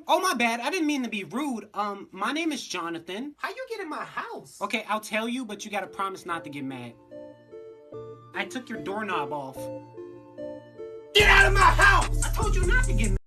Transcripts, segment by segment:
Oh, my bad. I didn't mean to be rude. My name is Jonathan. How you get in my house? Okay, I'll tell you, but you gotta promise not to get mad. I took your doorknob off. Get out of my house! I told you not to get mad.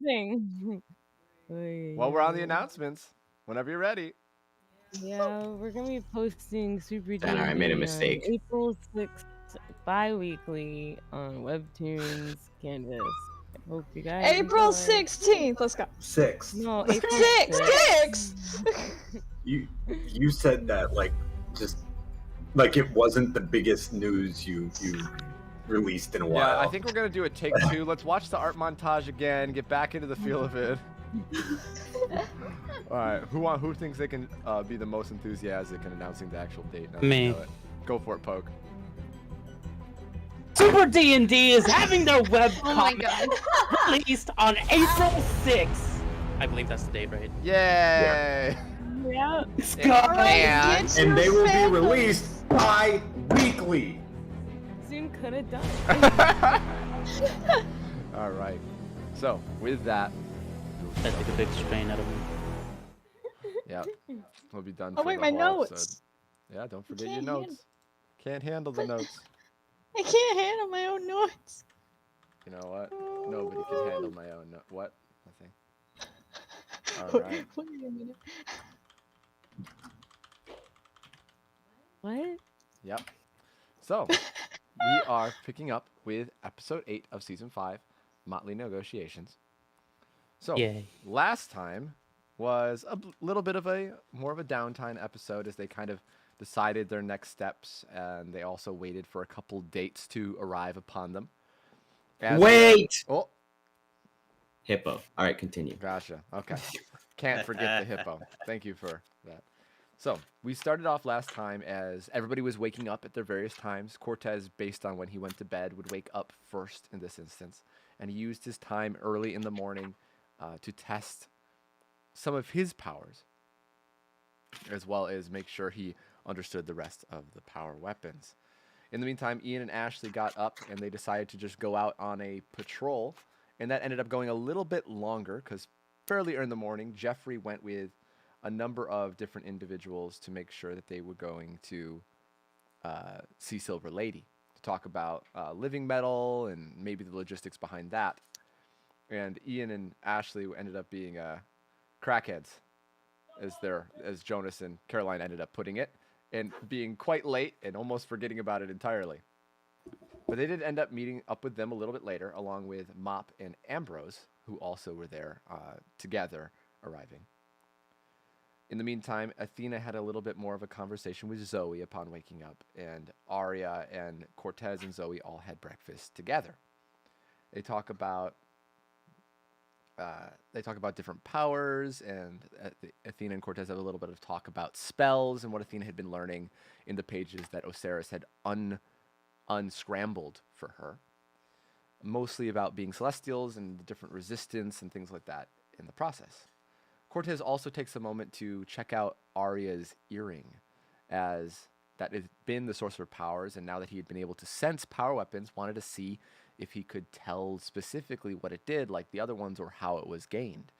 thing. Well, we're on the announcements. Whenever you're ready. Yeah, we're gonna be posting Super Dang, I D&D made a on mistake. April 6th, bi-weekly on Webtoons Canvas. I hope you guys April enjoy. 16th. Let's go. 6. No, April 6. You said that like just like it wasn't the biggest news you released in a while. Yeah, I think we're gonna do a take 2. Let's watch the art montage again. Get back into the feel of it. All right, who thinks they can be the most enthusiastic in announcing the actual date? Now that Me. you know it. Go for it, Poke. Super D&D is having their web Oh my comic god. released on April 6th. I believe that's the date, right? Yay! Yeah. And they will be released bi-weekly. Zoom could have done it. All right. So with that, That took a big strain out of me. yeah, we'll be done. Oh for wait, the my whole notes. episode. Yeah, don't forget your can't notes. Can't handle the notes. I can't handle my own notes. You know what? Nobody can handle my own note. What? Nothing. All right. Wait a minute. What? Yep. So we are picking up with episode 8 of season 5, Motley Negotiations. So Yay. last time was a little bit of more of a downtime episode as they kind of decided their next steps, and they also waited for a couple dates to arrive upon them. Wait! Oh, Hippo. All right, continue. gotcha. Okay. Can't forget the hippo. Thank you for that. So we started off last time as everybody was waking up at their various times. Cortez, based on when he went to bed, would wake up first in this instance, and he used his time early in the morning to test some of his powers, as well as make sure he understood the rest of the power weapons. In the meantime, Ian and Ashley got up and they decided to just go out on a patrol, and that ended up going a little bit longer because fairly early in the morning, Jeffrey went with a number of different individuals to make sure that they were going to see Silver Lady to talk about living metal and maybe the logistics behind that. And Ian and Ashley ended up being crackheads, as Jonas and Caroline ended up putting it, and being quite late and almost forgetting about it entirely. But they did end up meeting up with them a little bit later, along with Mop and Ambrose, who also were there together, arriving. In the meantime, Athena had a little bit more of a conversation with Zoe upon waking up, and Arya and Cortez and Zoe all had breakfast together. They talk about different powers, and Athena and Cortez have a little bit of talk about spells and what Athena had been learning in the pages that Osiris had unscrambled for her. Mostly about being celestials and the different resistance and things like that in the process. Cortez also takes a moment to check out Arya's earring, as that had been the source of her powers, and now that he had been able to sense power weapons, wanted to see if he could tell specifically what it did like the other ones or how it was gained.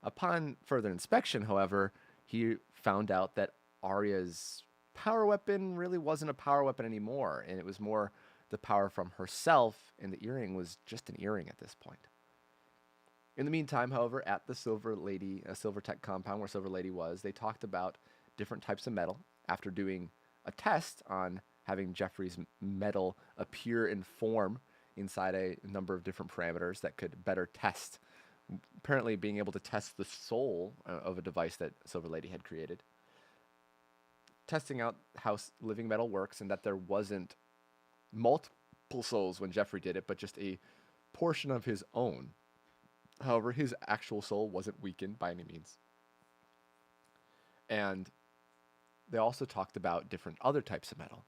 Upon further inspection, however, he found out that Arya's power weapon really wasn't a power weapon anymore, and it was more the power from herself, and the earring was just an earring at this point. In the meantime, however, at the Silver Tech compound where Silver Lady was, they talked about different types of metal after doing a test on having Jeffrey's metal appear in form inside a number of different parameters that could better test, apparently being able to test the soul of a device that Silver Lady had created. Testing out how living metal works, and that there wasn't multiple souls when Jeffrey did it, but just a portion of his own. However, his actual soul wasn't weakened by any means. And they also talked about different other types of metal.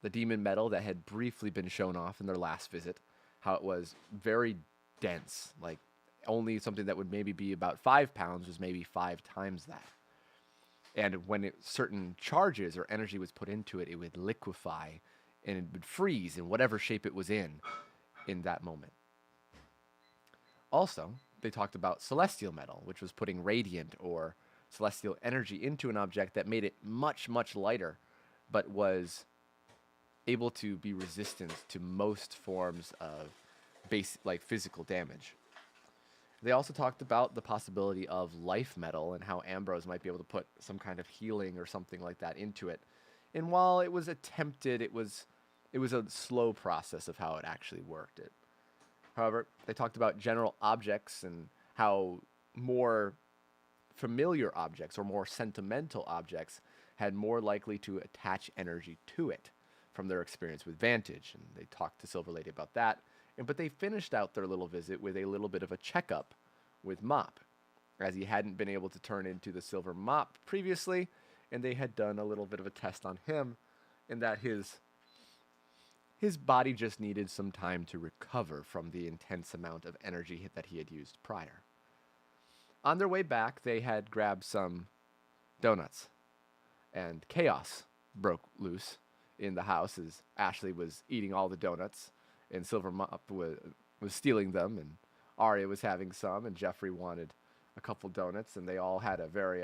The demon metal that had briefly been shown off in their last visit, how it was very dense, like only something that would maybe be about 5 pounds was maybe 5 times that. And when certain charges or energy was put into it, it would liquefy and it would freeze in whatever shape it was in that moment. Also, they talked about celestial metal, which was putting radiant or celestial energy into an object that made it much, much lighter, but was able to be resistant to most forms of basic, like physical damage. They also talked about the possibility of life metal and how Ambrose might be able to put some kind of healing or something like that into it. And while it was attempted, it was a slow process of how it actually worked. However, they talked about general objects and how more familiar objects or more sentimental objects had more likely to attach energy to it from their experience with Vantage. And they talked to Silver Lady about that. But they finished out their little visit with a little bit of a checkup with Mop, as he hadn't been able to turn into the Silver Mop previously, and they had done a little bit of a test on him, in that his body just needed some time to recover from the intense amount of energy that he had used prior. On their way back, they had grabbed some donuts, and chaos broke loose in the house as Ashley was eating all the donuts, and Silver Mop was stealing them, and Arya was having some, and Jeffrey wanted a couple donuts, and they all had a very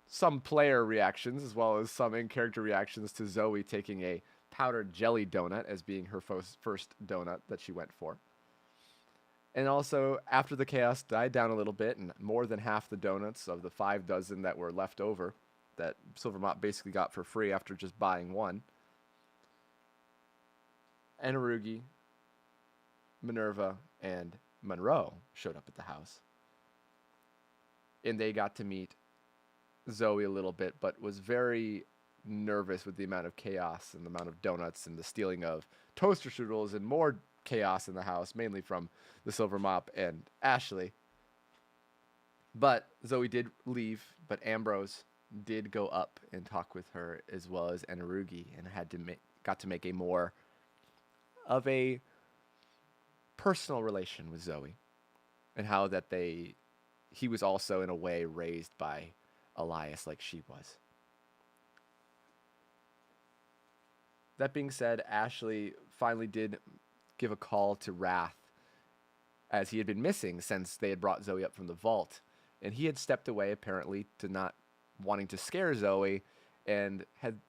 some player reactions as well as some in-character reactions to Zoe taking a powdered jelly donut as being her first donut that she went for. And also, after the chaos died down a little bit, and more than half the donuts of the 5 dozen that were left over that Silver Mop basically got for free after just buying one, Anarugi, Minerva, and Monroe showed up at the house. And they got to meet Zoe a little bit, but was very nervous with the amount of chaos and the amount of donuts and the stealing of toaster strudels and more chaos in the house, mainly from the Silver Mop and Ashley. But Zoe did leave, but Ambrose did go up and talk with her as well as Anarugi, and got to make a more of a personal relation with Zoe, and how that he was also in a way raised by Elias like she was. That being said, Ashley finally did give a call to Wrath, as he had been missing since they had brought Zoe up from the vault, and he had stepped away apparently to not wanting to scare Zoe, and had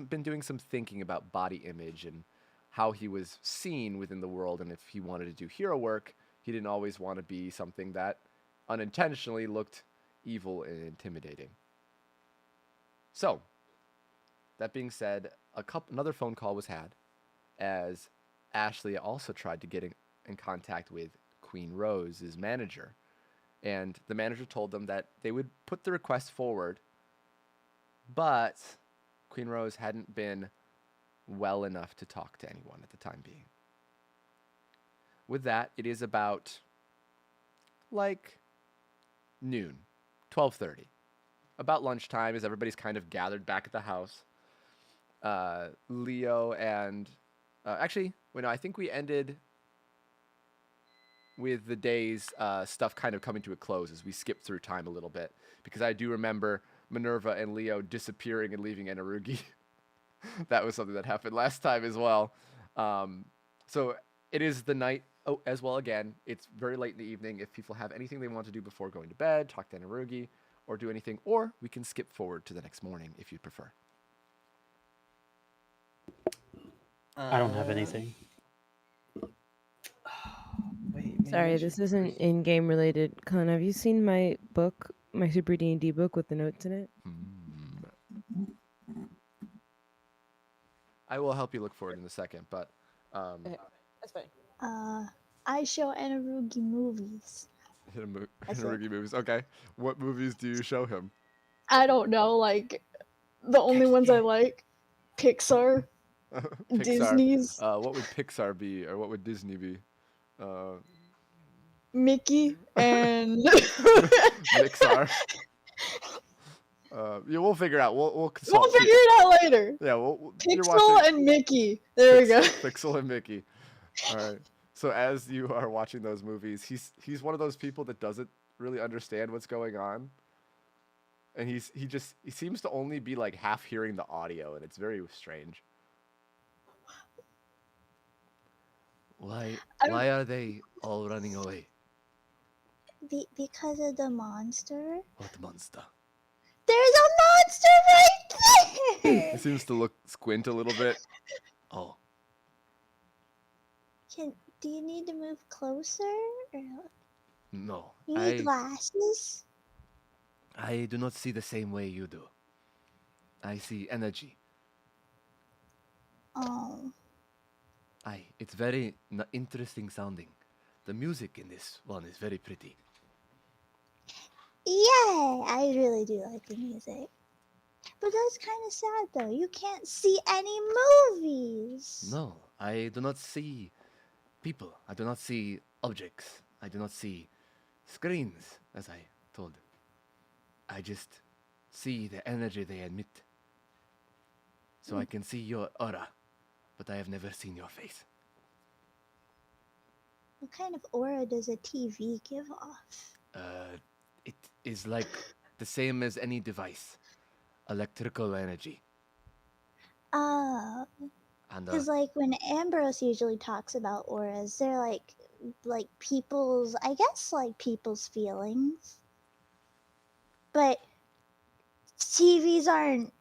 been doing some thinking about body image and how he was seen within the world, and if he wanted to do hero work, he didn't always want to be something that unintentionally looked evil and intimidating. So, that being said, another phone call was had, as Ashley also tried to get in contact with Queen Rose's manager, and the manager told them that they would put the request forward, but Queen Rose hadn't been well enough to talk to anyone at the time being. With that, it is about like noon, 12:30, about lunchtime, as everybody's kind of gathered back at the house. Leo and I think we ended with the day's stuff kind of coming to a close as we skipped through time a little bit, because I do remember Minerva and Leo disappearing and leaving Anarugi. That was something that happened last time as well. So it is the night as well again. It's very late in the evening. If people have anything they want to do before going to bed, talk to Anarugi, or do anything, or we can skip forward to the next morning if you prefer. I don't have anything. Sorry, this isn't in-game related. Con, have you seen my book, my Super D&D book with the notes in it? I will help you look for it in a second, but Okay, that's fine. I show Anarugi movies. Anarugi movies. Okay, what movies do you show him? I don't know, like the only ones I like, Pixar, Pixar. Disney's, What would Pixar be, or what would Disney be? Mickey, and Pixar. Yeah, we'll figure it out. We'll consult. we'll figure it out later. Yeah, you're Pixel watching and Mickey. There we go. Pixel and Mickey. All right. So as you are watching those movies, he's one of those people that doesn't really understand what's going on, and he seems to only be like half hearing the audio, and it's very strange. Why are they all running away? Because of the monster. What monster? There's a monster right there. He seems to squint a little bit. Oh. Do you need to move closer? Or... No, You need glasses? I do not see the same way you do. I see energy. Oh. It's very interesting sounding. The music in this one is very pretty. Yeah, I really do like the music. But that's kind of sad though. You can't see any movies. No, I do not see people. I do not see objects. I do not see screens, as I told. I just see the energy they emit. So I can see your aura, but I have never seen your face. What kind of aura does a TV give off? It is like the same as any device. Electrical energy. Oh. And Because like when Ambrose usually talks about auras, they're like people's, I guess like people's feelings. But TVs aren't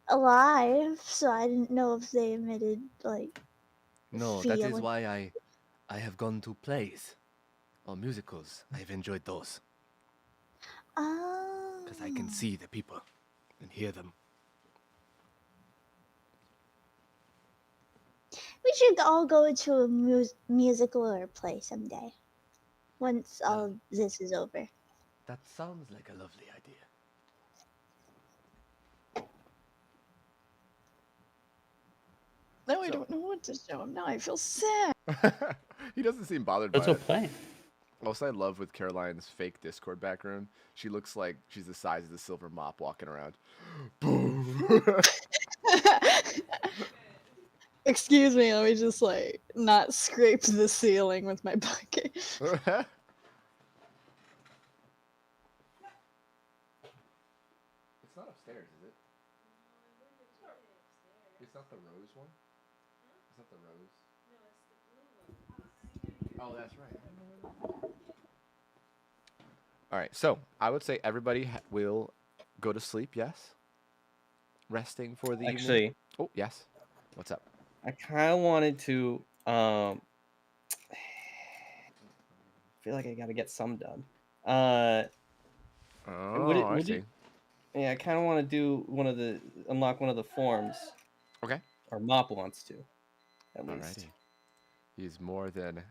alive, so I didn't know if they emitted like no, that is why I have gone to plays or musicals. I've enjoyed those. Oh. Because I can see the people and hear them. We should all go to a musical or play someday. Once all of this is over. That sounds like a lovely idea. Now I don't know what to show him. Now I feel sad. He doesn't seem bothered by Let's go it. play. Also, I love with Caroline's fake Discord background. She looks like she's the size of the silver mop walking around. Boom. Excuse me, let me just like not scrape the ceiling with my bucket. It's not upstairs, is it? It's not the rose one? It's not the rose? Oh, that's right. All right, so I would say everybody will go to sleep, yes? Resting for the evening? Actually, Oh, yes. What's up? I kind of wanted to feel like I got to get some done. I see. Yeah, I kind of want to do unlock one of the forms. Okay. Or Mop wants to, at least. Alrighty. He's more than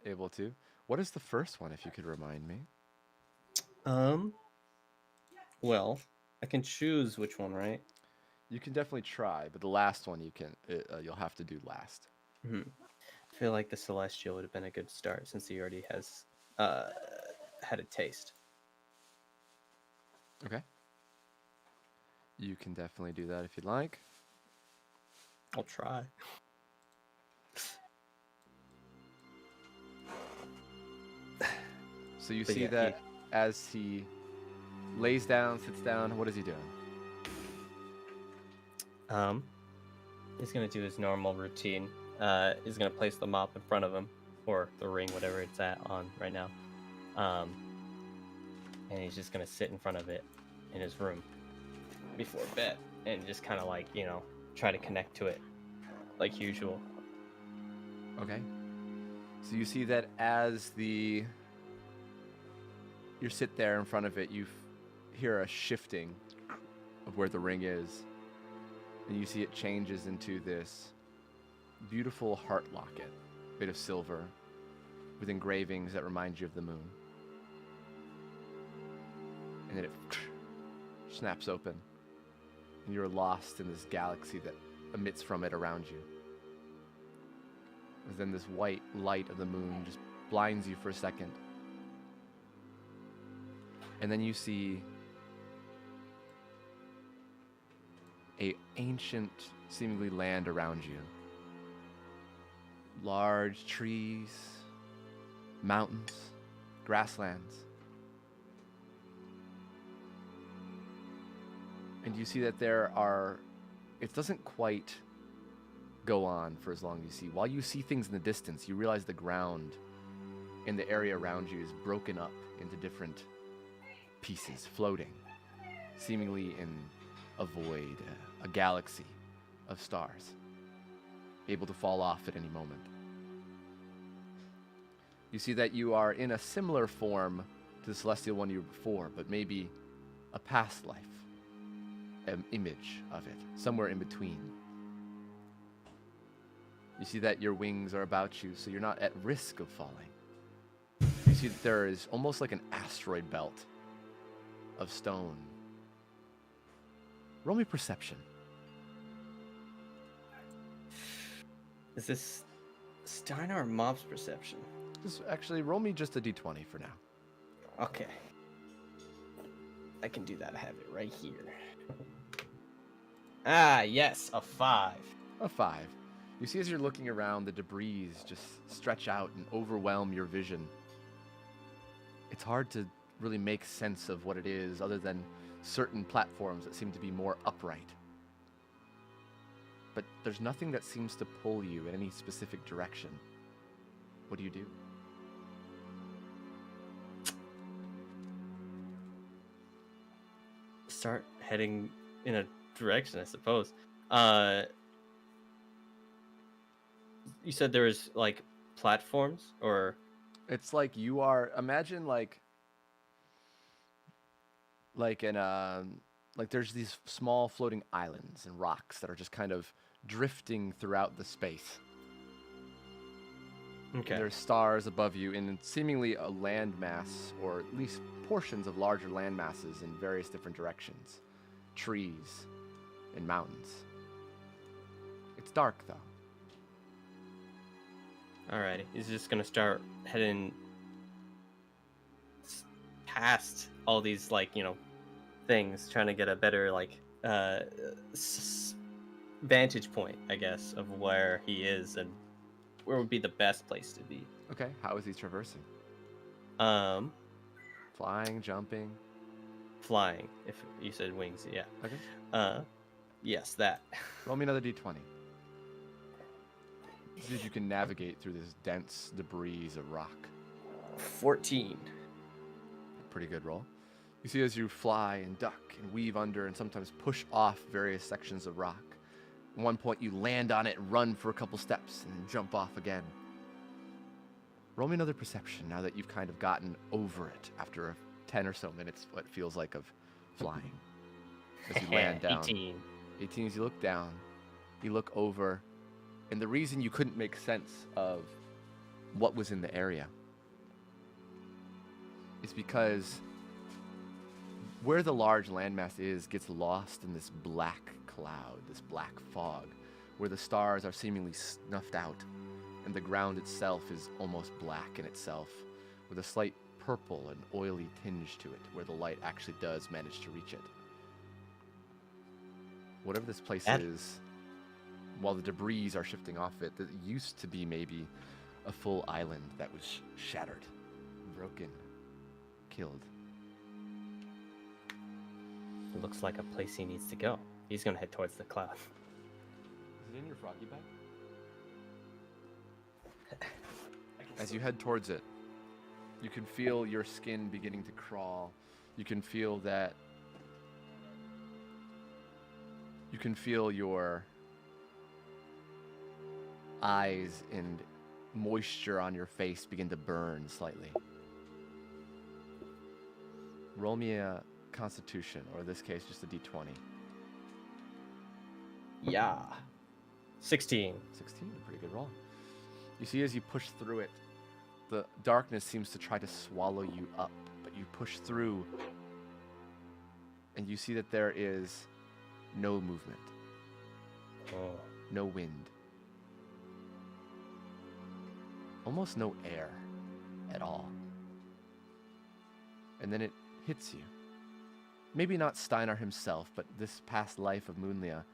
able to. What is the first one, if you could remind me? Well, I can choose which one, right? You can definitely try, but the last one you'll have to do last. I feel like the Celestial would have been a good start since he already has had a taste. Okay. You can definitely do that if you'd like. I'll try. So you see that as he lays down, sits down, what is he doing? He's gonna do his normal routine. He's gonna place the mop in front of him, or the ring, whatever it's on right now. And he's just gonna sit in front of it in his room before bed, and just kind of like, try to connect to it like usual. Okay. So you see that as you sit there in front of it, you hear a shifting of where the ring is. And you see it changes into this beautiful heart locket made of silver with engravings that remind you of the moon. And then it snaps open. And you're lost in this galaxy that emits from it around you. And then this white light of the moon just blinds you for a second. And then you see a ancient, seemingly land around you. Large trees, mountains, grasslands. And you see that it doesn't quite go on for as long as you see. While you see things in the distance, you realize the ground in the area around you is broken up into different pieces, floating, seemingly in a void, a galaxy of stars, able to fall off at any moment. You see that you are in a similar form to the celestial one you were before, but maybe a past life, an image of it, somewhere in between. You see that your wings are about you, so you're not at risk of falling. You see that there is almost like an asteroid belt of stone. Roll me perception. Is this Steiner or Mob's perception? Just actually roll me just a d20 for now. Okay. I can do that. I have it right here. Ah, yes, a 5. A 5. You see as you're looking around, the debris just stretch out and overwhelm your vision. It's hard to really make sense of what it is other than certain platforms that seem to be more upright. But there's nothing that seems to pull you in any specific direction. What do you do? Start heading in a direction, I suppose. You said there was like platforms, or It's like you are, imagine like there's these small floating islands and rocks that are just kind of drifting throughout the space. okay, There's stars above you and seemingly a landmass, or at least portions of larger land masses in various different directions. Trees and mountains. It's dark though. alrighty. He's just gonna start heading past all these things, trying to get a better vantage point, I guess, of where he is and where would be the best place to be. Okay, how is he traversing? Flying, jumping? Flying. If you said wings, yeah. Okay. Yes, that. Roll me another d20. See if you can navigate through this dense debris of rock. 14. Pretty good roll. You see as you fly and duck and weave under and sometimes push off various sections of rock. At one point you land on it and run for a couple steps and then jump off again. Roll me another perception now that you've kind of gotten over it after 10 or so minutes, what feels like, of flying. As you land down. 18. 18 as you look down, you look over, and the reason you couldn't make sense of what was in the area is because where the large landmass is gets lost in this black cloud, this black fog, where the stars are seemingly snuffed out, and the ground itself is almost black in itself, with a slight purple and oily tinge to it, where the light actually does manage to reach it. Whatever this place is, while the debris are shifting off it, there used to be maybe a full island that was shattered, broken, killed. It looks like a place he needs to go. He's gonna head towards the cloud. Is it in your froggy bag? As you head towards it, you can feel your skin beginning to crawl. You can feel that. You can feel your eyes and moisture on your face begin to burn slightly. Roll me a Constitution, or in this case, just a d20. Yeah. 16. 16, a pretty good roll. You see as you push through it, the darkness seems to try to swallow you up, but you push through, and you see that there is no movement, no wind, almost no air at all. And then it hits you. Maybe not Steiner himself, but this past life of Moonlia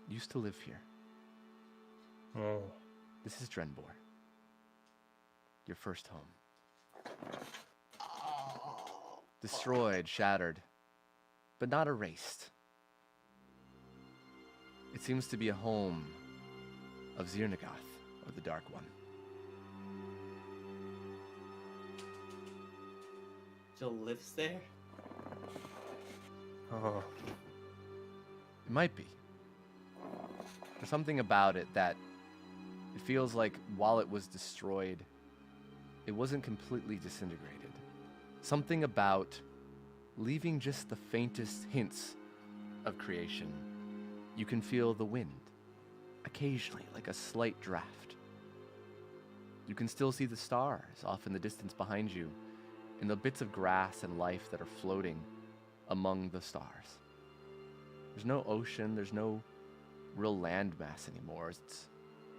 used to live here. This is Drenbor, your first home. Destroyed, shattered, but not erased. It seems to be a home of Zirnagath, or the Dark One. Jill lives there? Oh. It might be. There's something about it that it feels like while it was destroyed, it wasn't completely disintegrated. Something about leaving just the faintest hints of creation. You can feel the wind, occasionally, like a slight draft. You can still see the stars off in the distance behind you, and the bits of grass and life that are floating among the stars. There's no ocean, there's no real landmass anymore. It's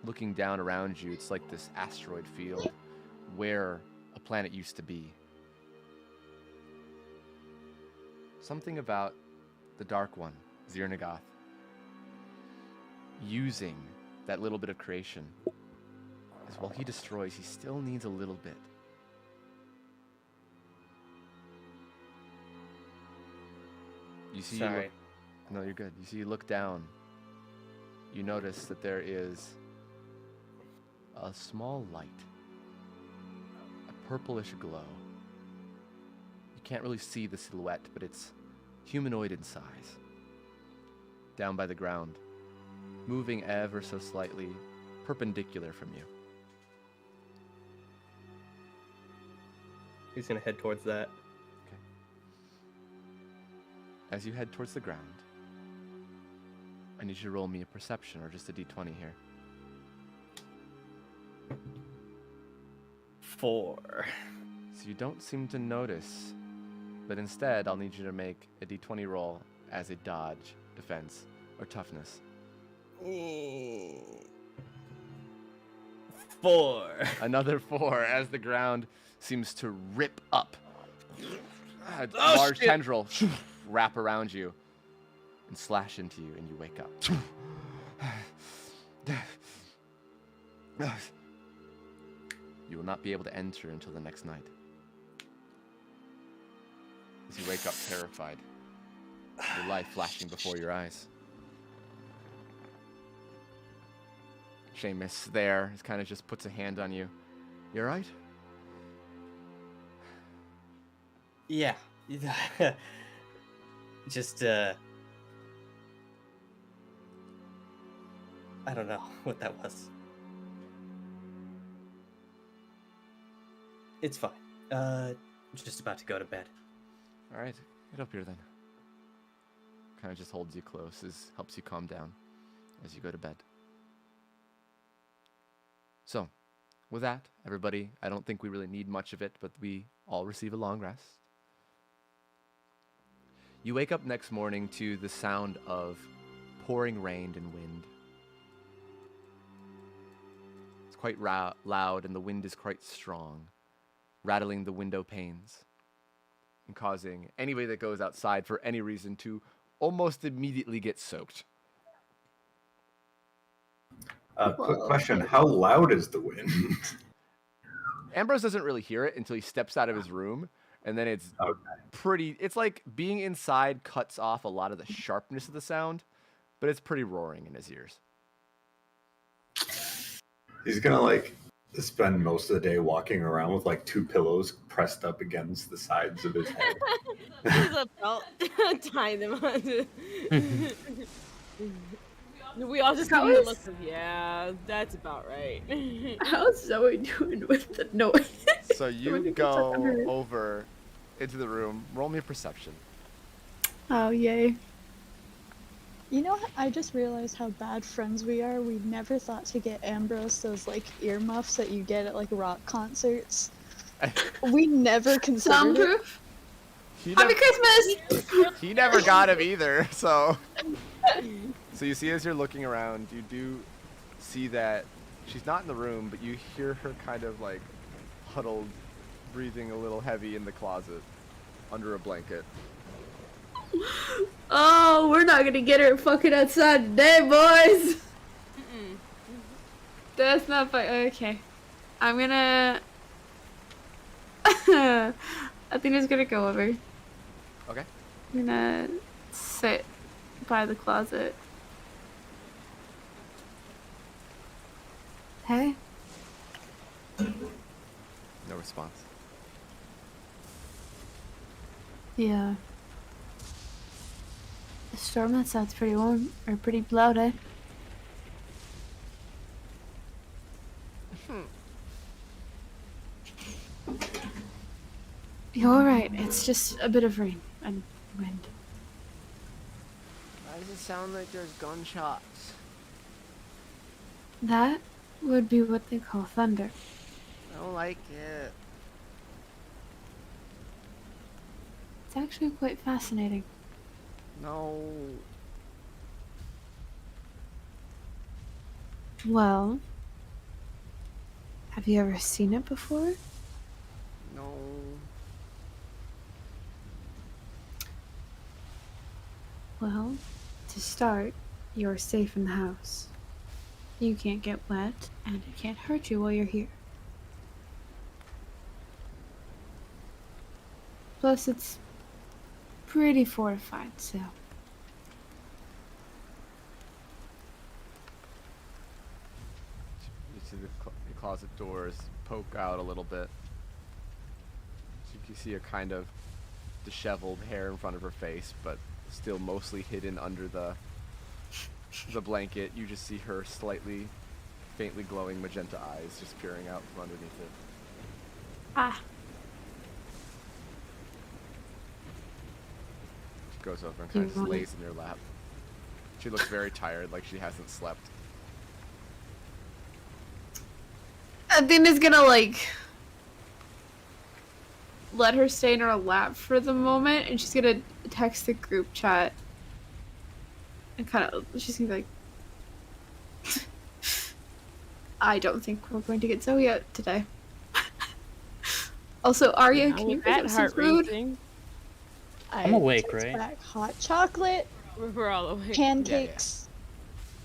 looking down around you, it's like this asteroid field where a planet used to be. Something about the Dark One, Zirnagath, using that little bit of creation is while he destroys, he still needs a little bit. You see, Sorry. No, you're good. You see, you look down. You notice that there is a small light, a purplish glow. You can't really see the silhouette, but it's humanoid in size. Down by the ground, moving ever so slightly, perpendicular from you. He's gonna head towards that. Okay. As you head towards the ground, I need you to roll me a perception or just a d20 here. 4. So you don't seem to notice, but instead I'll need you to make a d20 roll as a dodge, defense, or toughness. 4. Another 4 as the ground seems to rip up. A Oh, large shit. tendril wrap around you and slash into you, and you wake up. You will not be able to enter until the next night. As you wake up terrified, your life flashing before your eyes. Seamus there, he kind of just puts a hand on you. You alright? Yeah. Just, I don't know what that was. It's fine. Just about to go to bed. Alright, get up here then. Kind of just holds you close, helps you calm down as you go to bed. So, with that, everybody, I don't think we really need much of it, but we all receive a long rest. You wake up next morning to the sound of pouring rain and wind. It's quite loud, and the wind is quite strong, rattling the window panes and causing anybody that goes outside for any reason to almost immediately get soaked. Quick question: how loud is the wind? Ambrose doesn't really hear it until he steps out of his room, and then it's pretty. It's like being inside cuts off a lot of the sharpness of the sound, but it's pretty roaring in his ears. He's gonna like spend most of the day walking around with like 2 pillows pressed up against the sides of his head. There's a belt. Tie them on. We all just give you a look of, yeah, that's about right. How's Zoe doing with the noise? So you go over into the room. Roll me a perception. Oh, yay. You know, I just realized how bad friends we are. We never thought to get Ambrose those, like, earmuffs that you get at, like, rock concerts. We never considered it. Soundproof? Happy Christmas! He never got him either, so... So you see as you're looking around, you do see that she's not in the room, but you hear her kind of, like, huddled, breathing a little heavy in the closet, under a blanket. Oh, we're not gonna get her fucking outside today, boys! That's not fun. Okay. I'm gonna... I think I'm just gonna go over. Okay. I'm gonna sit by the closet. Hey? No response. Yeah. The storm, that sounds pretty warm, or pretty loud, eh? You're alright. It's just a bit of rain and wind. Why does it sound like there's gunshots? That would be what they call thunder. I don't like it. It's actually quite fascinating. No. Well, have you ever seen it before? No. Well, to start, you're safe in the house. You can't get wet, and it can't hurt you while you're here. Plus, it's pretty fortified, so. You see the closet doors poke out a little bit. So you can see a kind of disheveled hair in front of her face, but still mostly hidden under the blanket. You just see her slightly, faintly glowing magenta eyes just peering out from underneath it. Ah. She goes over and kind of just lays in your lap. She looks very tired, like she hasn't slept. Athena's gonna, like, let her stay in her lap for the moment, and she's gonna text the group chat. And kind of, she's gonna be like, I don't think we're going to get Zoe out today. Also, Arya, can you pick up some food? I'm awake, right? Back hot chocolate, We're all awake. pancakes,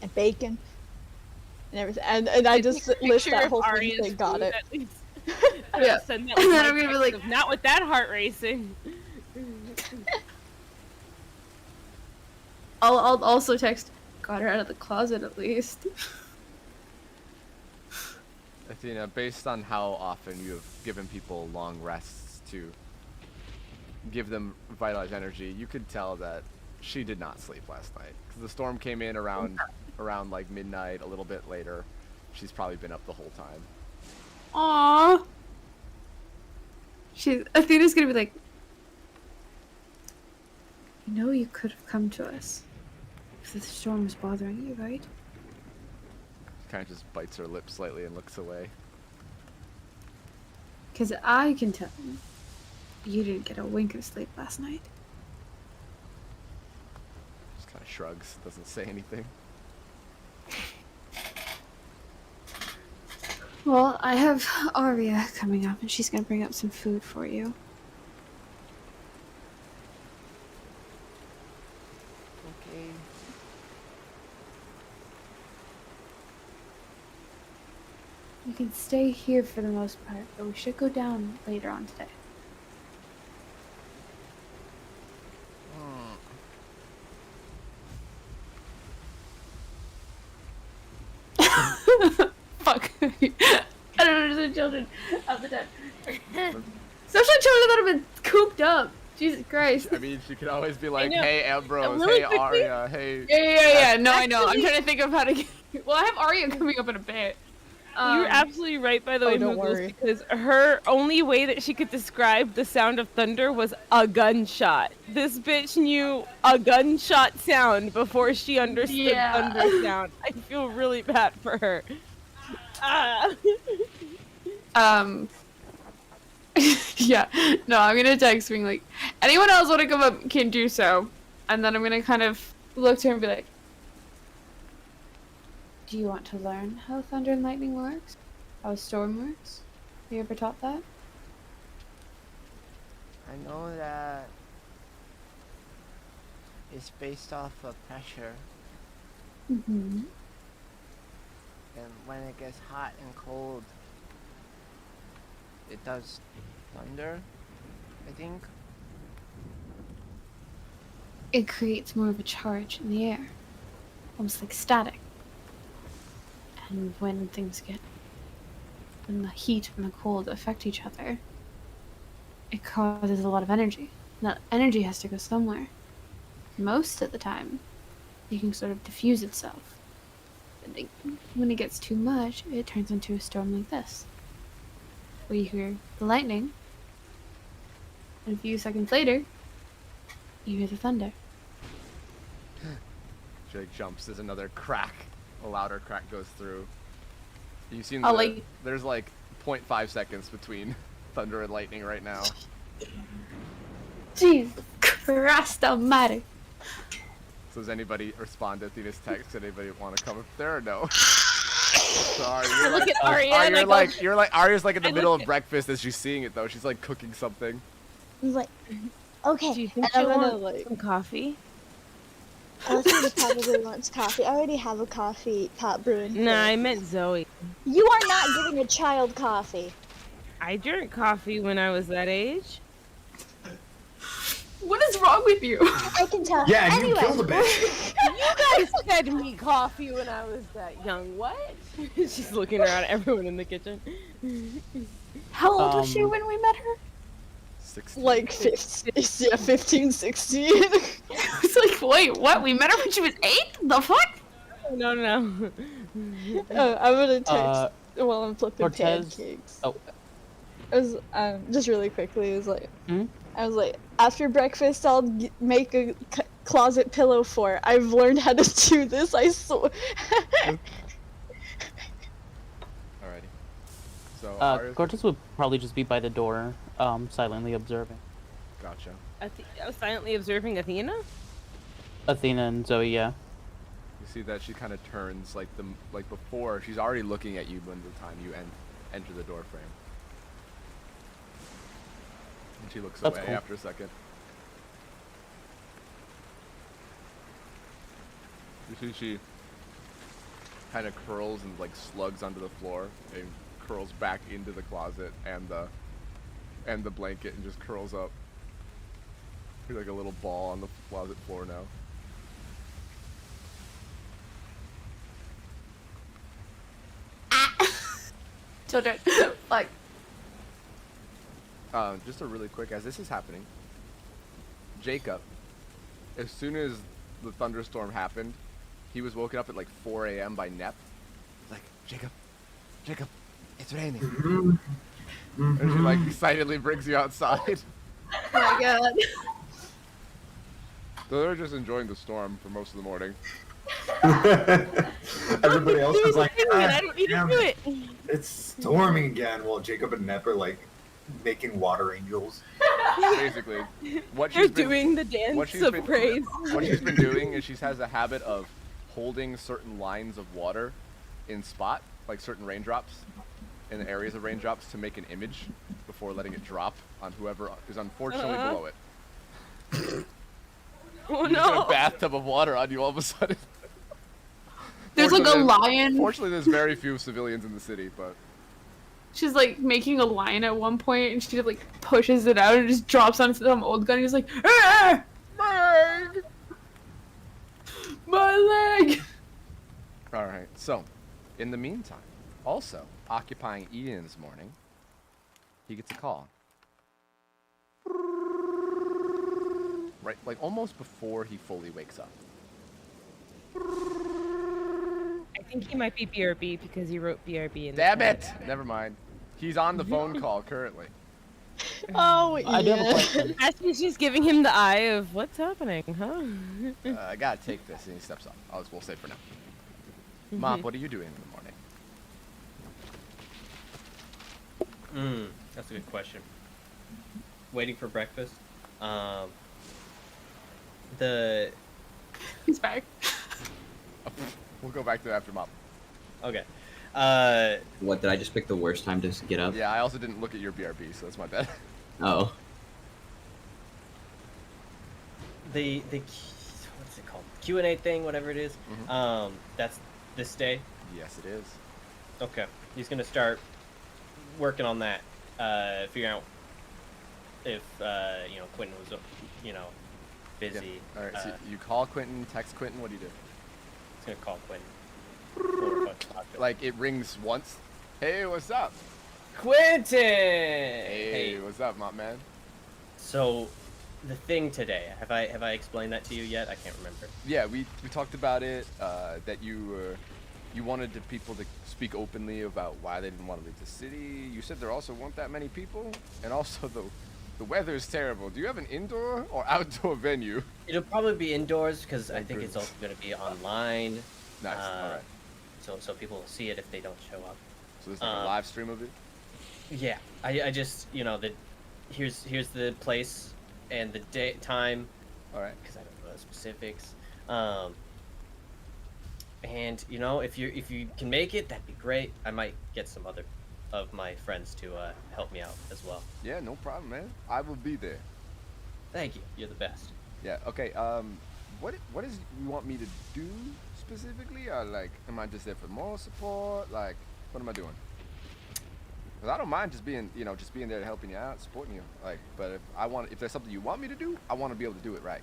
and bacon, and everything. And I just list that whole thing. They got it. Yeah. And then I'm gonna be like, not with that heart racing. I'll also text, got her out of the closet at least. Athena, based on how often you have given people long rests to give them vitalized energy, you could tell that she did not sleep last night. Because the storm came in around like midnight, a little bit later. She's probably been up the whole time. Aww. Athena's gonna be like, you know you could have come to us if the storm was bothering you, right? Kind of just bites her lip slightly and looks away. Because I can tell you didn't get a wink of sleep last night. Just kind of shrugs, doesn't say anything. Well, I have Arya coming up, and she's gonna bring up some food for you. Okay. You can stay here for the most part, but we should go down later on today. Fuck. I don't understand children of the time. Especially children that have been cooped up. Jesus Christ. I mean, she could always be like, know. hey, Ambrose, Really hey, quickly- Arya, hey... Yeah. No, I know. I'm trying to think of how to get... Well, I have Arya coming up in a bit. You're absolutely right, by the way, don't Moogles, worry. because her only way that she could describe the sound of thunder was a gunshot. This bitch knew a gunshot sound before she understood thunder sound. I feel really bad for her. Yeah. No, I'm gonna text being like, anyone else want to come up can do so. And then I'm gonna kind of look to her and be like, do you want to learn how thunder and lightning works? How a storm works? Have you ever taught that? I know that it's based off of pressure, Mm-hmm. and when it gets hot and cold, it does thunder, I think. It creates more of a charge in the air. Almost like static. And when the heat and the cold affect each other, it causes a lot of energy. That energy has to go somewhere. Most of the time, it can sort of diffuse itself. But when it gets too much, it turns into a storm like this. Where you hear the lightning, And a few seconds later, you hear the thunder. Jake jumps. There's another crack. A louder crack goes through. You seem there's like 0.5 seconds between thunder and lightning right now. Jesus Christ almighty. So does anybody respond to Athena's text? Anybody want to come up there or no? Sorry, Look at Arya. Arya's like in the middle of breakfast as she's seeing it though. She's like cooking something. He's like, okay. Do you think I'm she'll gonna, want like- some coffee? Elsie probably wants coffee. I already have a coffee pot brewing. Nah, I meant Zoe. You are not giving a child coffee. I drank coffee when I was that age. What is wrong with you? I can tell. Yeah, and anyway, you killed a bitch. You guys fed me coffee when I was that young. What? She's looking around at everyone in the kitchen. How old was she when we met her? 16. Like 15, 16. I was like, wait, what? We met her when she was 8? The fuck? No. I'm gonna text while I'm flipping Cortez. pancakes. Oh. I was just really quickly. It was like, Hmm? I was like, after breakfast, I'll make a closet pillow fort. I've learned how to do this. I swear. Alrighty. So Arya's... Cortez would probably just be by the door, silently observing. Gotcha. I was silently observing Athena. Athena and Zoe, yeah. You see that she kind of turns like before. She's already looking at you when the time you enter the door frame. And she looks That's away cool. after a second. You see she kind of curls and like slugs onto the floor and curls back into the closet and the blanket and just curls up. She's like a little ball on the closet floor now. Children. Like. Just a really quick, as this is happening, Jacob, as soon as the thunderstorm happened, he was woken up at like 4 a.m. by Nep. He's like, Jacob, it's raining. And she like excitedly brings you outside. Oh my god. So they're just enjoying the storm for most of the morning. Everybody else is like, I don't need to do it. it's storming again. While Jacob and Nep are like making water angels. Basically, what They're she's been doing the dance of praise. What she's been doing is she has a habit of holding certain lines of water in spot, like certain raindrops, in the areas of raindrops to make an image before letting it drop on whoever is unfortunately below it. Oh You just got no! a bathtub of water on you all of a sudden. There's like a Fortunately, lion. Fortunately, there's very few civilians in the city, but She's like making a lion at one point, and she like pushes it out and just drops onto some old guy. And he's like, "Ah! my leg. My leg!" All right. So, in the meantime, also occupying Ian's morning, he gets a call. Right, like almost before he fully wakes up. I think he might be BRB because he wrote BRB in the Damn chat. it! Never mind. He's on the phone call currently. Oh, I do have a yeah. question. Actually, she's giving him the eye of what's happening, huh? I gotta take this, and he steps up. We'll say for now. Mop, what are you doing in the morning? That's a good question. Waiting for breakfast. He's back. We'll go back to it after Mop. Okay. What, did I just pick the worst time to get up? Yeah, I also didn't look at your BRB, so that's my bad. Oh. What's it called? Q&A thing, whatever it is. That's this day. Yes, it is. Okay. He's gonna start working on that. Figuring out if Quentin was busy. Yeah. All right. So you call Quentin, text Quentin. What do you do? He's gonna call Quentin. Like it rings once. Hey, what's up? Quentin. Hey, what's up, Mop man? So, the thing today. Have I explained that to you yet? I can't remember. Yeah, we talked about it. That you wanted the people to speak openly about why they didn't want to leave the city. You said there also weren't that many people, and also The weather is terrible. Do you have an indoor or outdoor venue? It'll probably be indoors because I Oh, think it's goodness. also going to be online. Nice. All right. So people will see it if they don't show up. So this is like a live stream of it. Yeah, I just here's the place and the day time. All right. Because I don't know the specifics. And if you can make it, that'd be great. I might get some other of my friends to help me out as well. Yeah, no problem, man. I will be there. Thank you. You're the best. Yeah. Okay. What is you want me to do specifically? Or like, am I just there for moral support? Like, what am I doing? Because I don't mind just being there helping you out, supporting you. Like, but if there's something you want me to do, I want to be able to do it right.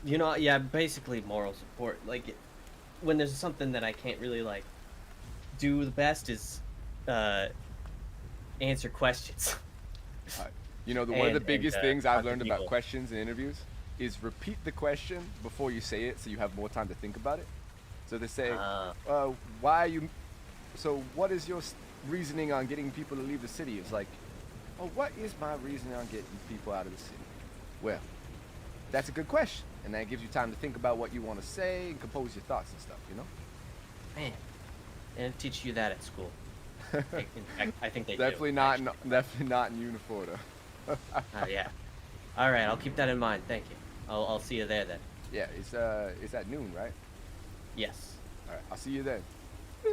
Yeah, basically moral support. Like, when there's something that I can't really like do the best is answer questions. One of the biggest things I've talk to learned about people. questions in interviews is repeat the question before you say it, so you have more time to think about it. So they say, "Why are you? So what is your reasoning on getting people to leave the city?" It's like, "Oh, what is my reasoning on getting people out of the city?" Well, that's a good question, and that gives you time to think about what you want to say and compose your thoughts and stuff. Man, they didn't teach you that at school. In fact, I think they Definitely do. not. Definitely not in Uniforta. Yeah. All right, I'll keep that in mind. Thank you. I'll see you there then. Yeah, it's at noon, right? Yes. All right, I'll see you then. All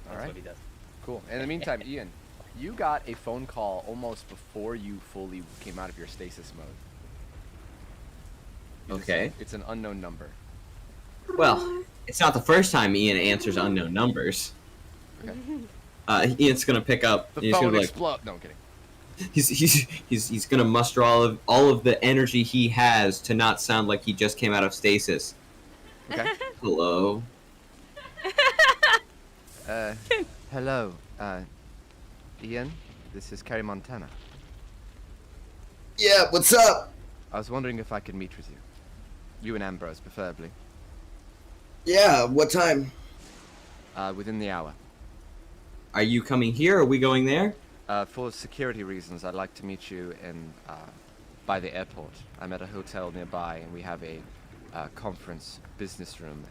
That's right. what he does. Cool. In the meantime, Ian, you got a phone call almost before you fully came out of your stasis mode. Okay. It's an unknown number. Well, it's not the first time Ian answers unknown numbers. Okay. Ian's gonna pick up. The He's phone gonna be like, explode. No, I'm kidding. he's gonna muster all of the energy he has to not sound like he just came out of stasis. Okay. Hello. Hello, Ian. This is Carrie Montana. Yeah, what's up? I was wondering if I could meet with you. You and Ambrose, preferably. Yeah, what time? Within the hour. Are you coming here or are we going there? For security reasons, I'd like to meet you by the airport. I'm at a hotel nearby, and we have a conference business room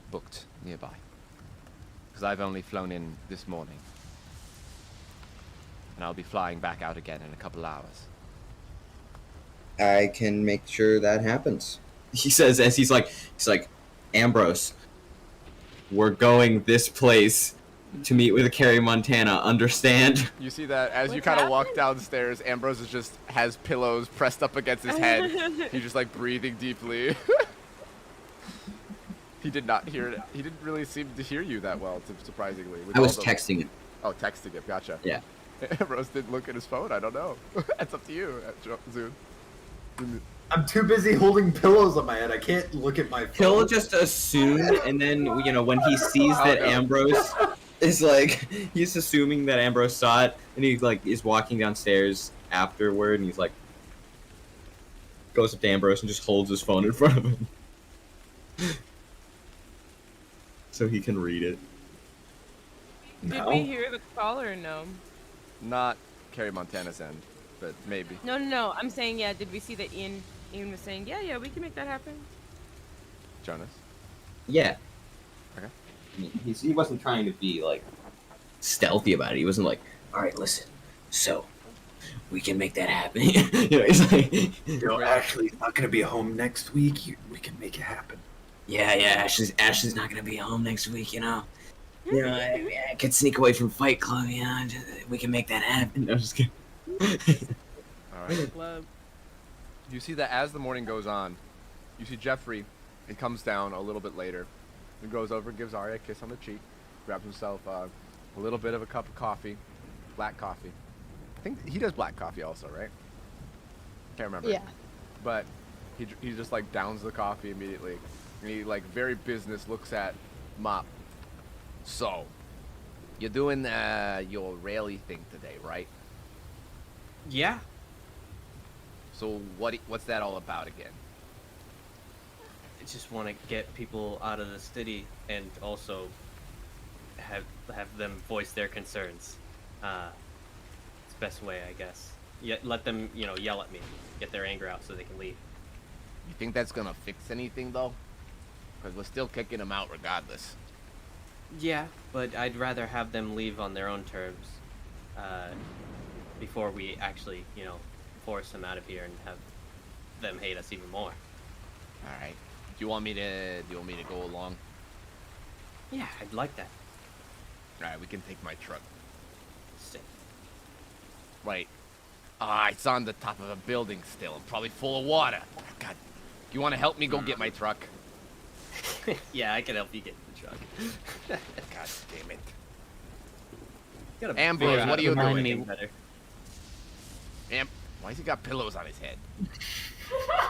booked nearby. Because I've only flown in this morning. And I'll be flying back out again in a couple hours. I can make sure that happens. He says as he's like, Ambrose, we're going this place to meet with Carrie Montana, understand? You see that as you What's kind of walk happening? downstairs, Ambrose has pillows pressed up against his head. He's just like breathing deeply. He did not hear it. He didn't really seem to hear you that well, surprisingly. I was texting him. Oh, texting him. Gotcha. Yeah. Ambrose didn't look at his phone. I don't know. It's up to you, Zune. I'm too busy holding pillows on my head. I can't look at my phone. He'll just assume, and then, when he sees that no. Ambrose is like, he's assuming that Ambrose saw it, and he is walking downstairs afterward, and he's like, goes up to Ambrose and just holds his phone in front of him. So he can read it. Did we hear the call or no? Not Carrie Montana's end, but maybe. No. I'm saying, yeah, did we see that Ian was saying, yeah, we can make that happen? Jonas? Yeah. Okay. He wasn't trying to be, stealthy about it. He wasn't like, alright, listen, so, we can make that happen. He's like... Ashley's not going to be home next week. We can make it happen. Yeah, Ashley's not gonna be home next week, I could sneak away from Fight Club, we can make that happen. I'm just kidding. All right. Love. You see that as the morning goes on, you see Jeffrey, and comes down a little bit later, and goes over and gives Arya a kiss on the cheek, grabs himself a little bit of a cup of coffee, black coffee. I think he does black coffee also, right? Can't remember. Yeah. But he just downs the coffee immediately. And he very business looks at Mop. So, you're doing your rally thing today, right? Yeah. So what's that all about again? I just want to get people out of the city and also have them voice their concerns. It's the best way, I guess. Let them, yell at me, get their anger out so they can leave. You think that's gonna fix anything though? Because we're still kicking them out regardless. Yeah, but I'd rather have them leave on their own terms before we actually, force them out of here and have them hate us even more. All right. Do you want me to go along? Yeah, I'd like that. All right, we can take my truck. Sick. Right. It's on the top of a building still and probably full of water. God, do you want to help me go get my truck? Yeah, I can help you get the truck. God damn it. Gotta Ambrose, figure out what are how you to make doing? him better. Why's he got pillows on his head?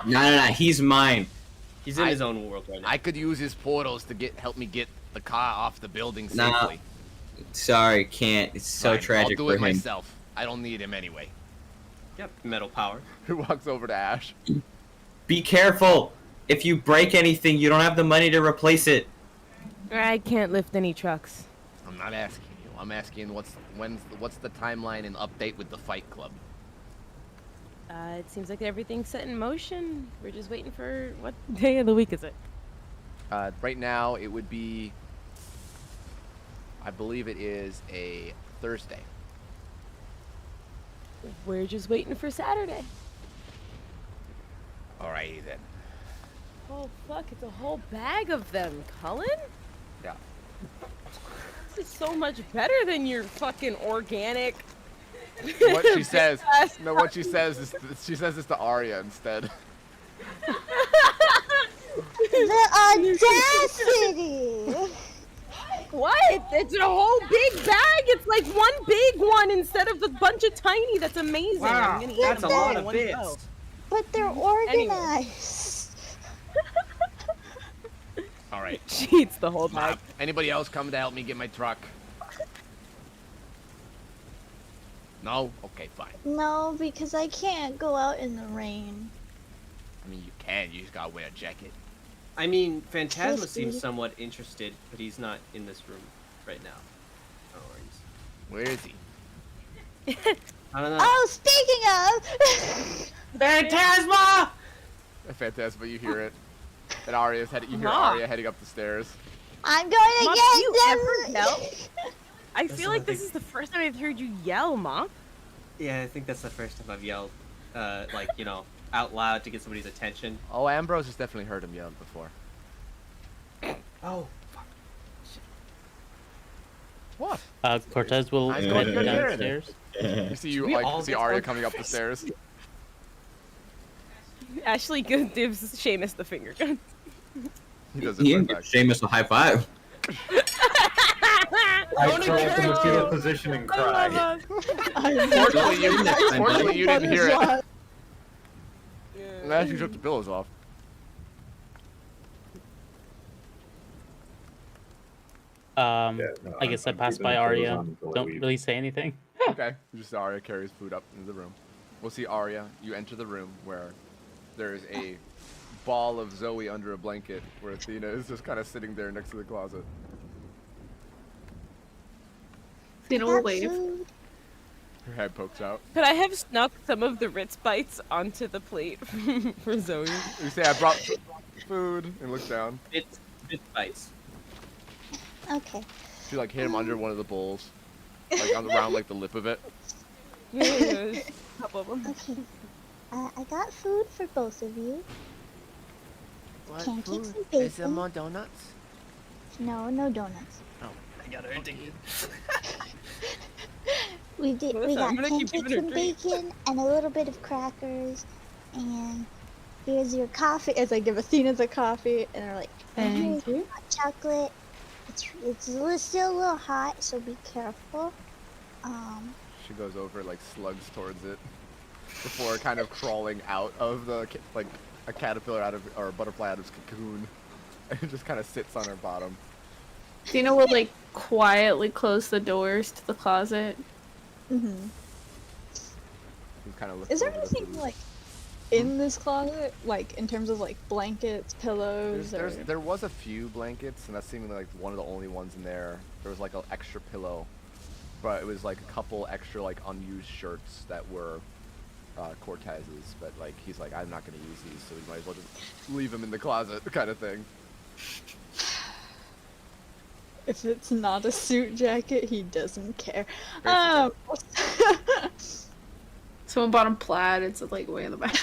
No, he's mine. He's in his own world right now. I could use his portals to help me get the car off the building safely. Nah, sorry, can't. It's so Fine, tragic I'll do for it him. myself. I don't need him anyway. Yep, metal power. He walks over to Ash. Be careful. If you break anything, you don't have the money to replace it. I can't lift any trucks. I'm not asking you. I'm asking what's the timeline and update with the Fight Club? It seems like everything's set in motion. We're just waiting for what day of the week is it? Right now, it would be, I believe it is a Thursday. We're just waiting for Saturday. Alrighty then. Oh fuck, it's a whole bag of them, Cullen? Yeah. This is so much better than your fucking organic. What she says, what she says is, she says this to Arya instead. The audacity! What? It's a whole big bag. It's like one big one instead of the bunch of tiny. That's amazing. Wow, I'm gonna eat that's a them all lot in of one bits. go. But they're organized. All right. She eats the whole bag. Anybody else come to help me get my truck? No? Okay, fine. No, because I can't go out in the rain. I mean, you can. You just gotta wear a jacket. I mean, Phantasma Crispy. seems somewhat interested, but he's not in this room right now. No worries. Where is he? I don't know. Oh, speaking of! Phantasma! Phantasma, you hear it. And Arya's you hear Ma. Arya heading up the stairs. I'm going to Mom, get do you them! ever yell? I That's feel what like I this think. is the first time I've heard you yell, Mom. Yeah, I think that's the first time I've yelled, out loud to get somebody's attention. Oh, Ambrose has definitely heard him yell before. Oh. What? Cortez will I head thought you were hearing downstairs. You see We all see get Arya so coming up the stairs. Ashley gives Seamus the finger gun. He does He it didn't right give back. Seamus a high five. I curl up in the fetal position and cry. Fortunately, you didn't hear it. And Ashley took the pillows off. I guess I I'm passed keeping by the clothes Arya. on until I Don't leave. really say anything. Okay. Just Arya carries food up into the room. We'll see Arya. You enter the room where there's a ball of Zoe under a blanket, where Athena is just kind of sitting there next to the closet. Athena will Got wave. food. Her head pokes out. Could I have snuck some of the Ritz bites onto the plate for Zoe? You say, I brought food, and look down. It's bites. Okay. She like hit him under one of the bowls, like around like the lip of it. Yeah, a couple of them. Okay. I got food for both of you. What Pancakes food? and Is there bacon. more donuts? No, no donuts. I got her addicted. We Melissa, got I'm gonna keep pancakes giving her and treats. bacon and a little bit of crackers. And here's your coffee. As I give Athena the coffee, and they're like, and here's Thank you. your hot chocolate. Still a little hot, so be careful. She goes over, like slugs towards it, before kind of crawling out of the like a caterpillar out of or a butterfly out of its cocoon, and it just kind of sits on her bottom. Athena will like quietly close the doors to the closet. Mm-hmm. He kind of looks. Is there over the anything food. like in this closet, like in terms of like blankets, pillows, There was a few blankets, and that's seemingly like one of the only ones in there. There was like an extra pillow, but it was like a couple extra like unused shirts that were Cortez's. But like he's like, I'm not gonna use these, so we might as well just leave them in the closet, kind of thing. If it's not a suit jacket, he doesn't care. Someone bought him plaid. It's like way in the back.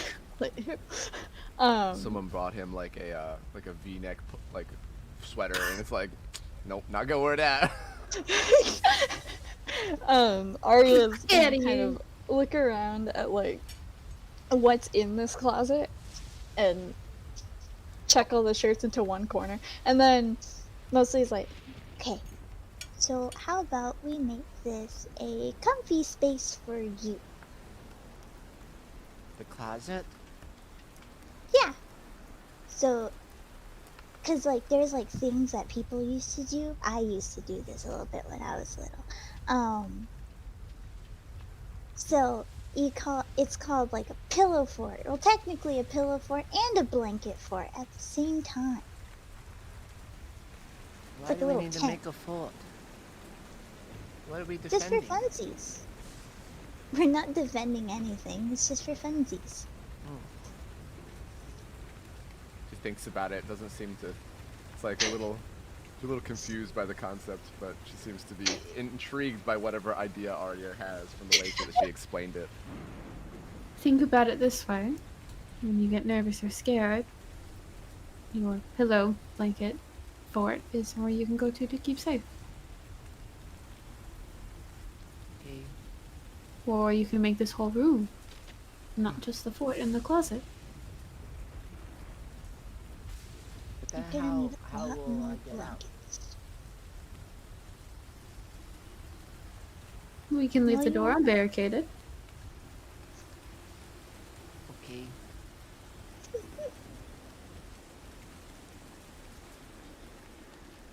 Someone brought him like a V-neck like sweater, and it's like, nope, not gonna wear that. Arya's gonna kind of look around at like what's in this closet and check all the shirts into one corner, and then Mosley's like, Okay, so how about we make this a comfy space for you? The closet? Yeah. So, cause like there's like things that people used to do. I used to do this a little bit when I was little. So it's called like a pillow fort. Well, technically a pillow fort and a blanket fort at the same time. Why Like a do we little need to tent. make a fort? What are we Just for defending? funsies. We're not defending anything. It's just for funsies. She thinks about it. Doesn't seem to. It's like a little confused by the concept, but she seems to be intrigued by whatever idea Arya has from the way that she explained it. Think about it this way. When you get nervous or scared, your pillow, blanket, fort is where you can go to keep safe. Okay. Or you can make this whole room, not just the fort in the closet. But then You're gonna need how a lot will I more get out? blankets. We can leave Well, the you door know- unbarricaded. Okay.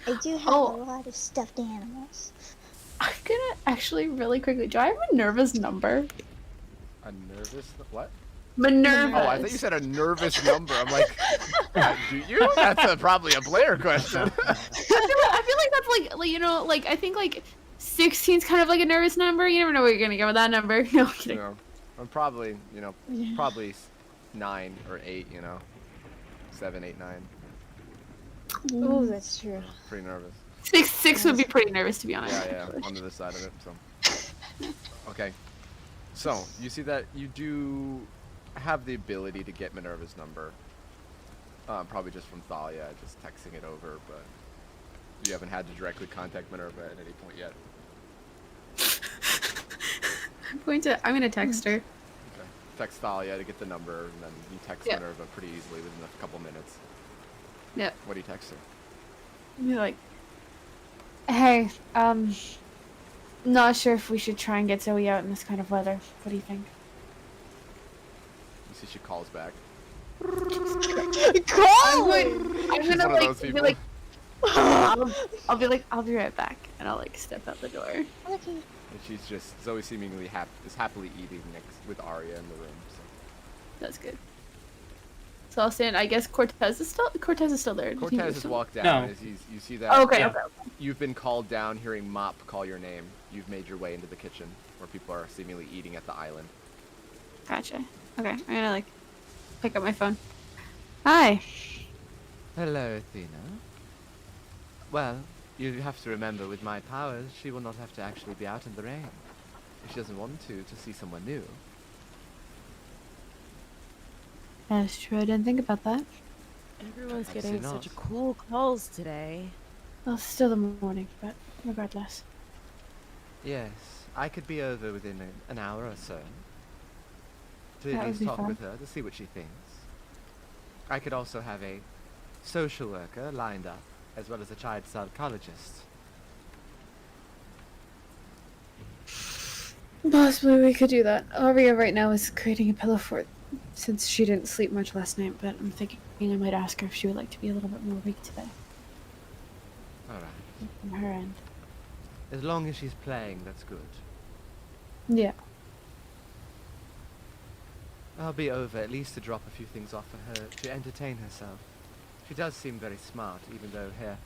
I do have Oh. a lot of stuffed animals. I'm gonna actually really quickly. Do I have Minerva's number? A nervous what? Minerva. Oh, I thought you said a nervous number. I'm like, do you? That's probably a Blair question. I feel like that's like you know, like I think like 16's kind of like a nervous number. You never know where you're gonna go with that number. No I'm kidding. I'm probably, probably 9 or 8, 7, 8, 9. Oh, that's true. Pretty nervous. Six would be pretty nervous to be honest. Yeah, on the other side of it. So, okay. So you see that you do have the ability to get Minerva's number. Probably just from Thalia, just texting it over, but you haven't had to directly contact Minerva at any point yet. I'm gonna text her. Okay. Text Thalia to get the number, and then you text Yep. Minerva pretty easily within a couple minutes. Yep. What do you text her? You're like, hey, not sure if we should try and get Zoe out in this kind of weather. What do you think? You see she calls back. I'm She's gonna one of those be people. like, I'll be like, I'll be right back, and I'll like step out the door. Okay. And she's just, Zoe seemingly is happily eating next with Arya in the room. So. That's good. So I'll stand. I guess Cortez is still there. Did he Cortez move has some- walked down. No. As you see that. Oh, okay, okay. You've been called down, hearing Mop call your name. You've made your way into the kitchen, where people are seemingly eating at the island. Gotcha. Okay, I'm gonna like pick up my phone. Hi. Hello, Athena. Well, you have to remember, with my powers, she will not have to actually be out in the rain. If she doesn't want to see someone new. That's true. I didn't think about that. Everyone's Obviously getting not. such cool calls today. Well, it's still the morning, but regardless. Yes, I could be over within an hour or so. To That at would least be talk fun. with her, to see what she thinks. I could also have a social worker lined up, as well as a child psychologist. Possibly we could do that. Aria right now is creating a pillow fort, since she didn't sleep much last night, but I'm thinking I might ask her if she would like to be a little bit more weak today. Alright. From her end. As long as she's playing, that's good. Yeah. I'll be over at least to drop a few things off for her to entertain herself. She does seem very smart, even though her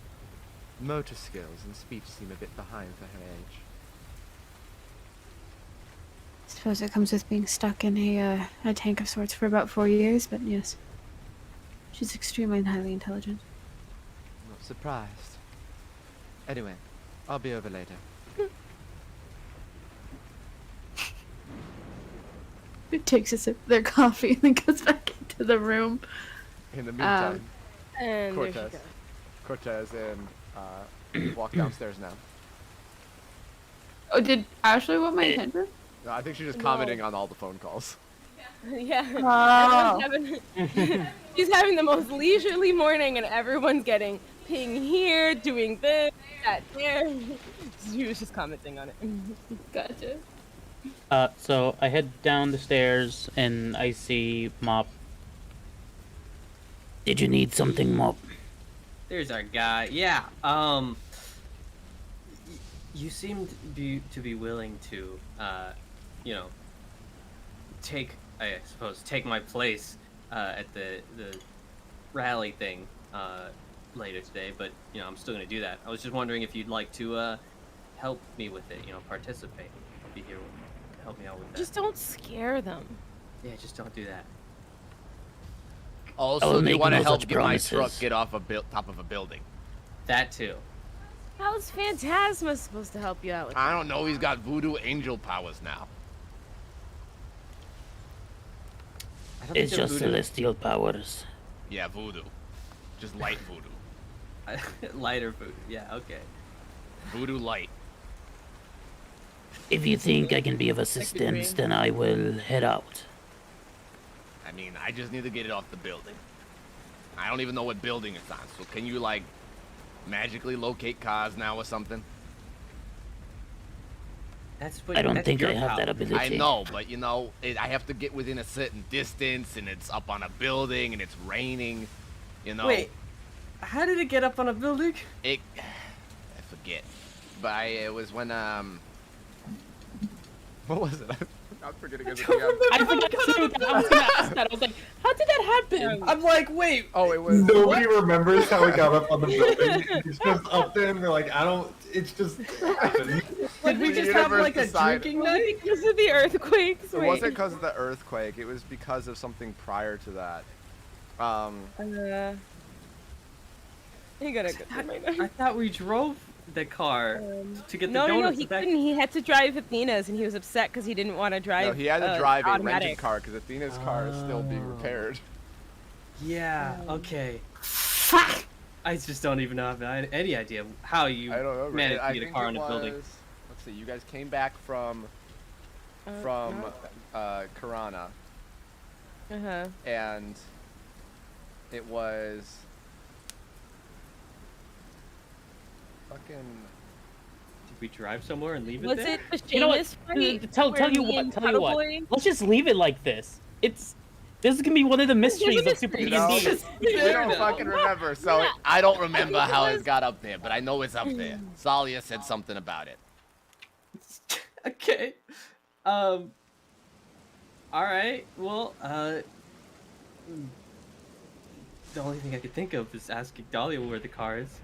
motor skills and speech seem a bit behind for her age. I suppose it comes with being stuck in a tank of sorts for about 4 years, but yes. She's extremely and highly intelligent. Not surprised. Anyway, I'll be over later. It takes a sip of their coffee and then goes back into the room. In the meantime, And there she Cortez. goes. Cortez and walk downstairs now. Oh, did Ashley want my attention? No, I think she's just No. commenting on all the phone calls. Yeah. Oh. Everyone's having, she's having the most leisurely morning, and everyone's getting ping here, doing this, that there. She was just commenting on it. Gotcha. So I head down the stairs and I see Mop. Did you need something, Mop? There's our guy. Yeah. You seemed to be willing to, you know, take my place at the rally thing later today. But you know, I'm still gonna do that. I was just wondering if you'd like to help me with it. You know, participate. Be here. Help me out with that. Just don't scare them. Yeah, just don't do that. Also, do you want to help get my promises. truck get off a top of a building? That too. How's Phantasma supposed to help you out with I don't know. He's got voodoo angel powers now. I don't think It's they're just voodoo. celestial powers. Yeah, voodoo. Just light voodoo. Lighter food. Yeah. Okay. Voodoo light. If you think I can be of assistance, then I will head out. I mean, I just need to get it off the building. I don't even know what building it's on. So can you like magically locate cars now or something? That's what. I don't that's think your I have power. that ability. I know, but you know, I have to get within a certain distance, and it's up on a building, and it's raining. You know. Wait. How did it get up on a building? I forget. But it was when What was it? I'm forgetting everything. I forgot too. I was gonna ask that. I was like, how did that happen? I'm like, wait. Oh, it was. Nobody remembers how we got up on the building. It's just up there, and we're like, I don't. It's just happened. Did we just have like a drinking night? because of the earthquakes? It wasn't because of the earthquake. It was because of something prior to that. You gotta go right now. I thought we drove the car to get the No, donuts. he back. couldn't. He had to drive Athena's, and he was upset because he didn't want to drive. No, he had to drive a rented automatic. car because Athena's car is still being repaired. Yeah. Okay. I just don't even have any idea how you I don't know. managed I to get a think car it in a building. was- Let's see. You guys came back from Karana, and it was fucking. we drive somewhere and leave it Was there? it the You know what? Seamus fight Tell where you me what. and Tell you what. Cowboy- Let's just leave it like this. This is gonna be one of the mysteries of Super You know, D&D. we don't fucking remember, so I don't remember how it got up there, but I know it's up there. Salia said something about it. Okay. All right. Well, the only thing I could think of is asking Dahlia where the car is.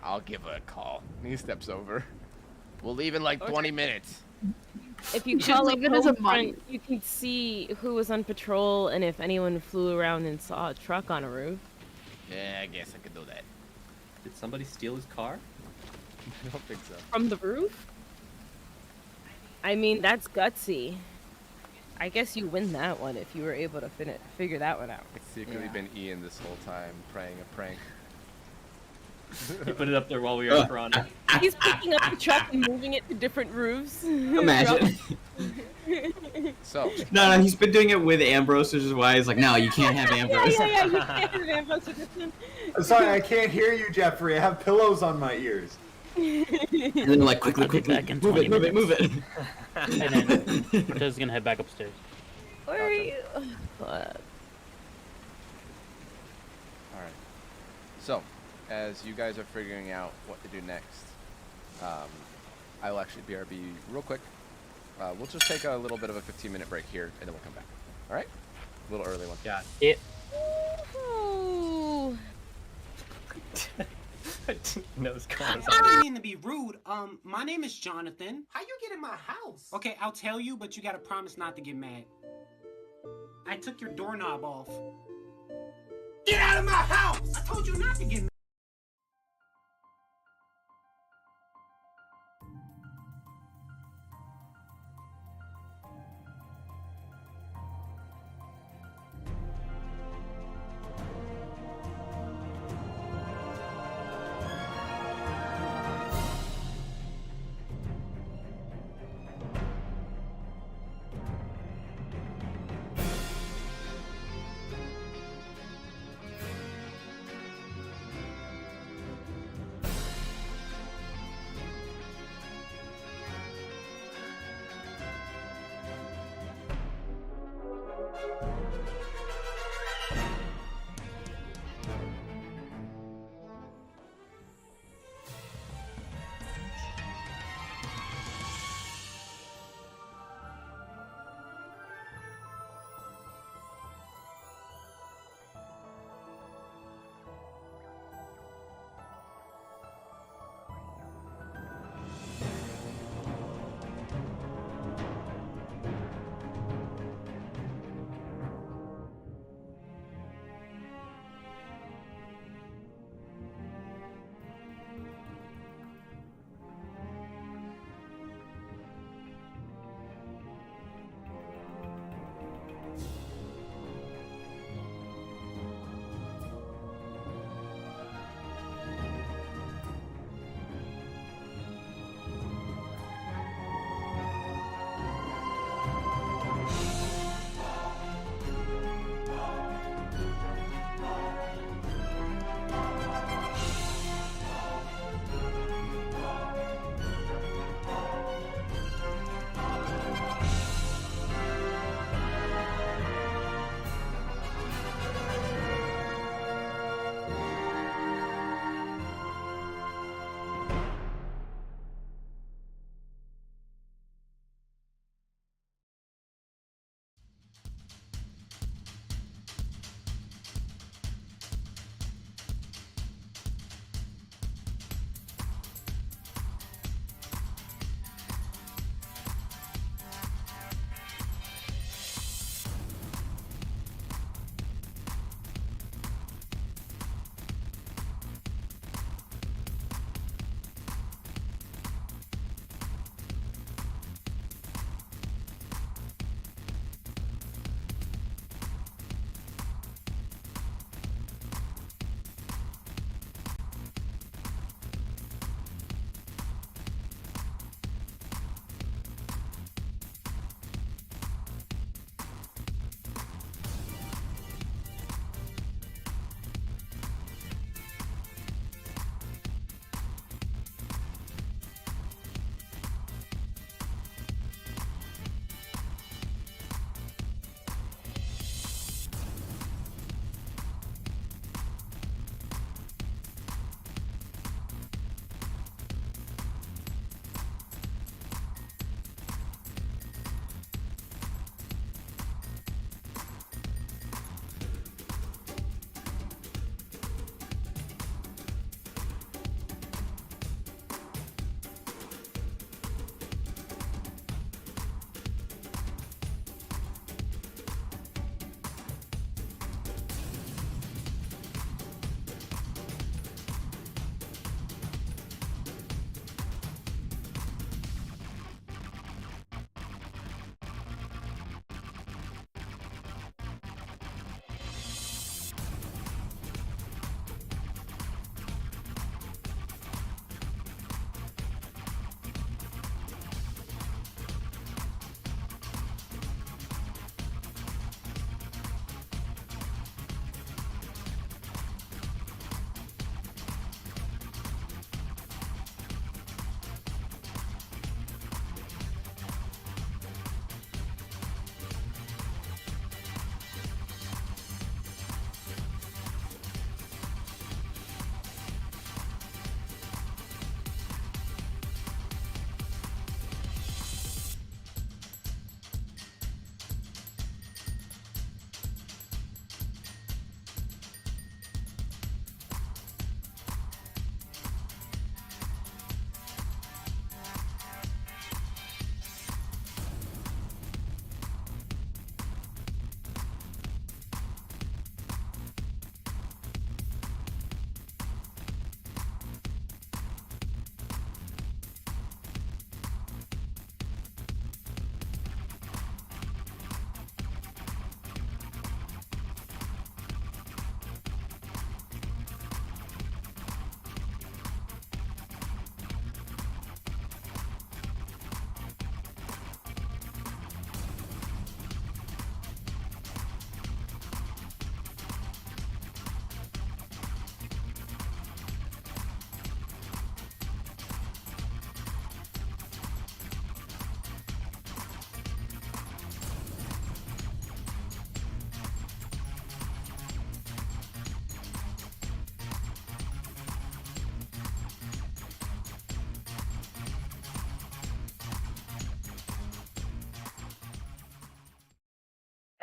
I'll give her a call. He steps over. We'll leave in like 20 minutes. If you You should call leave up it as a Homefront, money. you can see who was on patrol and if anyone flew around and saw a truck on a roof. Yeah, I guess I could do that. Did somebody steal his car? I don't think so. From the roof? I mean, that's gutsy. I guess you win that one if you were able to figure that one out. It's secretly been Ian this whole time, praying a prank. He put it up there while we were in Toronto. He's picking up the truck and moving it to different roofs. Imagine. So. No, he's been doing it with Ambrose, which is why he's like, no, you can't have Ambrose. Yeah, you can't have Ambrose with this one. I'm sorry, I can't hear you, Jeffrey. I have pillows on my ears. And then they're like, quickly, back in move 20 it, move it, move it. And then Cortez is gonna head back upstairs. Where are you? Alright. So, as you guys are figuring out what to do next, I will actually BRB real quick. We'll just take a little bit of a 15-minute break here, and then we'll come back. Alright? A little early one. Yeah. It. Ooh. Nose I cone. don't mean to be rude. My name is Jonathan. How you get in my house? Okay, I'll tell you, but you gotta promise not to get mad. I took your doorknob off. Get out of my house! I told you not to get mad.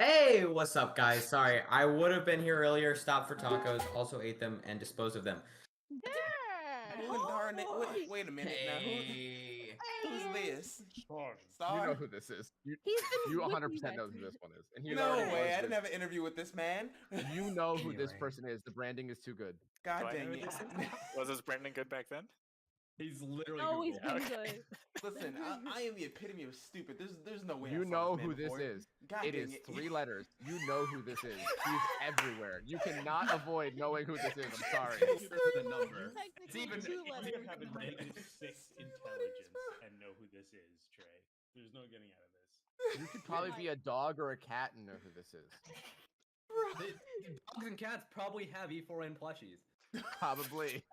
Hey, what's up, guys? Sorry, I would have been here earlier, stopped for tacos, also ate them, and disposed of them. Darn it. Wait a minute now. Who's this? You know who this is. You 100% know who this one is. And he No already way. was I didn't with- have an interview with this man. You know who this person is. The branding is too good. God dang it. Was his branding good back then? He's literally Oh, he's Google. been good. Listen, I am the epitome of stupid. There's no way. You I saw know this who man this before. is. God It dang is it. 3 letters. You know who this is. He's everywhere. You cannot avoid knowing who this is. I'm sorry. The number. It's Technically even two letters. you have advantage 6 intelligence and know who this is, Trey. There's no getting out of this. You could probably be a dog or a cat and know who this is. The dogs and cats probably have E4N plushies. Probably.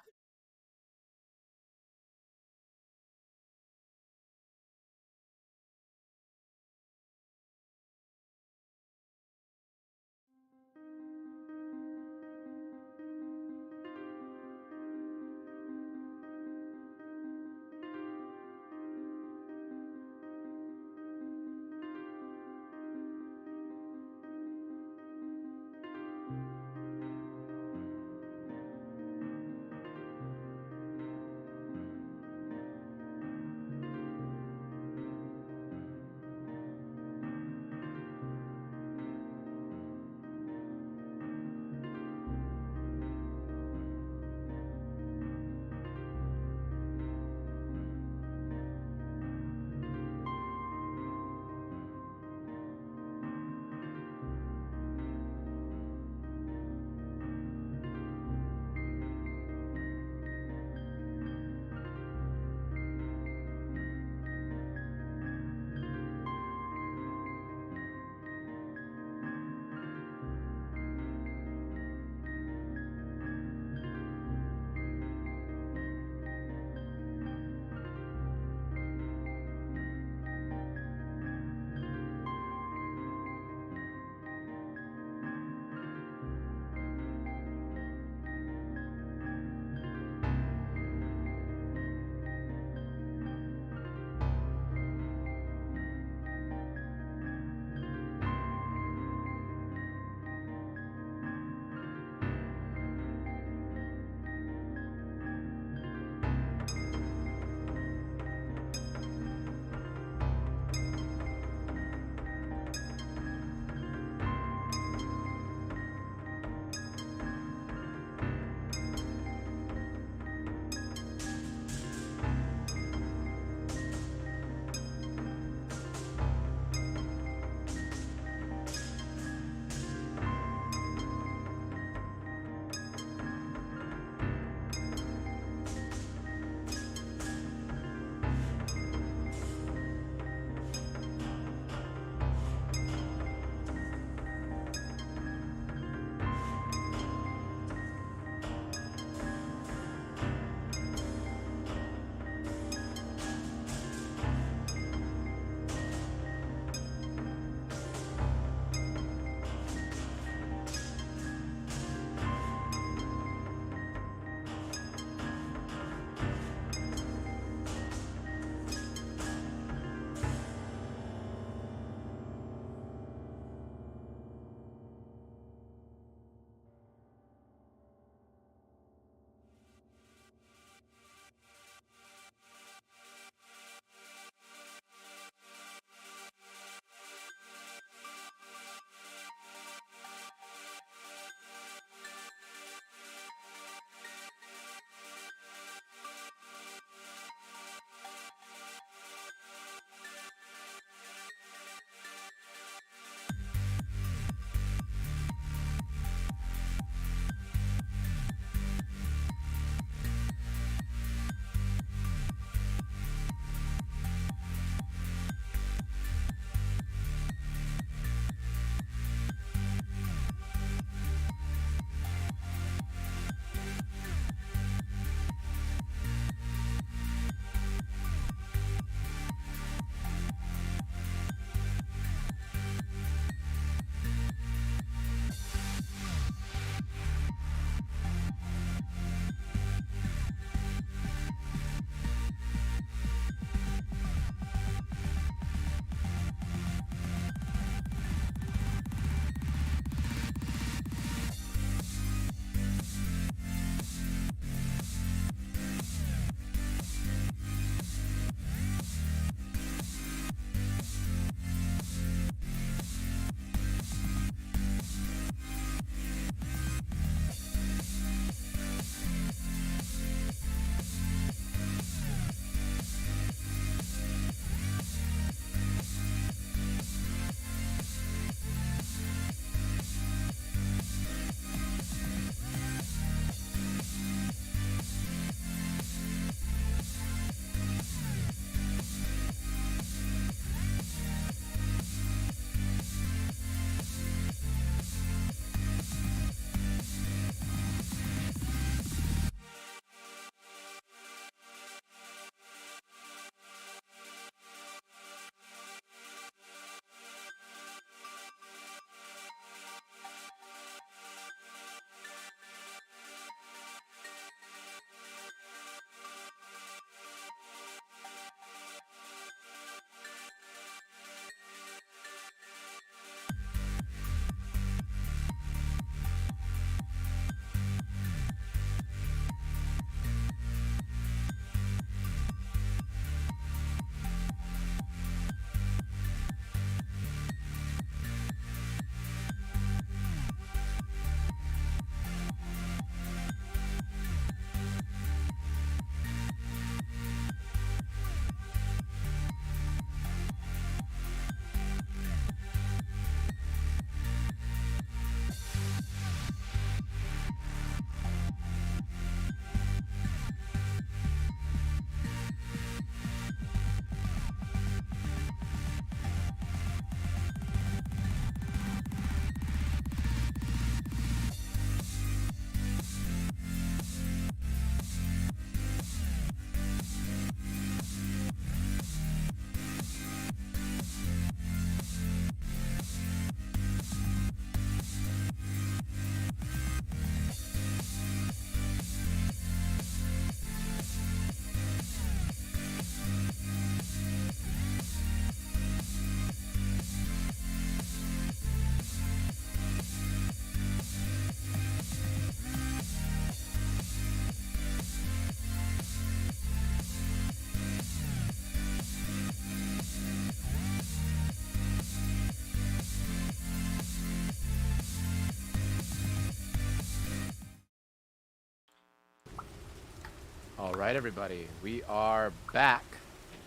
right, everybody, we are back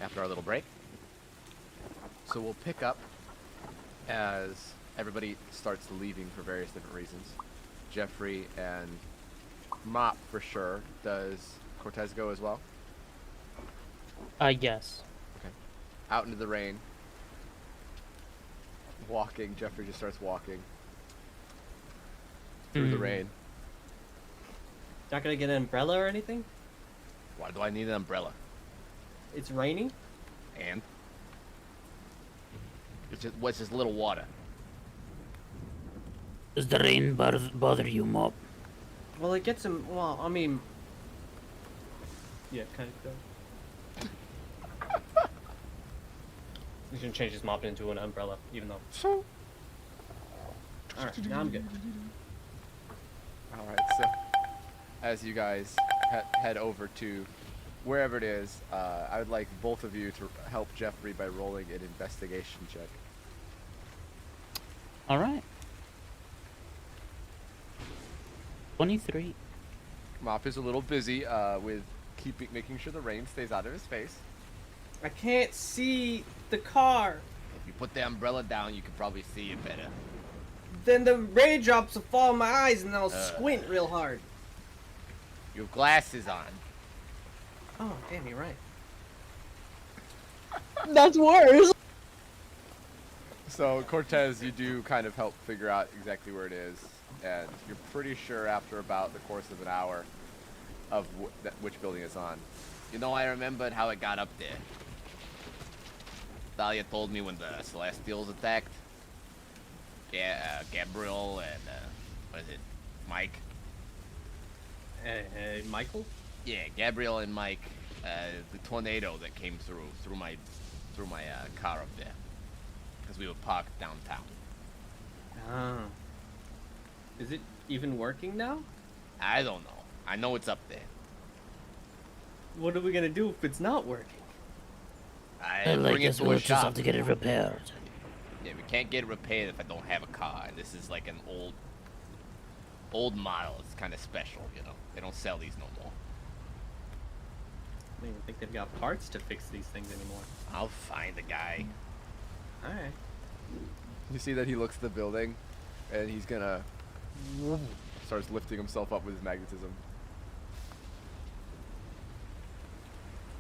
after our little break. So we'll pick up as everybody starts leaving for various different reasons. Jeffrey and Mop for sure. Does Cortez go as well? Yes. Okay. Out into the rain. Walking. Jeffrey just starts walking through the rain. Not gonna get an umbrella or anything? Why do I need an umbrella? It's raining? And? It's just little water. Does the rain bother you, Mop? Well, it gets him. Well, I mean. Yeah, kind of. We should change his mop into an umbrella, even though. So. Alright, now I'm good. Alright, so. As you guys head over to wherever it is, I would like both of you to help Jeffrey by rolling an investigation check. All right. 23. Mop is a little busy with making sure the rain stays out of his face. I can't see the car. If you put the umbrella down, you can probably see it better. Then the raindrops will fall in my eyes and I'll squint real hard. You have glasses on. Oh, damn, you're right. That's worse. So, Cortez, you do kind of help figure out exactly where it is, and you're pretty sure after about the course of an hour of which building it's on. You know, I remembered how it got up there. Thalia told me when the Celestials attacked. Yeah, Gabriel and, what is it, Mike? Michael? Yeah, Gabriel and Mike, the tornado that came through my car up there. Because we were parked downtown. Ah. Is it even working now? I don't know. I know it's up there. What are we gonna do if it's not working? I bring it to a shop. Have to get it repaired. Yeah, we can't get it repaired if I don't have a car. And this is like an old model. It's kind of special, you know. They don't sell these no more. I don't even think they've got parts to fix these things anymore. I'll find a guy. Alright. You see that he looks at the building, and he's gonna starts lifting himself up with his magnetism.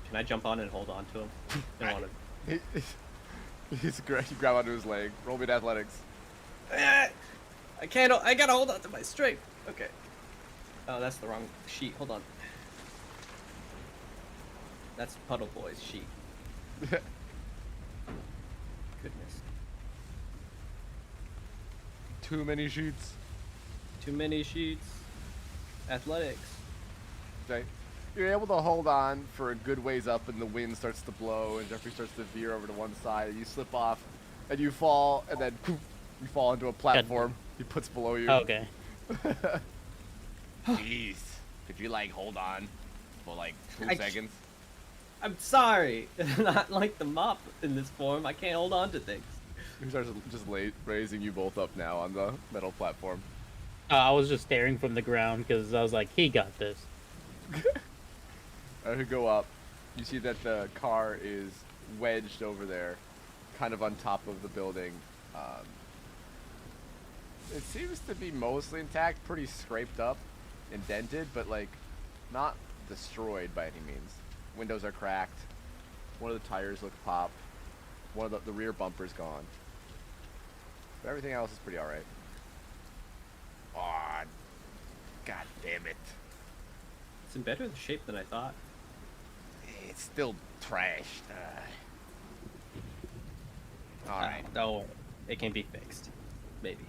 Can I jump on and hold on to him? I don't want to. You grab onto his leg. Roll me to athletics. I can't. I gotta hold on to my strength. Okay. Oh, that's the wrong sheet. Hold on. That's Puddle Boy's sheet. Goodness. Too many sheets. Too many sheets. Athletics. Okay. You're able to hold on for a good ways up, and the wind starts to blow, and Jeffrey starts to veer over to one side, and you slip off, and you fall, and then poof, you fall into a platform. He puts below you. Okay. Jeez. Could you, like, hold on for, like, 2 seconds? I'm sorry. Not like the mop in this form. I can't hold on to things. He starts just raising you both up now on the metal platform. I was just staring from the ground because I was like, he got this. As you go up, you see that the car is wedged over there, kind of on top of the building. It seems to be mostly intact, pretty scraped up and dented, but like not destroyed by any means. Windows are cracked. One of the tires look popped. One of the rear bumper's gone. But everything else is pretty alright. Aw, god damn it. It's in better shape than I thought. It's still trashed. Alright. No, it can be fixed. Maybe.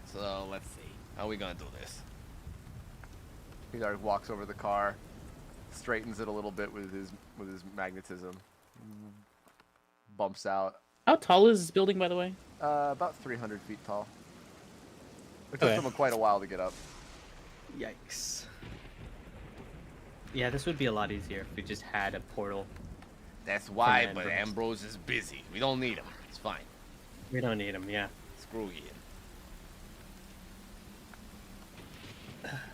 So, let's see. How are we gonna do this? He walks over the car, straightens it a little bit with his magnetism, bumps out. How tall is this building, by the way? About 300 feet tall. It took them quite a while to get up. Yikes. Yeah, this would be a lot easier if we just had a portal. That's why, From but Ambrose. Ambrose is busy. We don't need him. It's fine. We don't need him, yeah. Screw you.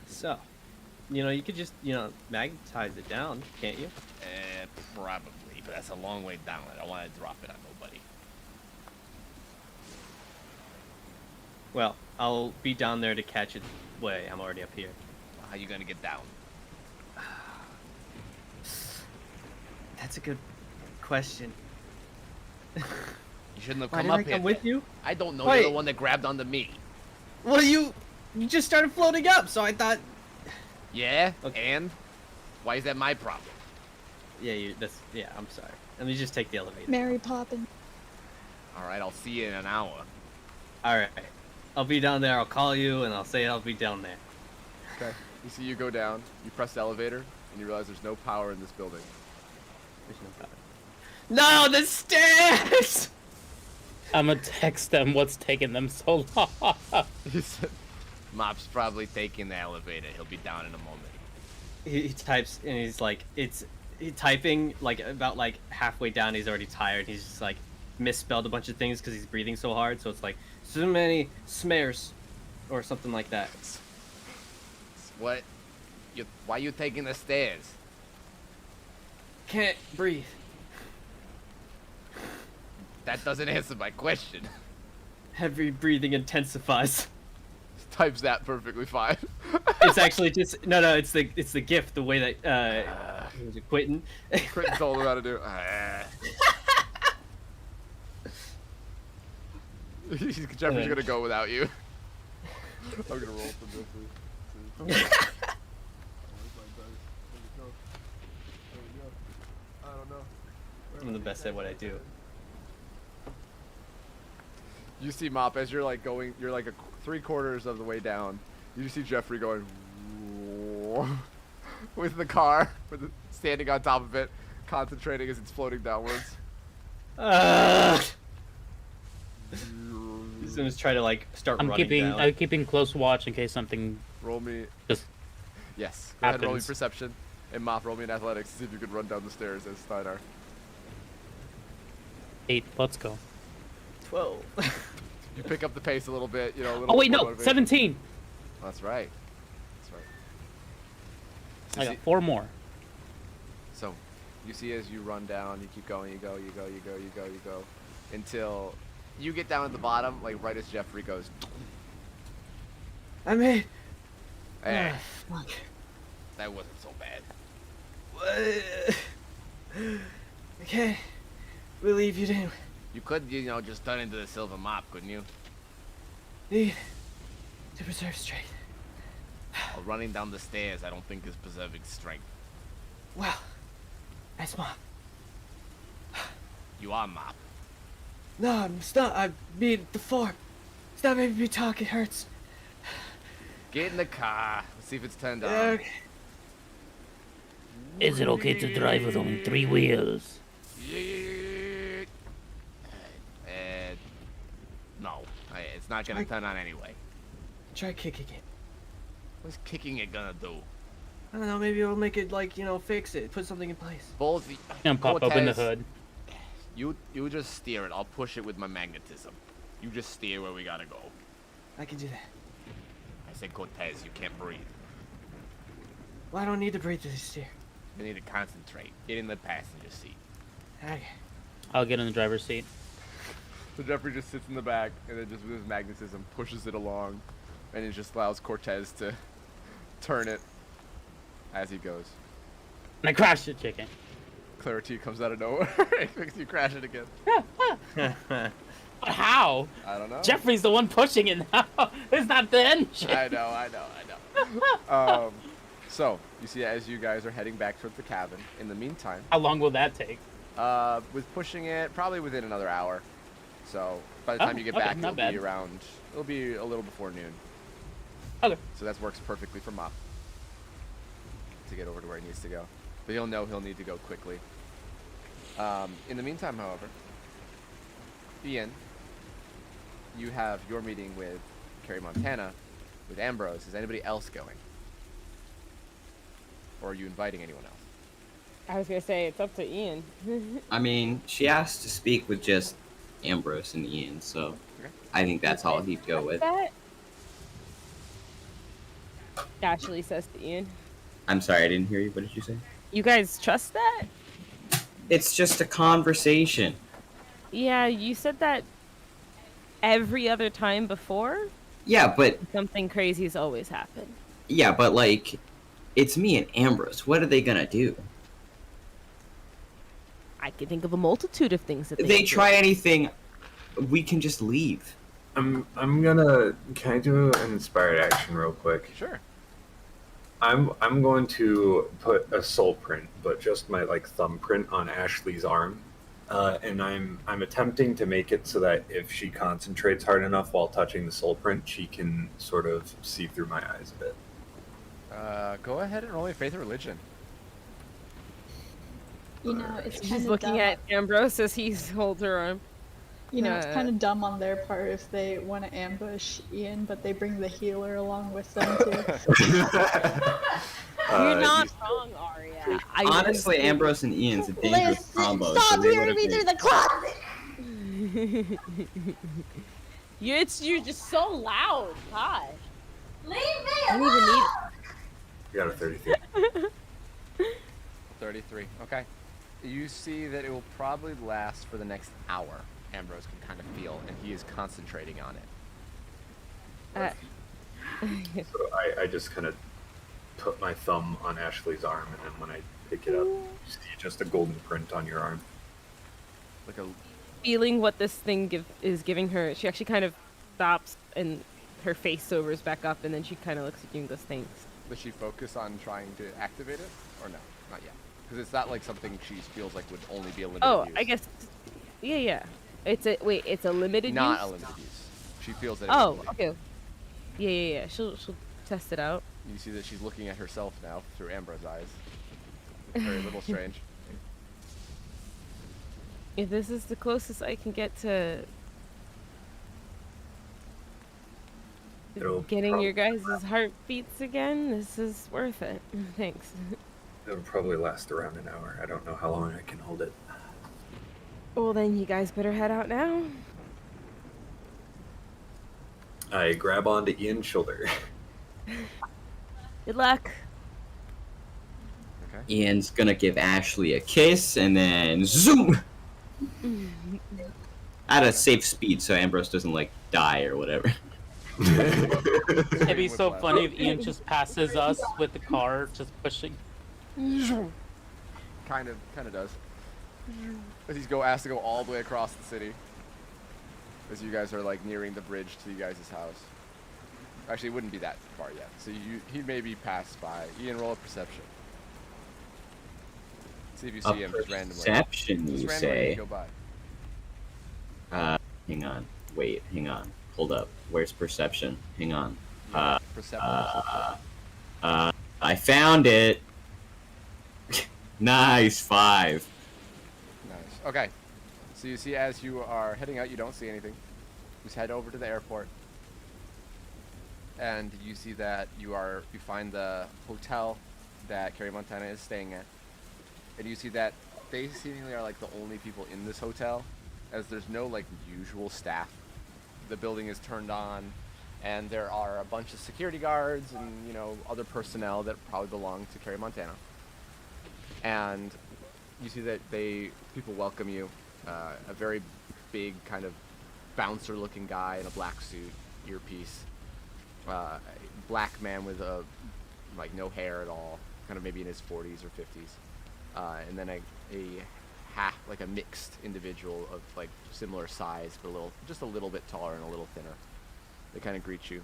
So, you know, you could just, you know, magnetize it down, can't you? Probably, but that's a long way down. I don't want to drop it on nobody. Well, I'll be down there to catch it. Wait, I'm already up here. How you gonna get down? That's a good question. You shouldn't have Why come didn't up I here. come with you? I don't know. Wait. You're the one that grabbed onto me. Well, you just started floating up, so I thought. Yeah. And why is that my problem? Yeah, I'm sorry. Let me just take the elevator. Mary Poppins. All right, I'll see you in an hour. All right, I'll be down there. I'll call you, and I'll say I'll be down there. Okay. You see, you go down. You press the elevator, and you realize there's no power in this building. There's no power. No, the stairs! I'm gonna text them what's taking them so long. He said, Mop's probably taking the elevator. He'll be down in a moment. He types, and he's like, typing like about like halfway down. He's already tired. He's just like misspelled a bunch of things because he's breathing so hard. So it's like so many smears, or something like that. What? Why you taking the stairs? Can't breathe. That doesn't answer my question. Heavy breathing intensifies. Types that perfectly fine. It's actually just no. It's the gift. The way that was it Quentin? Quentin told him how to do. Jeffrey's gonna go without you. I'm gonna roll for Jeffrey. I don't know. I'm the best at what I do. You see Mop as you're like going. You're like 3/4 of the way down. You see Jeffrey going with the car, standing on top of it, concentrating as it's floating downwards. He's gonna try to like start running down. I'm keeping close watch in case something. Roll me. Just. Yes. Go ahead, roll me happens. perception, and Mop, roll me in athletics to see if you can run down the stairs as Steinar. 8. Let's go. 12. You pick up the pace a little bit, you know. A little Oh wait, more no, motivation. 17. That's right. That's right. So I got 4 more. So, you see as you run down, you keep going, you go, until you get down at the bottom, like right as Jeffrey goes. I'm in. Eh, Fuck. that wasn't so bad. Okay, believe you didn't. You could, you know, just turn into the silver mop, couldn't you? Need to preserve strength. Well, running down the stairs, I don't think is preserving strength. Well, that's Mom. You are Mop. No, I'm not. I mean the form. Stop making me talk. It hurts. Get in the car. Let's see if it's turned on. Okay. Is it okay to drive with only 3 wheels? No, it's not gonna turn on anyway. Try kicking it. What's kicking it gonna do? I don't know. Maybe it'll make it like fix it. Put something in place. Both. And pop up in the Cortez, hood. You just steer it. I'll push it with my magnetism. You just steer where we gotta go. I can do that. I said Cortez, you can't breathe. Well, I don't need to breathe to steer. You need to concentrate. Get in the passenger seat. Okay. I'll get in the driver's seat. So Jeffrey just sits in the back and then just with his magnetism pushes it along, and it just allows Cortez to turn it as he goes. And I crashed the chicken. Clarity comes out of nowhere. It makes you crash it again. But how? I don't know. Jeffrey's the one pushing it now. It's not the engine. I know. So you see, as you guys are heading back towards the cabin. In the meantime, How long will that take? with pushing it, probably within another hour. So by the time Oh, you get okay, back, not it'll bad. be around. It'll be a little before noon. Okay. So that works perfectly for Mop to get over to where he needs to go. But he'll know he'll need to go quickly. In the meantime, however, Ian, you have your meeting with Carrie Montana, with Ambrose. Is anybody else going? Or are you inviting anyone else? I was gonna say it's up to Ian. I mean, she asked to speak with just Ambrose and Ian, so I think that's all he'd go with. That Ashley says to Ian. I'm sorry, I didn't hear you. What did you say? You guys trust that? It's just a conversation. Yeah, you said that every other time before. Yeah, but Something crazy's always happened. yeah, but like, it's me and Ambrose. What are they gonna do? I can think of a multitude of things that If they could try do. anything, we can just leave. I'm gonna. Can I do an inspired action real quick? Sure. I'm going to put a soul print, but just my like thumbprint on Ashley's arm, and I'm attempting to make it so that if she concentrates hard enough while touching the soul print, she can sort of see through my eyes a bit. Go ahead and roll a faith or religion. You know, it's She's kind of looking dumb. at Ambrose as he holds her arm. You know, it's kind of dumb on their part if they want to ambush Ian, but they bring the healer along with them too. You're not wrong, Arya. Honestly, Ambrose and Ian's a dangerous combo. Stop so they hearing would've me been- through the closet! You're just so loud. God. Leave me I don't even need You got a 33. 33. Okay. You see that it will probably last for the next hour. Ambrose can kind of feel, and he is concentrating on it. So I just kind of put my thumb on Ashley's arm, and then when I pick it up, you see just a golden print on your arm. Like a feeling what this thing is giving her. She actually kind of stops, and her face sobers back up, and then she kind of looks at you and goes, "Thanks." Does she focus on trying to activate it, or no? Not yet. Because it's not like something she feels like would only be a limited use. I guess. Yeah. It's a limited Not use. a limited use. She feels that. Oh, it will be. okay. Yeah. She'll test it out. You see that she's looking at herself now through Ambrose's eyes. Very little strange. If this is the closest I can get to getting your guys' heartbeats again, this is worth it. Thanks. It'll probably last around an hour. I don't know how long I can hold it. Well, then you guys better head out now. I grab onto Ian's shoulder. Good luck. Ian's gonna give Ashley a kiss and then zoom at a safe speed so Ambrose doesn't like die or whatever. It'd be so funny if Ian just passes us with the car, just pushing. Kind of does. As he's has to go all the way across the city. As you guys are like nearing the bridge to you guys' house. Actually, it wouldn't be that far yet. So he maybe passed by. Ian, roll a perception. See if you see him just randomly. Perception, Just you randomly say? go by. Hang on. Wait, hang on. Hold up. Where's perception? Hang on. Perception. I found it. Nice, 5. Nice. Okay. So you see as you are heading out, you don't see anything. Just head over to the airport. And you see that you find the hotel that Carrie Montana is staying at. And you see that they seemingly are like the only people in this hotel, as there's no like usual staff. The building is turned on, and there are a bunch of security guards and other personnel that probably belong to Carrie Montana. And you see that people welcome you. A very big kind of bouncer-looking guy in a black suit, earpiece. A black man with no hair at all, kind of maybe in his 40s or 50s. And then a mixed individual of like similar size, but just a little bit taller and a little thinner. They kind of greet you,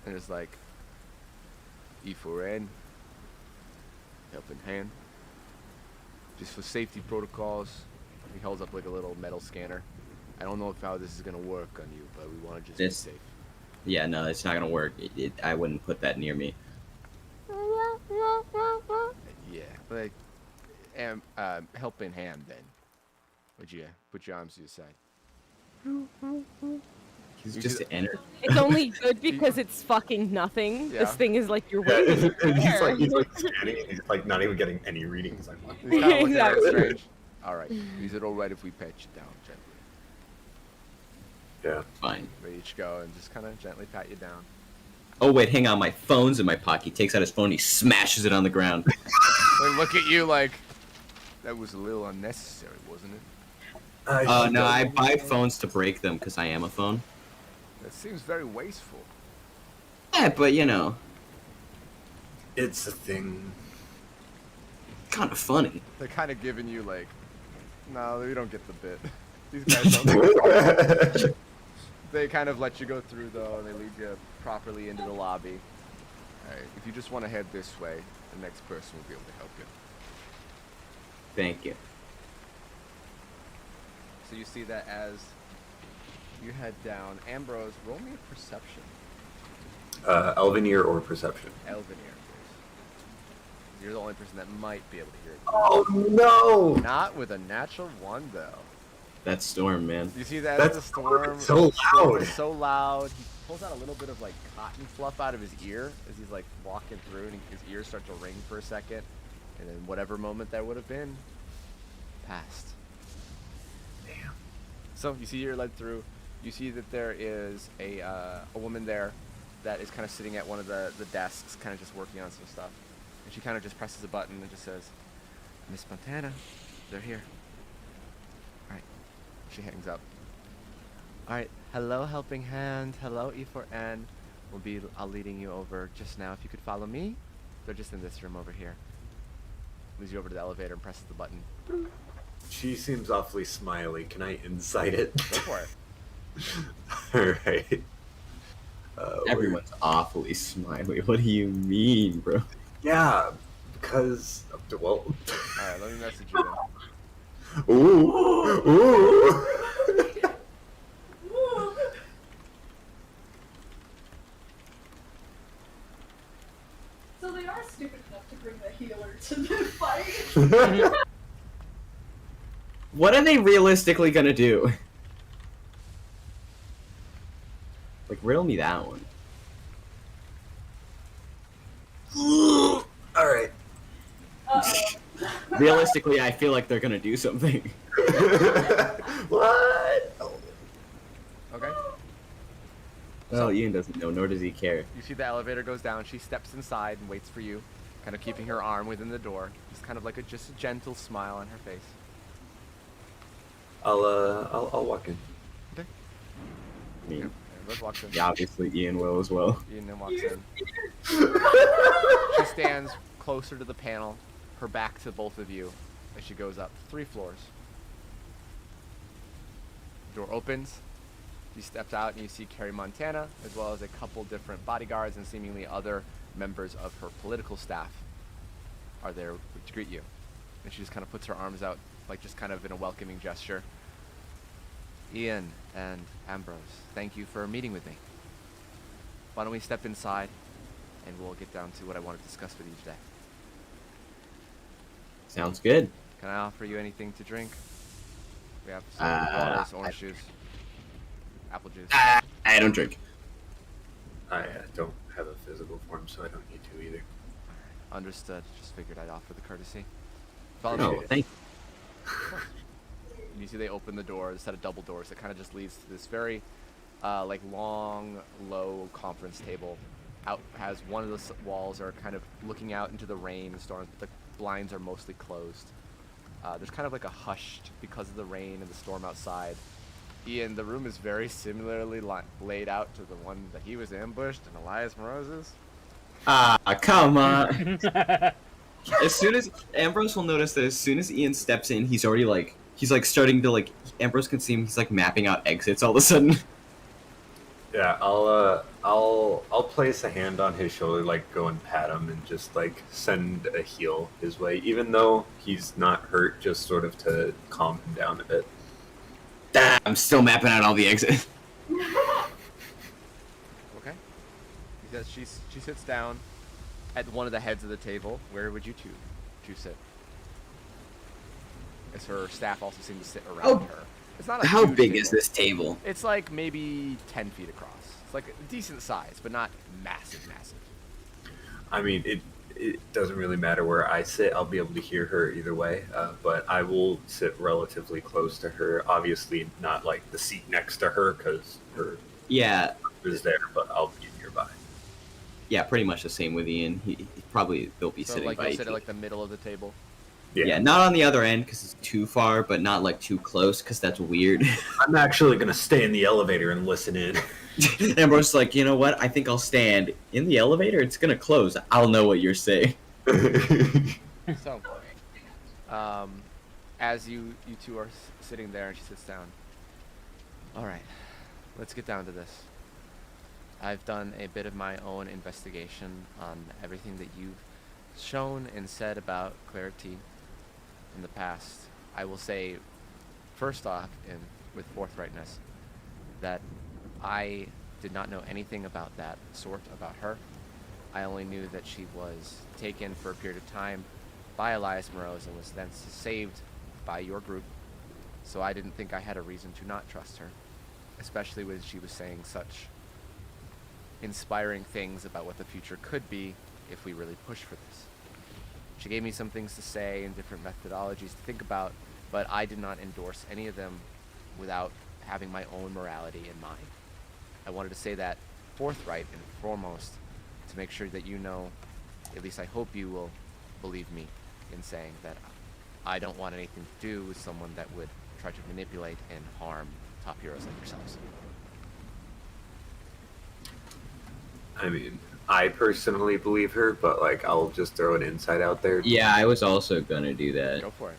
and it's like, E4N, helping hand. Just for safety protocols. He holds up like a little metal scanner. I don't know how this is gonna work on you, but we want to just be safe. Yeah, no, it's not gonna work. I wouldn't put that near me. Yeah, but helping hand then. Would you put your arms to your side? He's just to enter. It's only good because it's fucking nothing. Yeah. This thing is like your weight is he's there. like scanning, and he's like not even getting any readings. He's like, what? He's kind of looking at it Exactly. strange. All right. Is it all right if we pat you down gently? Yeah. Fine. We each go and just kind of gently pat you down. Oh wait, hang on, my phone's in my pocket. He takes out his phone, he smashes it on the ground. They look at you like, that was a little unnecessary, wasn't it? No, I buy phones to break them because I am a phone. That seems very wasteful. Yeah, but you know. It's a thing. Kind of funny. They're kind of giving you like, no, we don't get the bit. These guys don't. They kind of let you go through though, and they lead you properly into the lobby. Alright, if you just want to head this way, the next person will be able to help you. Thank you. So you see that as you head down, Ambrose, roll me a perception. Elven ear or perception? Elven ear, please. You're the only person that might be able to hear it. Oh no! Not with a natural 1 though. That storm, man. You see that That's the storm? so the storm loud. is so loud. He pulls out a little bit of like cotton fluff out of his ear as he's like walking through, and his ears start to ring for a second, and then whatever moment that would have been, passed. Damn. So you see you're led through. You see that there is a woman there that is kind of sitting at one of the desks, kind of just working on some stuff, and she kind of just presses a button and just says, "Miss Montana, they're here." All right. She hangs up. All right. Hello, Helping Hand. Hello, E4N. We'll be leading you over just now. If you could follow me, they're just in this room over here. Leads you over to the elevator and presses the button. She seems awfully smiley. Can I insight it? Go for it. Alright. Everyone's awfully smiley. What do you mean, bro? Yeah, because well. Alright, let me message you then. Ooh, ooh. So they are stupid enough to bring the healer to the fight. What are they realistically gonna do? Like, riddle me that one. Alright. Realistically, I feel like they're gonna do something. What? Okay. Well, Ian doesn't know, nor does he care. You see the elevator goes down. She steps inside and waits for you, kind of keeping her arm within the door. Just kind of like just a gentle smile on her face. I'll walk in. Okay. I mean, Everybody walks in. yeah, obviously Ian will as well. Ian then walks in. She stands closer to the panel, her back to both of you, as she goes up 3 floors. Door opens. You steps out and you see Carrie Montana, as well as a couple different bodyguards and seemingly other members of her political staff are there to greet you. And she just kind of puts her arms out, like just kind of in a welcoming gesture. Ian and Ambrose, thank you for meeting with me. Why don't we step inside and we'll get down to what I want to discuss with you today. Sounds good. Can I offer you anything to drink? We have some waters, orange juice, apple juice. I don't drink. I don't have a physical form, so I don't need to either. Understood. Just figured I'd offer the courtesy. Follow No, me. thank You see they open the door, a set of double doors that kind of just leads to this very like long, low conference table. Out has one of the walls are kind of looking out into the rain and storms, but the blinds are mostly closed. There's kind of like a hushed because of the rain and the storm outside. Ian, the room is very similarly laid out to the one that he was ambushed in Elias Morose's. Ah, come on. As soon as Ambrose will notice that as soon as Ian steps in, he's already like starting to like Ambrose can see him, he's like mapping out exits all of a sudden. Yeah, I'll place a hand on his shoulder, like go and pat him and just like send a heal his way, even though he's not hurt, just sort of to calm him down a bit. I'm still mapping out all the exits. Okay. Because she sits down at one of the heads of the table. Where would you two sit? As her staff also seem to sit around her. It's not a How huge big table. is this table? It's like maybe 10 feet across. It's like a decent size, but not massive. I mean, it doesn't really matter where I sit. I'll be able to hear her either way, but I will sit relatively close to her. Obviously, not like the seat next to her because her yeah is there, but I'll be nearby. Yeah, pretty much the same with Ian. He probably they'll be So sitting like by you'll each sit at other. like the middle of the table. Yeah, not on the other end because it's too far, but not like too close because that's weird. I'm actually gonna stay in the elevator and listen in. Ambrose's like, you know what? I think I'll stand in the elevator. It's gonna close. I'll know what you're saying. So, as you two are sitting there and she sits down. All right, let's get down to this. I've done a bit of my own investigation on everything that you've shown and said about Clarity in the past. I will say, first off, with forthrightness, that I did not know anything about that sort about her. I only knew that she was taken for a period of time by Elias Morose and was then saved by your group. So I didn't think I had a reason to not trust her, especially when she was saying such inspiring things about what the future could be if we really push for this. She gave me some things to say and different methodologies to think about, but I did not endorse any of them without having my own morality in mind. I wanted to say that forthright and foremost to make sure that you know, at least I hope you will believe me in saying that I don't want anything to do with someone that would try to manipulate and harm top heroes like yourselves. I mean, I personally believe her, but like I'll just throw an insight out there. Yeah, I was also gonna do that. Go for it.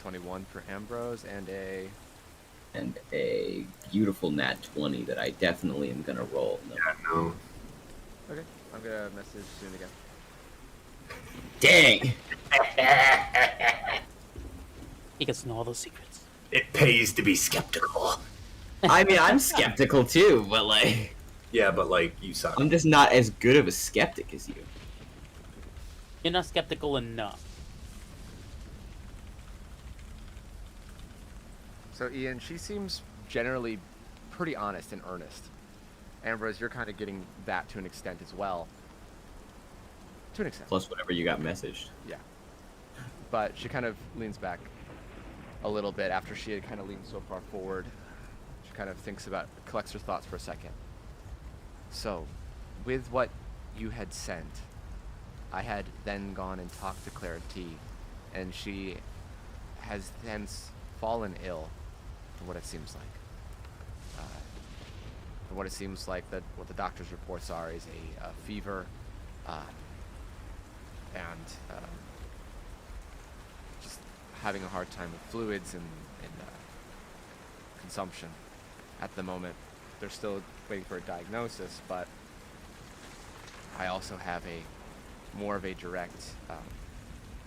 21 for Ambrose and a beautiful nat 20 that I definitely am gonna roll. No. Yeah, no. Okay, I'm gonna message soon again. Dang! He gets to know all those secrets. It pays to be skeptical. I mean, I'm skeptical too, but like... Yeah, but like, you suck. I'm just not as good of a skeptic as you. You're not skeptical enough. So Ian, she seems generally pretty honest and earnest. Ambrose, you're kind of getting that to an extent as well. To an extent. Plus whatever you got messaged. Yeah. But she kind of leans back a little bit after she had kind of leaned so far forward. She kind of collects her thoughts for a second. So, with what you had sent, I had then gone and talked to Clarity, and she has hence fallen ill, from what it seems like. From what it seems like, what the doctor's reports are is a fever, and just having a hard time with fluids and consumption. At the moment, they're still waiting for a diagnosis, but I also have more of a direct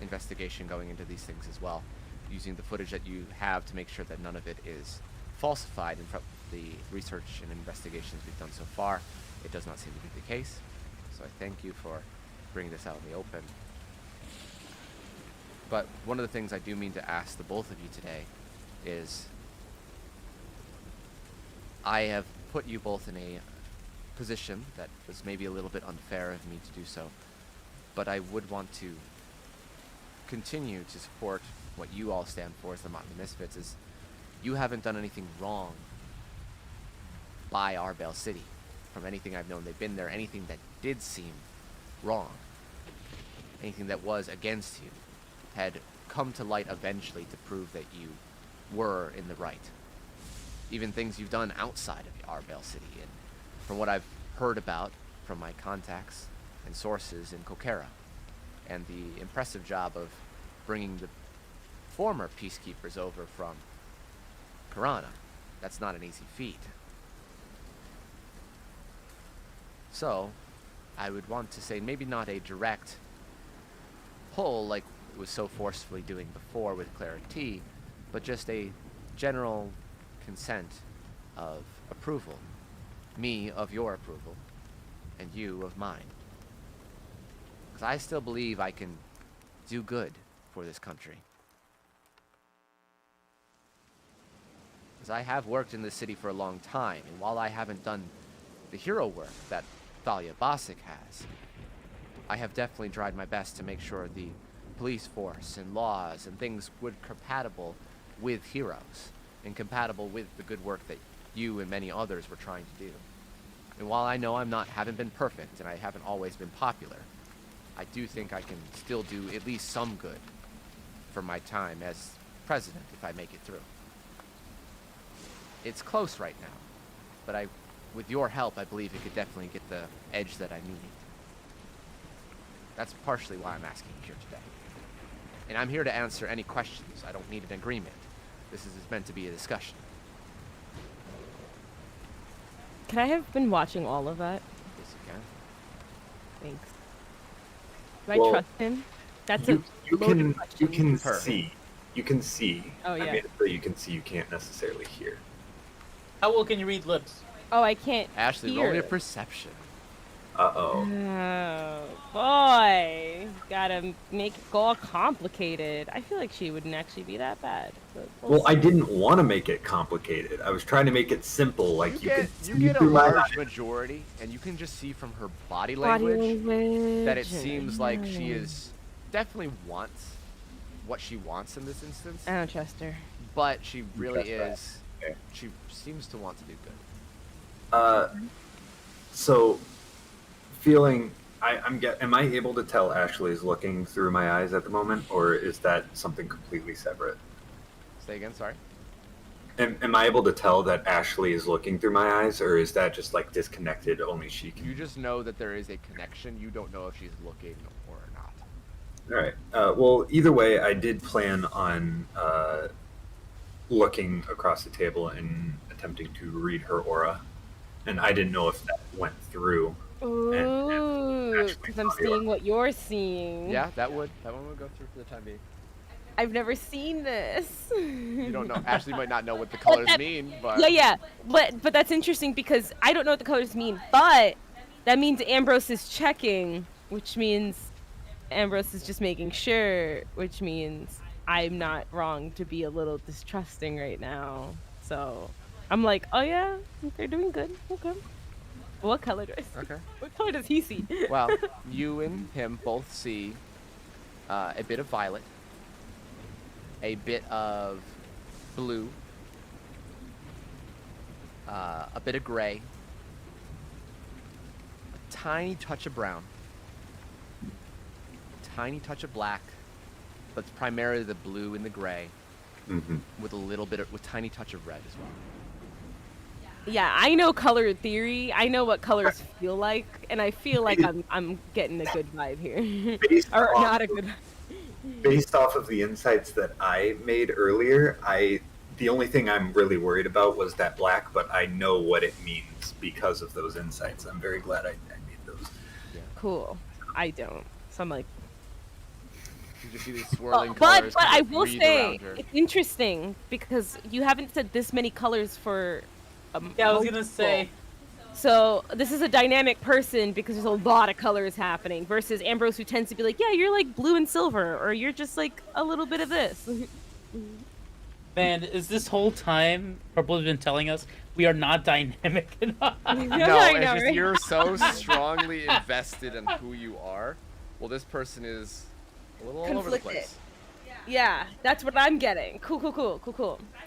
investigation going into these things as well, using the footage that you have to make sure that none of it is falsified. In the research and investigations we've done so far, it does not seem to be the case. So I thank you for bringing this out in the open. But one of the things I do mean to ask the both of you today is, I have put you both in a position that was maybe a little bit unfair of me to do so, but I would want to continue to support what you all stand for as the Motley Misfits. Is you haven't done anything wrong by Arbale City. From anything I've known, they've been there. Anything that did seem wrong, anything that was against you, had come to light eventually to prove that you were in the right. Even things you've done outside of Arbale City, and from what I've heard about from my contacts and sources in Kokera, and the impressive job of bringing the former peacekeepers over from Karana. That's not an easy feat. So, I would want to say maybe not a direct pull like it was so forcefully doing before with Clarity, but just a general consent of approval. Me of your approval, and you of mine. Because I still believe I can do good for this country. Because I have worked in this city for a long time, and while I haven't done the hero work that Thalia Basic has, I have definitely tried my best to make sure the police force and laws and things were compatible with heroes, and compatible with the good work that you and many others were trying to do. And while I know haven't been perfect and I haven't always been popular, I do think I can still do at least some good for my time as president if I make it through. It's close right now, but with your help, I believe it could definitely get the edge that I need. That's partially why I'm asking you here today. And I'm here to answer any questions. I don't need an agreement. This is meant to be a discussion. Can I have been watching all of that? Yes, you can. Thanks. Do I trust him? That's you can Perfect. see. You can see. Oh, yeah. I made it so you can see. You can't necessarily hear. How well can you read lips? Oh, I can't Ashley, hear. roll your perception. Uh-oh. Oh, boy. Gotta make it all complicated. I feel like she wouldn't actually be that bad. But Well, I see. didn't want to make it complicated. I was trying to make it simple, like you You could see get a through my large eyes. majority, and you can just see from her body Body language that it language, seems like she yeah. is definitely wants what she wants in this instance. I don't trust her. But she really trust that. is. Okay. She seems to want to do good. So, feeling, am I able to tell Ashley is looking through my eyes at the moment, or is that something completely separate? Say again, sorry. Am I able to tell that Ashley is looking through my eyes, or is that just like disconnected? Only she can. You just know that there is a connection. You don't know if she's looking or not. All right. Well, either way, I did plan on looking across the table and attempting to read her aura, and I didn't know if that went through. Ooh, because I'm seeing what you're seeing. Yeah, that one would go through for the time being. I've never seen this. You don't know. Ashley might not know what the colors mean, but Yeah. But that's interesting because I don't know what the colors mean, but that means Ambrose is checking, which means Ambrose is just making sure, which means I'm not wrong to be a little distrusting right now. So I'm like, oh yeah, they're doing good. Okay. What color do I see? Okay. What color does he see? Well, you and him both see a bit of violet, a bit of blue, a bit of gray, a tiny touch of brown, a tiny touch of black, but it's primarily the blue and the gray, with a little bit with tiny touch of red as well. Yeah, I know color theory. I know what colors feel like, and I feel like I'm getting a good vibe here, or not a good. Based off of the insights that I made earlier, the only thing I'm really worried about was that black, but I know what it means because of those insights. I'm very glad I made those. Cool. I don't. So I'm like. You just see these swirling colors. But I will breathe say around her. it's interesting because you haven't said this many colors for. Yeah, I was gonna say. So this is a dynamic person because there's a lot of colors happening versus Ambrose, who tends to be like, yeah, you're like blue and silver, or you're just like a little bit of this. Man, is this whole time Purple has been telling us we are not dynamic enough? No, it's just you're so strongly invested in who you are. Well, this person is a little all over the place. Yeah, that's what I'm getting. Cool.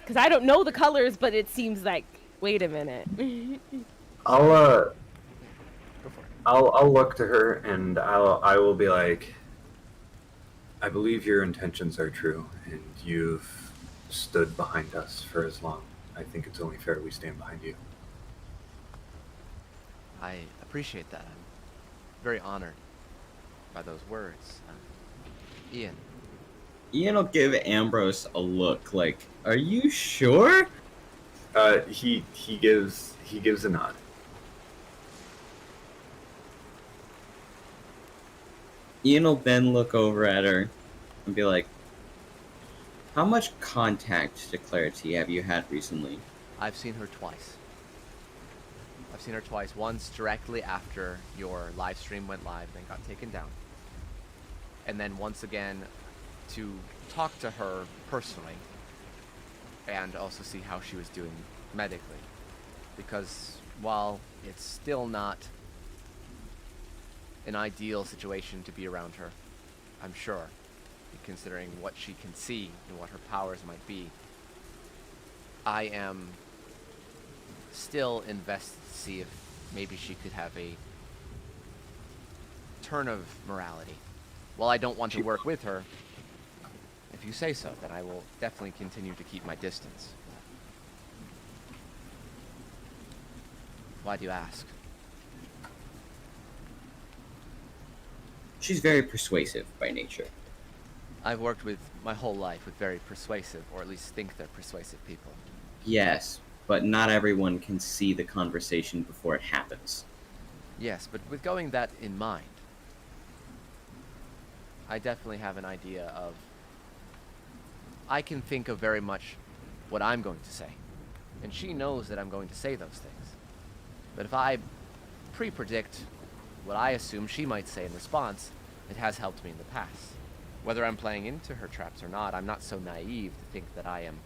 Because I don't know the colors, but it seems like, wait a minute. I'll look to her and I will be like, I believe your intentions are true and you've stood behind us for as long. I think it's only fair we stand behind you. I appreciate that. I'm very honored by those words. Ian. Ian will give Ambrose a look like, are you sure? He gives a nod. Ian will then look over at her and be like, how much contact to Clarity have you had recently? I've seen her twice. Once directly after your live stream went live, then got taken down. And then once again to talk to her personally and also see how she was doing medically. Because while it's still not an ideal situation to be around her, I'm sure, considering what she can see and what her powers might be, I am still invested to see if maybe she could have a turn of morality. While I don't want to work with her, if you say so, then I will definitely continue to keep my distance. Why do you ask? She's very persuasive by nature. I've worked with my whole life with very persuasive, or at least think they're persuasive people. Yes, but not everyone can see the conversation before it happens. Yes, but with going that in mind, I definitely have an idea of... I can think of very much what I'm going to say. And she knows that I'm going to say those things. But if I pre-predict what I assume she might say in response, it has helped me in the past. Whether I'm playing into her traps or not, I'm not so naive to think that I am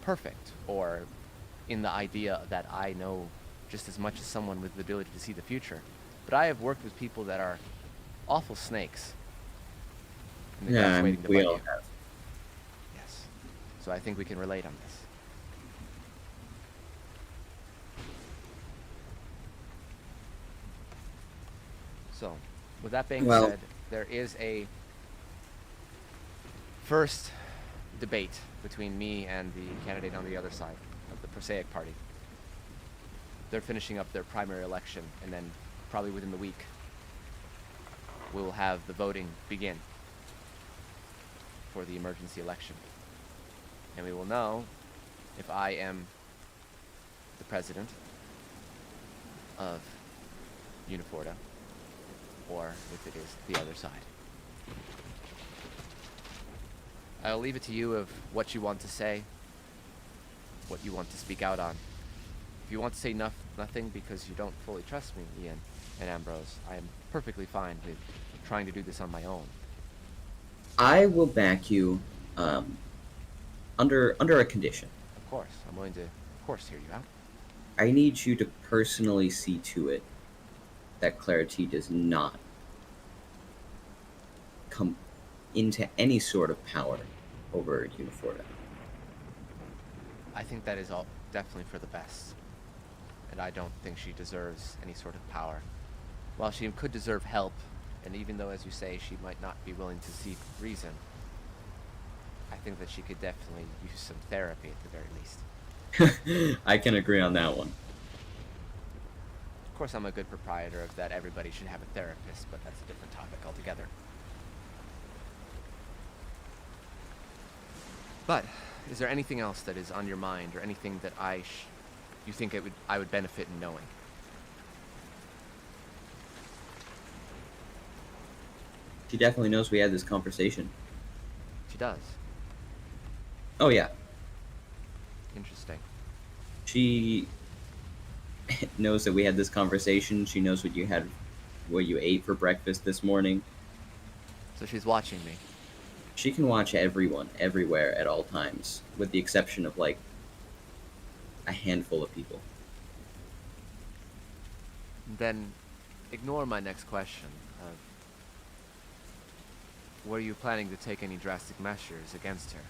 perfect, or in the idea that I know just as much as someone with the ability to see the future. But I have worked with people that are awful snakes. And they're just waiting to we bite all you. have. Yes. So I think we can relate on this. So, with that being said, there is a first debate between me and the candidate on the other side of the Prosaic Party. They're finishing up their primary election, and then probably within the week, we'll have the voting begin for the emergency election. And we will know if I am the president of Uniforta, or if it is the other side. I'll leave it to you of what you want to say, what you want to speak out on. If you want to say nothing because you don't fully trust me, Ian and Ambrose, I am perfectly fine with trying to do this on my own. I will back you under a condition. Of course, I'm willing to, of course, hear you out. I need you to personally see to it that Clarity does not come into any sort of power over Uniforta. I think that is all definitely for the best. And I don't think she deserves any sort of power. While she could deserve help, and even though, as you say, she might not be willing to seek reason, I think that she could definitely use some therapy at the very least. I can agree on that one. Of course, I'm a good proprietor of that everybody should have a therapist, but that's a different topic altogether. But, is there anything else that is on your mind, or anything that you think I would benefit in knowing? She definitely knows we had this conversation. She does. Oh yeah. Interesting. She knows that we had this conversation. She knows what you ate for breakfast this morning. So she's watching me. She can watch everyone, everywhere, at all times, with the exception of, like, a handful of people. Then, ignore my next question. Were you planning to take any drastic measures against her?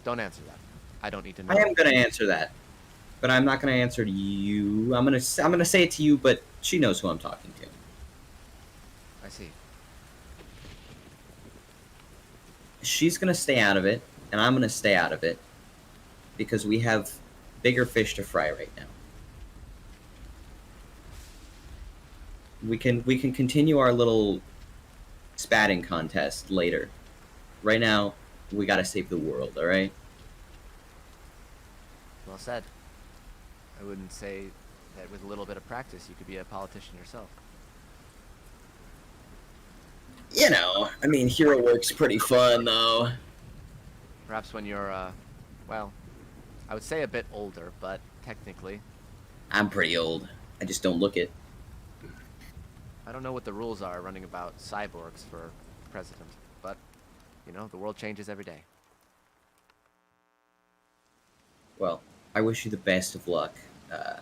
Don't answer that. I don't need to know. I am going to answer that, but I'm not going to answer to you. I'm going to say it to you, but she knows who I'm talking to. I see. She's going to stay out of it, and I'm going to stay out of it, because we have bigger fish to fry right now. We can continue our little spatting contest later. Right now, we got to save the world, all right? Well said. I wouldn't say that with a little bit of practice you could be a politician yourself. You know, I mean, hero work's pretty fun, though. Perhaps when you're, well, I would say a bit older, but technically. I'm pretty old. I just don't look it. I don't know what the rules are running about cyborgs for president, but, you know, the world changes every day. Well, I wish you the best of luck. Of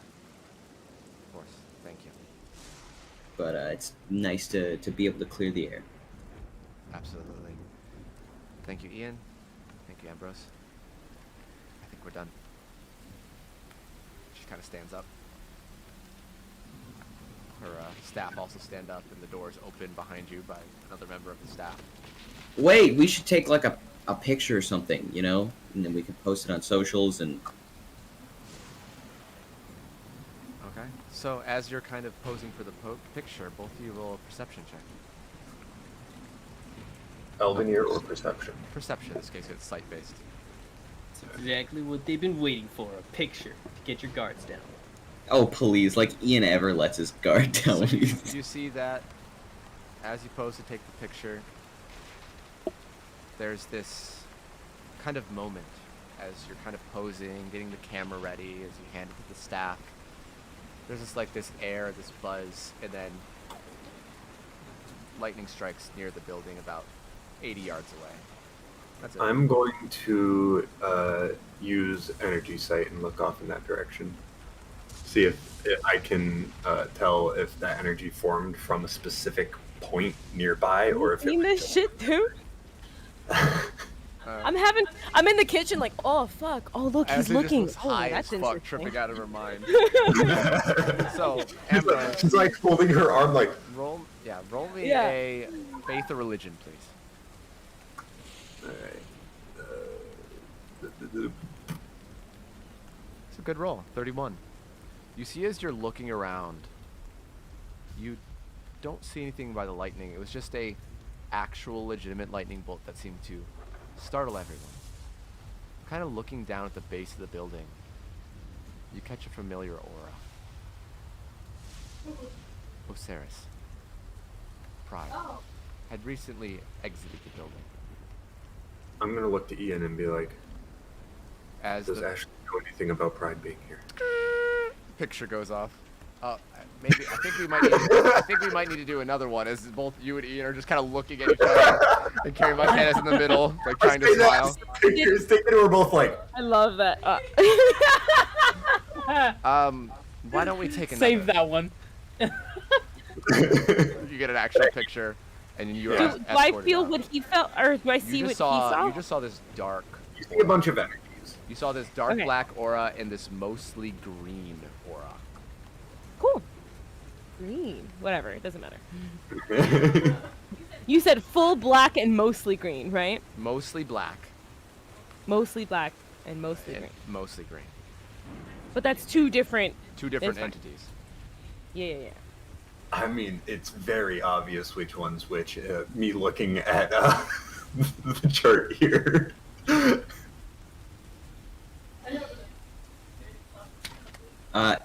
course, thank you. But it's nice to be able to clear the air. Absolutely. Thank you, Ian. Thank you, Ambrose. I think we're done. She kind of stands up. her staff also stand up, and the doors open behind you by another member of the staff. Wait, we should take like a picture or something, you know, and then we can post it on socials and. Okay. So as you're kind of posing for the picture, both of you roll a perception check. Elven ear or perception? Perception. In this case, it's sight-based. That's exactly what they've been waiting for, a picture to get your guards down. Oh please! Like Ian ever lets his guard down. So you see that as you pose to take the picture, there's this kind of moment as you're kind of posing, getting the camera ready, as you hand it to the staff. There's just like this air, this buzz, and then lightning strikes near the building about 80 yards away. That's it. I'm going to use energy sight and look off in that direction. See if I can tell if that energy formed from a specific point nearby, or if it. Seen this shit, dude? I'm in the kitchen like, oh fuck, oh look, he's looking. Just Oh, high that's as fuck, interesting. tripping out of her mind. So, Amber, she's like holding her arm like. Roll me Yeah. a faith or religion, please. Alright. It's a good roll, 31. You see as you're looking around, you don't see anything by the lightning. It was just a actual legitimate lightning bolt that seemed to startle everyone. Kind of looking down at the base of the building, you catch a familiar aura. Osiris. Pride. Had recently exited the building. I'm gonna look to Ian and be like, As does the Ashley know anything about Pride being here? picture goes off. Maybe I think we might need to do another one, as both you and Ian are just kind of looking at each other, and Carrie Montana's in the middle, like trying to smile. Pictures taken, we're both like. I love that. Why don't we take another? Save that one. You get an actual picture, and you are. Do I feel what he felt, or do I see what he saw? You just saw this dark. You see a bunch of energies. You saw this dark Okay. black aura and this mostly green aura. Cool. Green. Whatever. It doesn't matter. You said full black and mostly green, right? Mostly black. Mostly black and mostly And green. mostly green. But that's two different. Two different It's fine. entities. Yeah. I mean, it's very obvious which one's which. Me looking at the chart here.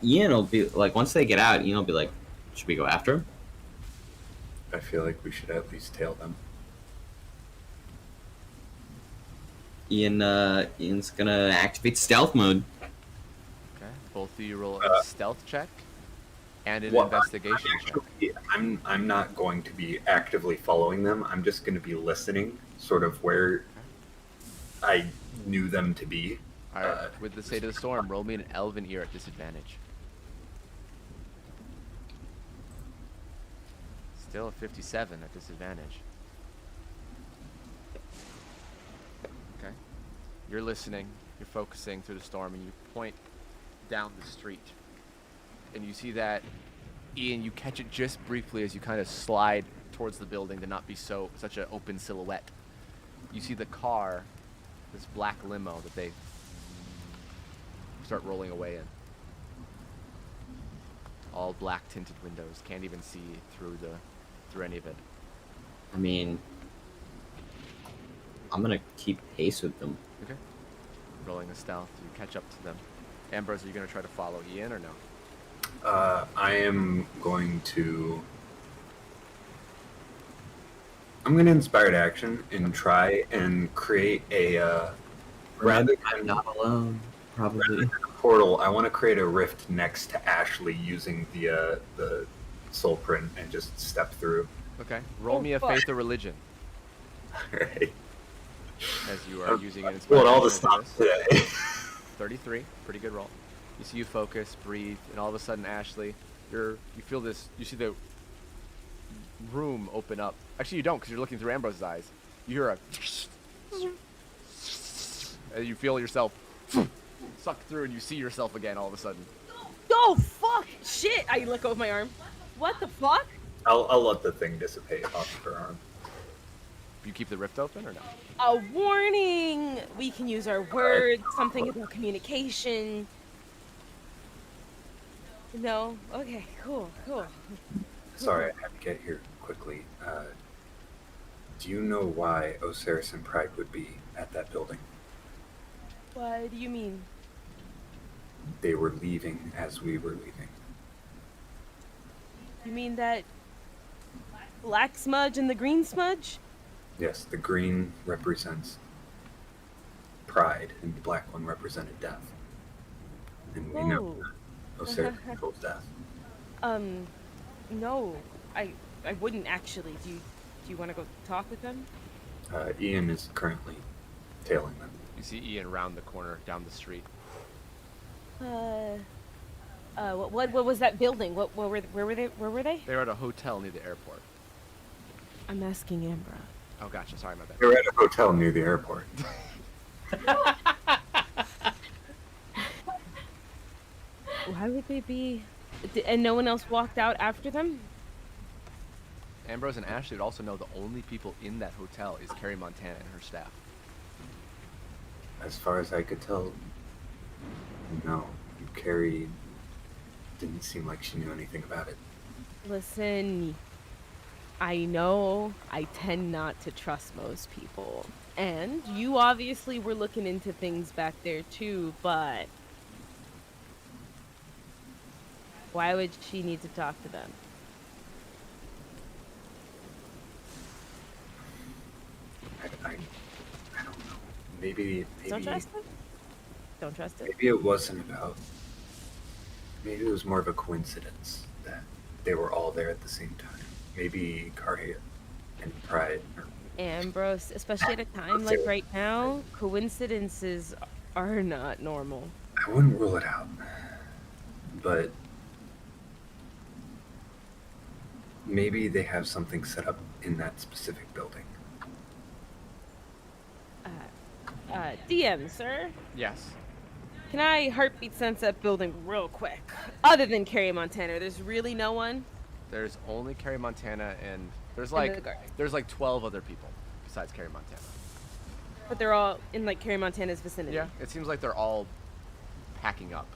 Ian will be like, once they get out, Ian will be like, should we go after him? I feel like we should at least tail them. Ian's gonna activate stealth mode. Okay. Both of you roll a stealth check and an investigation check. I'm not going to be actively following them. I'm just going to be listening, sort of where I knew them to be. Alright, with the State of the Storm, roll me an Elven Ear at disadvantage. Still a 57 at disadvantage. Okay. You're listening, you're focusing through the storm, and you point down the street. And you see that, Ian, you catch it just briefly as you kind of slide towards the building to not be such an open silhouette. You see the car, this black limo that they start rolling away in. All black tinted windows. Can't even see through any of it. I mean, I'm gonna keep pace with them. Okay. Rolling a stealth, you catch up to them. Ambrose, are you gonna try to follow Ian or no? I am going to. I'm going to inspired action and try and create a. Rather I'm not alone. Probably. than a portal, I want to create a rift next to Ashley using the soul print and just step through. Okay. Roll me a faith or religion. Alright. As you are using an Pulling all the action to do stops this. today. 33, pretty good roll. You see you focus, breathe, and all of a sudden, Ashley, you feel this. You see the room open up. Actually, you don't, because you're looking through Ambrose's eyes. You hear a, and you feel yourself suck through, and you see yourself again all of a sudden. Oh fuck! Shit! I let go of my arm. What the fuck? I'll let the thing dissipate off of her arm. You keep the rift open or no? A warning! We can use our words, something about communication. No? Okay, cool. Sorry, I had to get here quickly. Do you know why Osiris and Pride would be at that building? What do you mean? They were leaving as we were leaving. You mean that black smudge and the green smudge? Yes, the green represents pride, and the black one represented death. And we know that Osiris controls death. No, I wouldn't actually. Do you want to go talk with them? Ian is currently tailing them. You see Ian round the corner down the street. What was that building? Where were they? They were at a hotel near the airport. I'm asking Ambra. Oh, gotcha. Sorry, my bad. They were at a hotel near the airport. Why would they be? And no one else walked out after them? Ambrose and Ashley would also know the only people in that hotel is Carrie Montana and her staff. As far as I could tell, no. Carrie didn't seem like she knew anything about it. Listen, I know I tend not to trust most people. And you obviously were looking into things back there too, but why would she need to talk to them? I don't know. Maybe Don't trust it? Don't trust it? Maybe it wasn't about. Maybe it was more of a coincidence that they were all there at the same time. Maybe Carhea and Pride. Ambrose, especially at a time like right now, coincidences are not normal. I wouldn't rule it out, but maybe they have something set up in that specific building. DM, sir? Yes. Can I heartbeat sense that building real quick? Other than Carrie Montana, there's really no one? There's only Carrie Montana and there's And the guard. there's like 12 other people besides Carrie Montana. But they're all in like Carrie Montana's vicinity. Yeah, it seems like they're all packing up,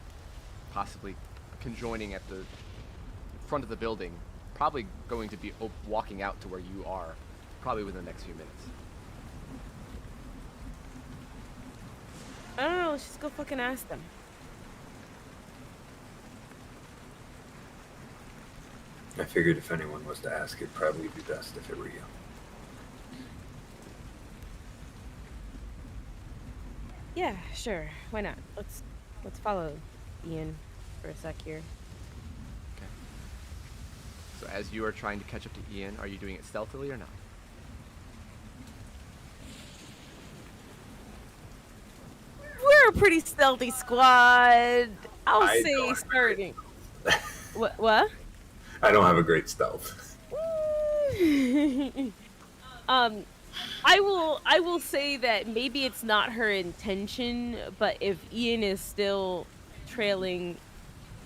possibly conjoining at the front of the building, probably going to be walking out to where you are, probably within the next few minutes. I don't know, let's just go fucking ask them. I figured if anyone was to ask, it'd probably be best if it were you. Yeah, sure. Why not? Let's follow Ian for a sec here. Okay. So as you are trying to catch up to Ian, are you doing it stealthily or not? We're a pretty stealthy squad. I'll I say don't starting. What? I don't have a great stealth. I will say that maybe it's not her intention, but if Ian is still trailing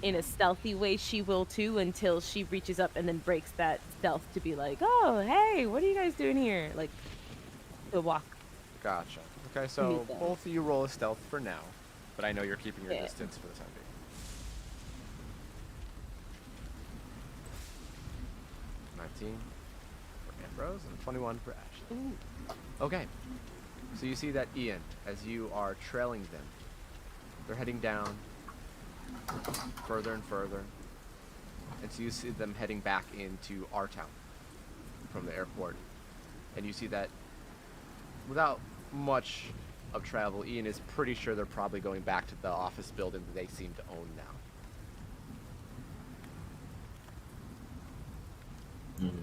in a stealthy way, she will too until she reaches up and then breaks that stealth to be like, oh, hey, what are you guys doing here? Like, to walk. Gotcha. Okay, so Meet them. both of you roll a stealth for now, but I know you're keeping your Yeah. distance for the time being. 19 for Ambrose and 21 for Ashley. Okay, so you see that Ian, as you are trailing them, they're heading down further and further, and so you see them heading back into our town from the airport, and you see that without much of travel, Ian is pretty sure they're probably going back to the office building that they seem to own now.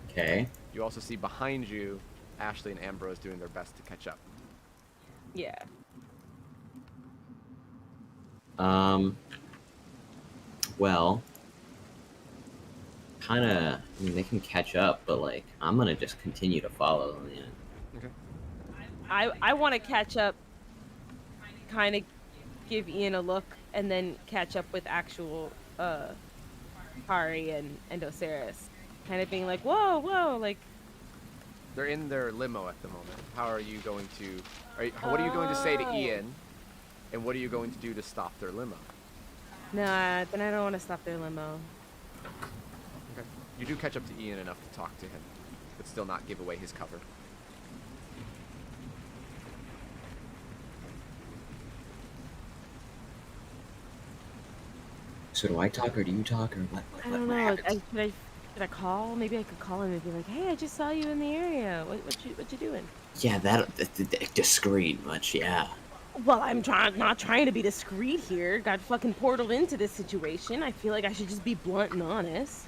Okay. You also see behind you Ashley and Ambrose doing their best to catch up. Yeah. Well, kind of, I mean, they can catch up, but, like, I'm gonna just continue to follow them, yeah. Okay. I want to catch up, kind of give Ian a look, and then catch up with actual Kari and Osiris, kind of being like, whoa, whoa, like. They're in their limo at the moment. How are you going to? What are you going to say to Ian? And what are you going to do to stop their limo? Nah, then I don't want to stop their limo. Okay. You do catch up to Ian enough to talk to him, but still not give away his cover. So do I talk or do you talk or what? I don't know. Should I call? Maybe I could call him and be like, "Hey, I just saw you in the area. What you doing?" Yeah, that's discreet much. Yeah. Well, I'm not trying to be discreet here. Got fucking portaled into this situation. I feel like I should just be blunt and honest.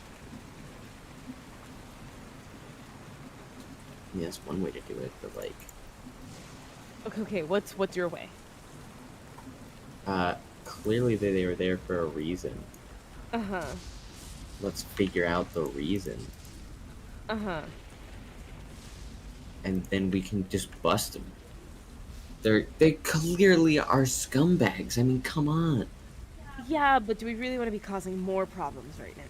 Yeah, that's one way to do it, but like. Okay. What's your way? Clearly they were there for a reason. Uh-huh. Let's figure out the reason. Uh-huh. And then we can just bust them. They clearly are scumbags. I mean, come on. Yeah, but do we really want to be causing more problems right now?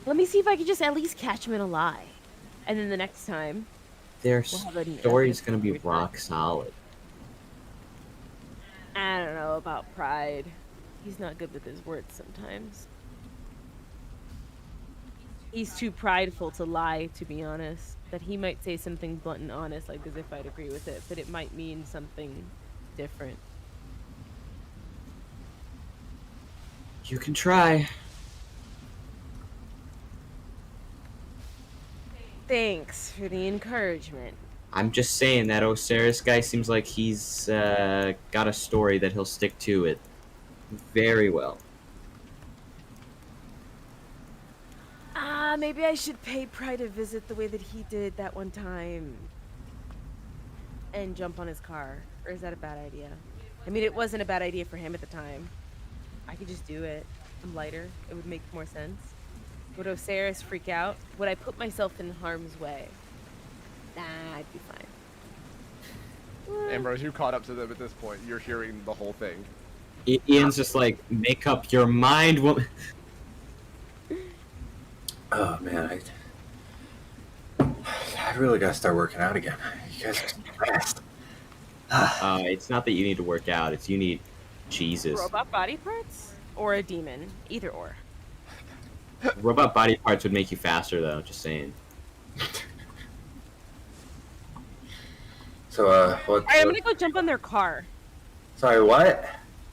Let me see if I can just at least catch him in a lie. And then the next time... Their we'll story's gonna be rock solid. I don't know about Pride. He's not good with his words sometimes. He's too prideful to lie, to be honest. That he might say something blunt and honest, like as if I'd agree with it, but it might mean something different. You can try. Thanks for the encouragement. I'm just saying that Osiris guy seems like he's got a story that he'll stick to it very well. Maybe I should pay Pride a visit the way that he did that one time. And jump on his car. Or is that a bad idea? I mean, it wasn't a bad idea for him at the time. I could just do it. I'm lighter. It would make more sense. Would Osiris freak out? Would I put myself in harm's way? Nah, I'd be fine. Ambrose, you caught up to them at this point. You're hearing the whole thing. Ian's just like, make up your mind, woman. Oh man, I really gotta start working out again. You guys are so fast. It's not that you need to work out, it's you need Jesus. Robot body parts? Or a demon? Either or. Robot body parts would make you faster though, just saying. So, what? Alright, I'm gonna go jump on their car. Sorry, what?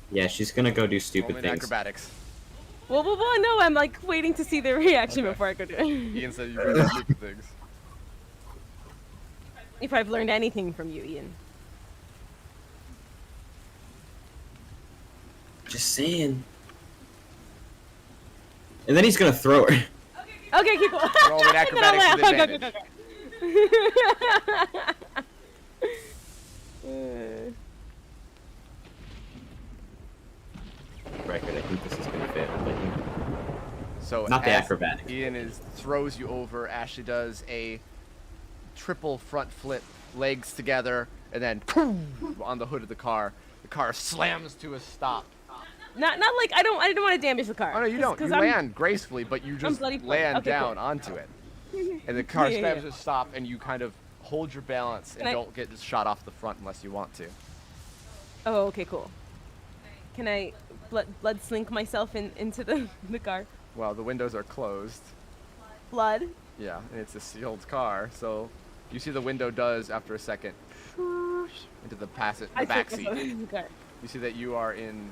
Yeah, she's gonna go do stupid Roman things. acrobatics. Well, no, I'm like waiting to see their reaction before I go do it. Ian said you do stupid things. If I've learned anything from you, Ian. Just saying. And then he's gonna throw her. Okay, keep going. Roman acrobatics with advantage. Record, I think this is gonna fail, but So not the as acrobatics. Ian throws you over. Ashley does a triple front flip, legs together, and then on the hood of the car. The car slams to a stop. Not like I don't want to damage the car. Oh no, you don't. You land gracefully, but you just land down onto it, and the car slams to a stop, and you kind of hold your balance and don't get shot off the front unless you want to. Oh, okay, cool. Can I blood slink myself into the car? Well, the windows are closed. Blood? Yeah, and it's a sealed car, so you see the window does after a second into the back seat. You see that you are in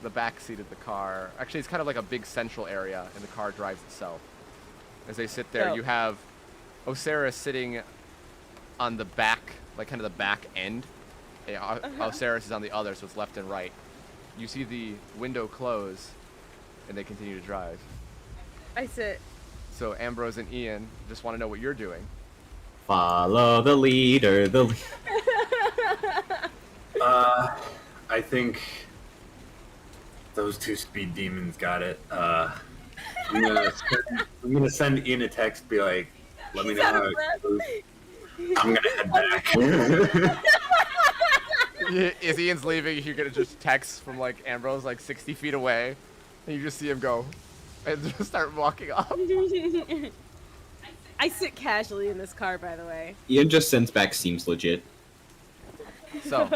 the back seat of the car. Actually, it's kind of like a big central area, and the car drives itself. As they sit there, you have Osiris sitting on the back, like kind of the back end. Osiris is on the other, so it's left and right. You see the window close, and they continue to drive. I sit. So Ambrose and Ian just want to know what you're doing. Follow the leader. I think those two speed demons got it. I'm gonna send Ian a text, be like, let me know how it goes. I'm gonna head back. If Ian's leaving, you're gonna just text from like Ambrose like 60 feet away. And you just see him go, and just start walking off. I sit casually in this car, by the way. Ian just sends back seems legit. So,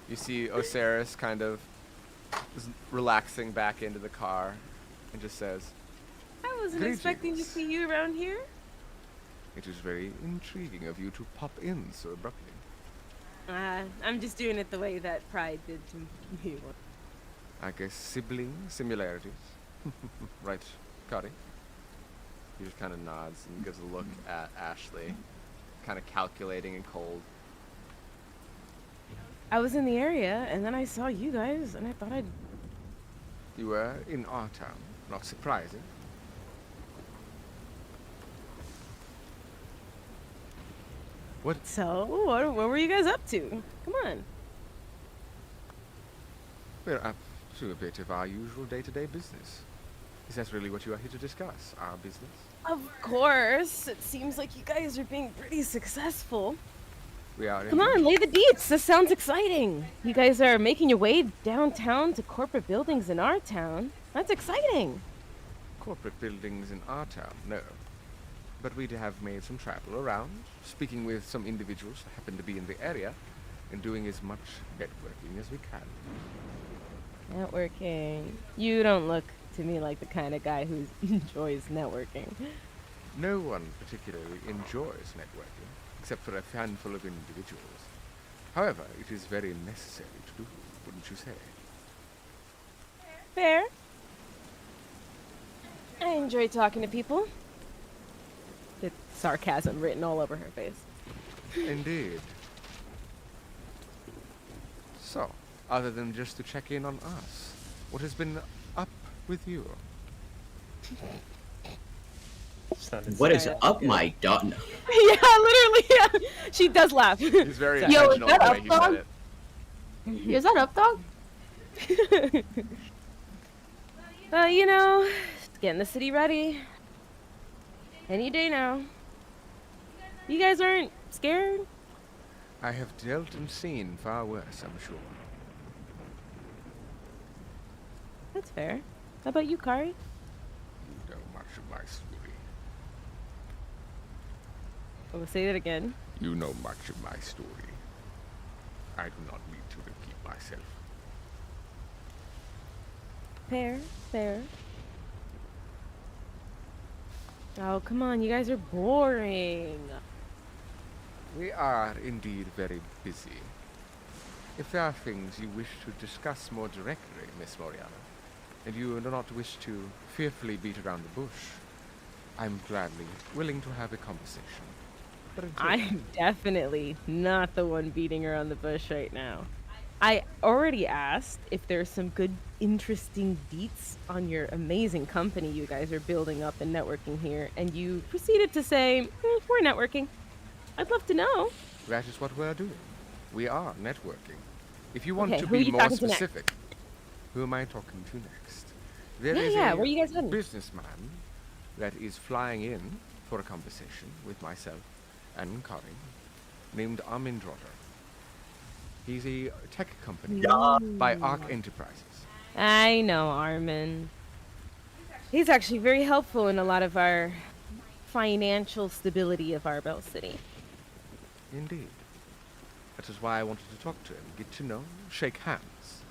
you see Osiris kind of is relaxing back into the car and just says, I wasn't "Greetings. expecting to see you around here. It is very intriguing of you to pop in so abruptly. I'm just doing it the way that Pride did to me. I guess sibling similarities. Right, Cody?" He just kind of nods and gives a look at Ashley, kind of calculating and cold. I was in the area, and then I saw you guys, and I thought I'd... You were in our town. Not surprising. What? So, what were you guys up to? Come on. We're up to a bit of our usual day-to-day business. Is that really what you are here to discuss? Our business? Of course. It seems like you guys are being pretty successful. We are. Come on, lay the deets. This sounds exciting. You guys are making your way downtown to corporate buildings in our town. That's exciting. Corporate buildings in our town, no. But we have made some travel around, speaking with some individuals that happen to be in the area, and doing as much networking as we can. Networking. You don't look to me like the kind of guy who enjoys networking. No one particularly enjoys networking, except for a handful of individuals. However, it is very necessary to do, wouldn't you say? Fair. I enjoy talking to people. With sarcasm written all over her face. Indeed. So, other than just to check in on us, what has been up with you? What is up, my dog? Yeah, literally, yeah. She does laugh. He's very Yo, is intentional that the way up, he dog? said it. Is that up, dog? Well, you know, just getting the city ready. Any day now. You guys aren't scared? I have dealt and seen far worse, I'm sure. That's fair. How about you, Kari? You know much of my story. Oh, say that again. You know much of my story. I do not need to repeat myself. Fair, fair. Oh, come on, you guys are boring. We are indeed very busy. If there are things you wish to discuss more directly, Miss Moriana, and you do not wish to fearfully beat around the bush, I'm gladly willing to have a conversation. But until I'm definitely not the one beating around the bush right now. I already asked if there's some good, interesting deets on your amazing company you guys are building up and networking here, and you proceeded to say, we're networking. I'd love to know. that is what we're doing. We are networking. If you want Okay, to who are be you more talking to next? specific, who am I talking to next? There Yeah, is yeah, a where you guys heading? businessman that is flying in for a conversation with myself and Karin, named Armin Drotter. He's a tech company by Arc Enterprises. I know Armin. He's actually very helpful in a lot of our financial stability of Arbel City. Indeed. That is why I wanted to talk to him, get to know, shake hands.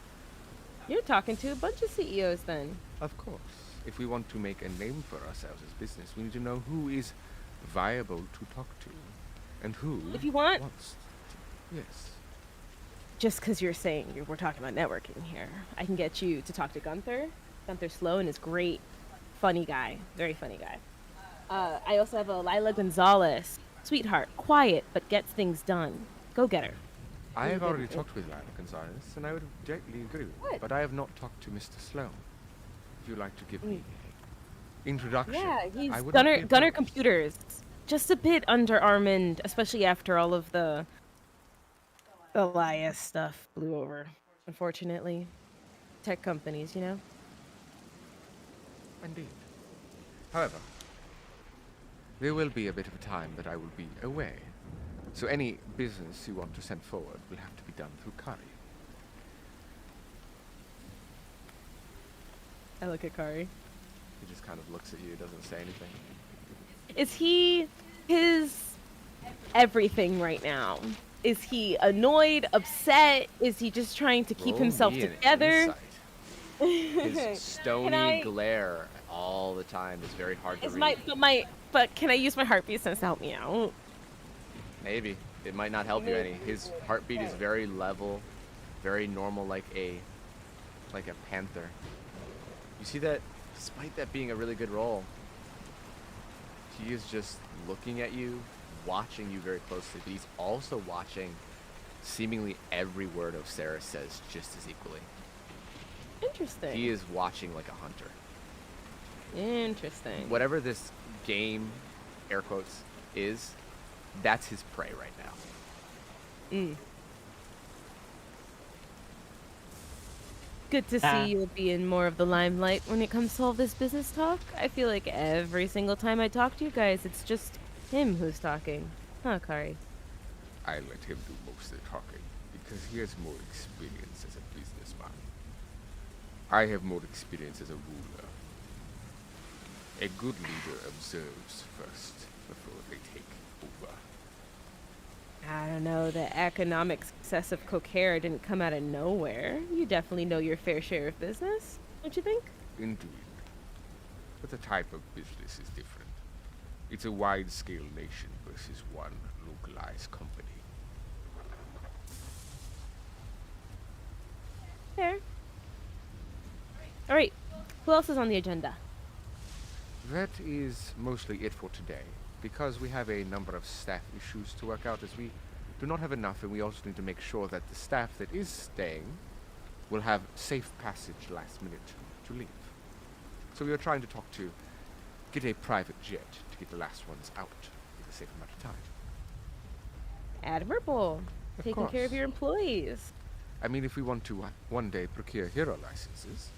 You're talking to a bunch of CEOs then. Of course. If we want to make a name for ourselves as business, we need to know who is viable to talk to, and who If you want, wants to. Yes. just because you're saying we're talking about networking here, I can get you to talk to Gunther. Gunther Sloan is great, funny guy, very funny guy. I also have a Lila Gonzalez, sweetheart, quiet but gets things done. Go get her. I have Really already good. talked with Lila Gonzalez, and I would directly agree with you, Good. but I have not talked to Mr. Sloan. If you'd like to give me an introduction, Yeah, he's I would not Gunner be Gunner opposed. Computers. Just a bit under Armand, especially after all of the Elias stuff blew over. Unfortunately, tech companies, you know. Indeed. However, there will be a bit of a time that I will be away. So any business you want to send forward will have to be done through Kari. look at Kari. He just kind of looks at you, doesn't say anything. Is he his everything right now? Is he annoyed, upset? Is he just trying to keep Roll himself me an together? insight. His stony glare all the time is very hard to read. But can I use my heartbeat sense to help me out? Maybe. It might not help you any. His heartbeat is very level, very normal, like a panther. You see that, despite that being a really good roll, he is just looking at you, watching you very closely, but he's also watching seemingly every word Osiris says just as equally. Interesting. He is watching like a hunter. Interesting. Whatever this game, air quotes, is, that's his prey right now. Good to see you'll be in more of the limelight when it comes to all this business talk. I feel like every single time I talk to you guys, it's just him who's talking. Huh, Kari? I let him do most of the talking because he has more experience as a businessman. I have more experience as a ruler. A good leader observes first before they take over. I don't know, the economic success of Coquera didn't come out of nowhere. You definitely know your fair share of business, don't you think? Indeed. But the type of business is different. It's a wide-scale nation versus one localized company. Fair. Alright, who else is on the agenda? That is mostly it for today, because we have a number of staff issues to work out as we do not have enough, and we also need to make sure that the staff that is staying will have safe passage last minute to leave. So we are trying to get a private jet to get the last ones out in a safe amount of time. Admirable. Of Taking care of course. your employees. I mean, if we want to one day procure hero licenses,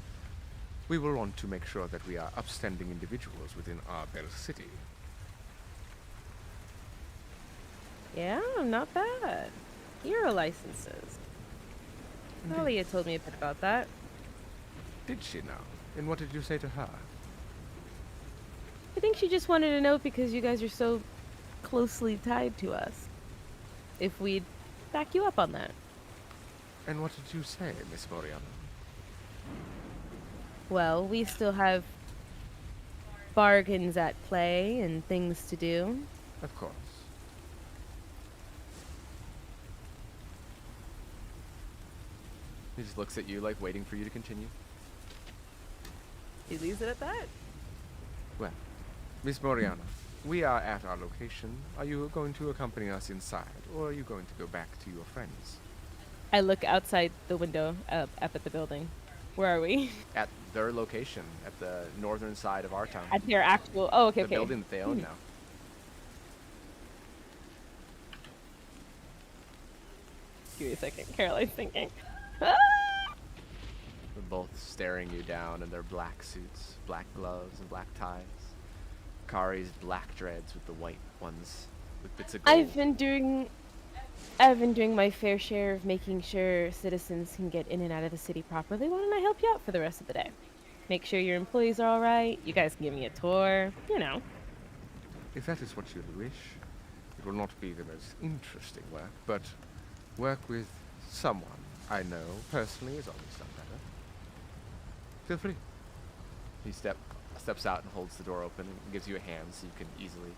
we will want to make sure that we are upstanding individuals within our Bell City. Yeah, not bad. Hero licenses. Talia told me a bit about that. Did she now? And what did you say to her? I think she just wanted to know because you guys are so closely tied to us. If we'd back you up on that. And what did you say, Miss Moriana? Well, we still have bargains at play and things to do. Of course. He just looks at you, like waiting for you to continue. He leaves it at that. Well, Miss Moriana, we are at our location. Are you going to accompany us inside, or are you going to go back to your friends? I look outside the window up at the building. Where are we? At their location, at the northern side of our town. At their actual... Oh, okay, the okay. building that they own now. Give me a second. Caroline's thinking. They're both staring you down in their black suits, black gloves, and black ties. Kari's black dreads with the white ones with bits of gold. I've been doing my fair share of making sure citizens can get in and out of the city properly. Why don't I help you out for the rest of the day? Make sure your employees are all right. You guys can give me a tour. You know. If that is what you wish, it will not be the most interesting work, but work with someone I know personally is always done better. Feel free. He steps out and holds the door open and gives you a hand so you can easily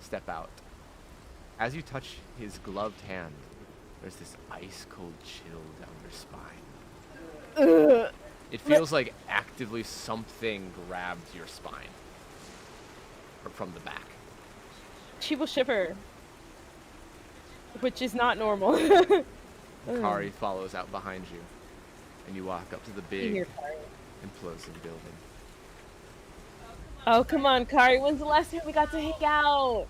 step out. As you touch his gloved hand, there's this ice-cold chill down your spine. It feels like actively something grabbed your spine. Or from the back. She will shiver. Which is not normal. Kari follows out behind you. And you walk up to the big, imposing building. Oh, come on, Kari. When's the last time we got to hang out?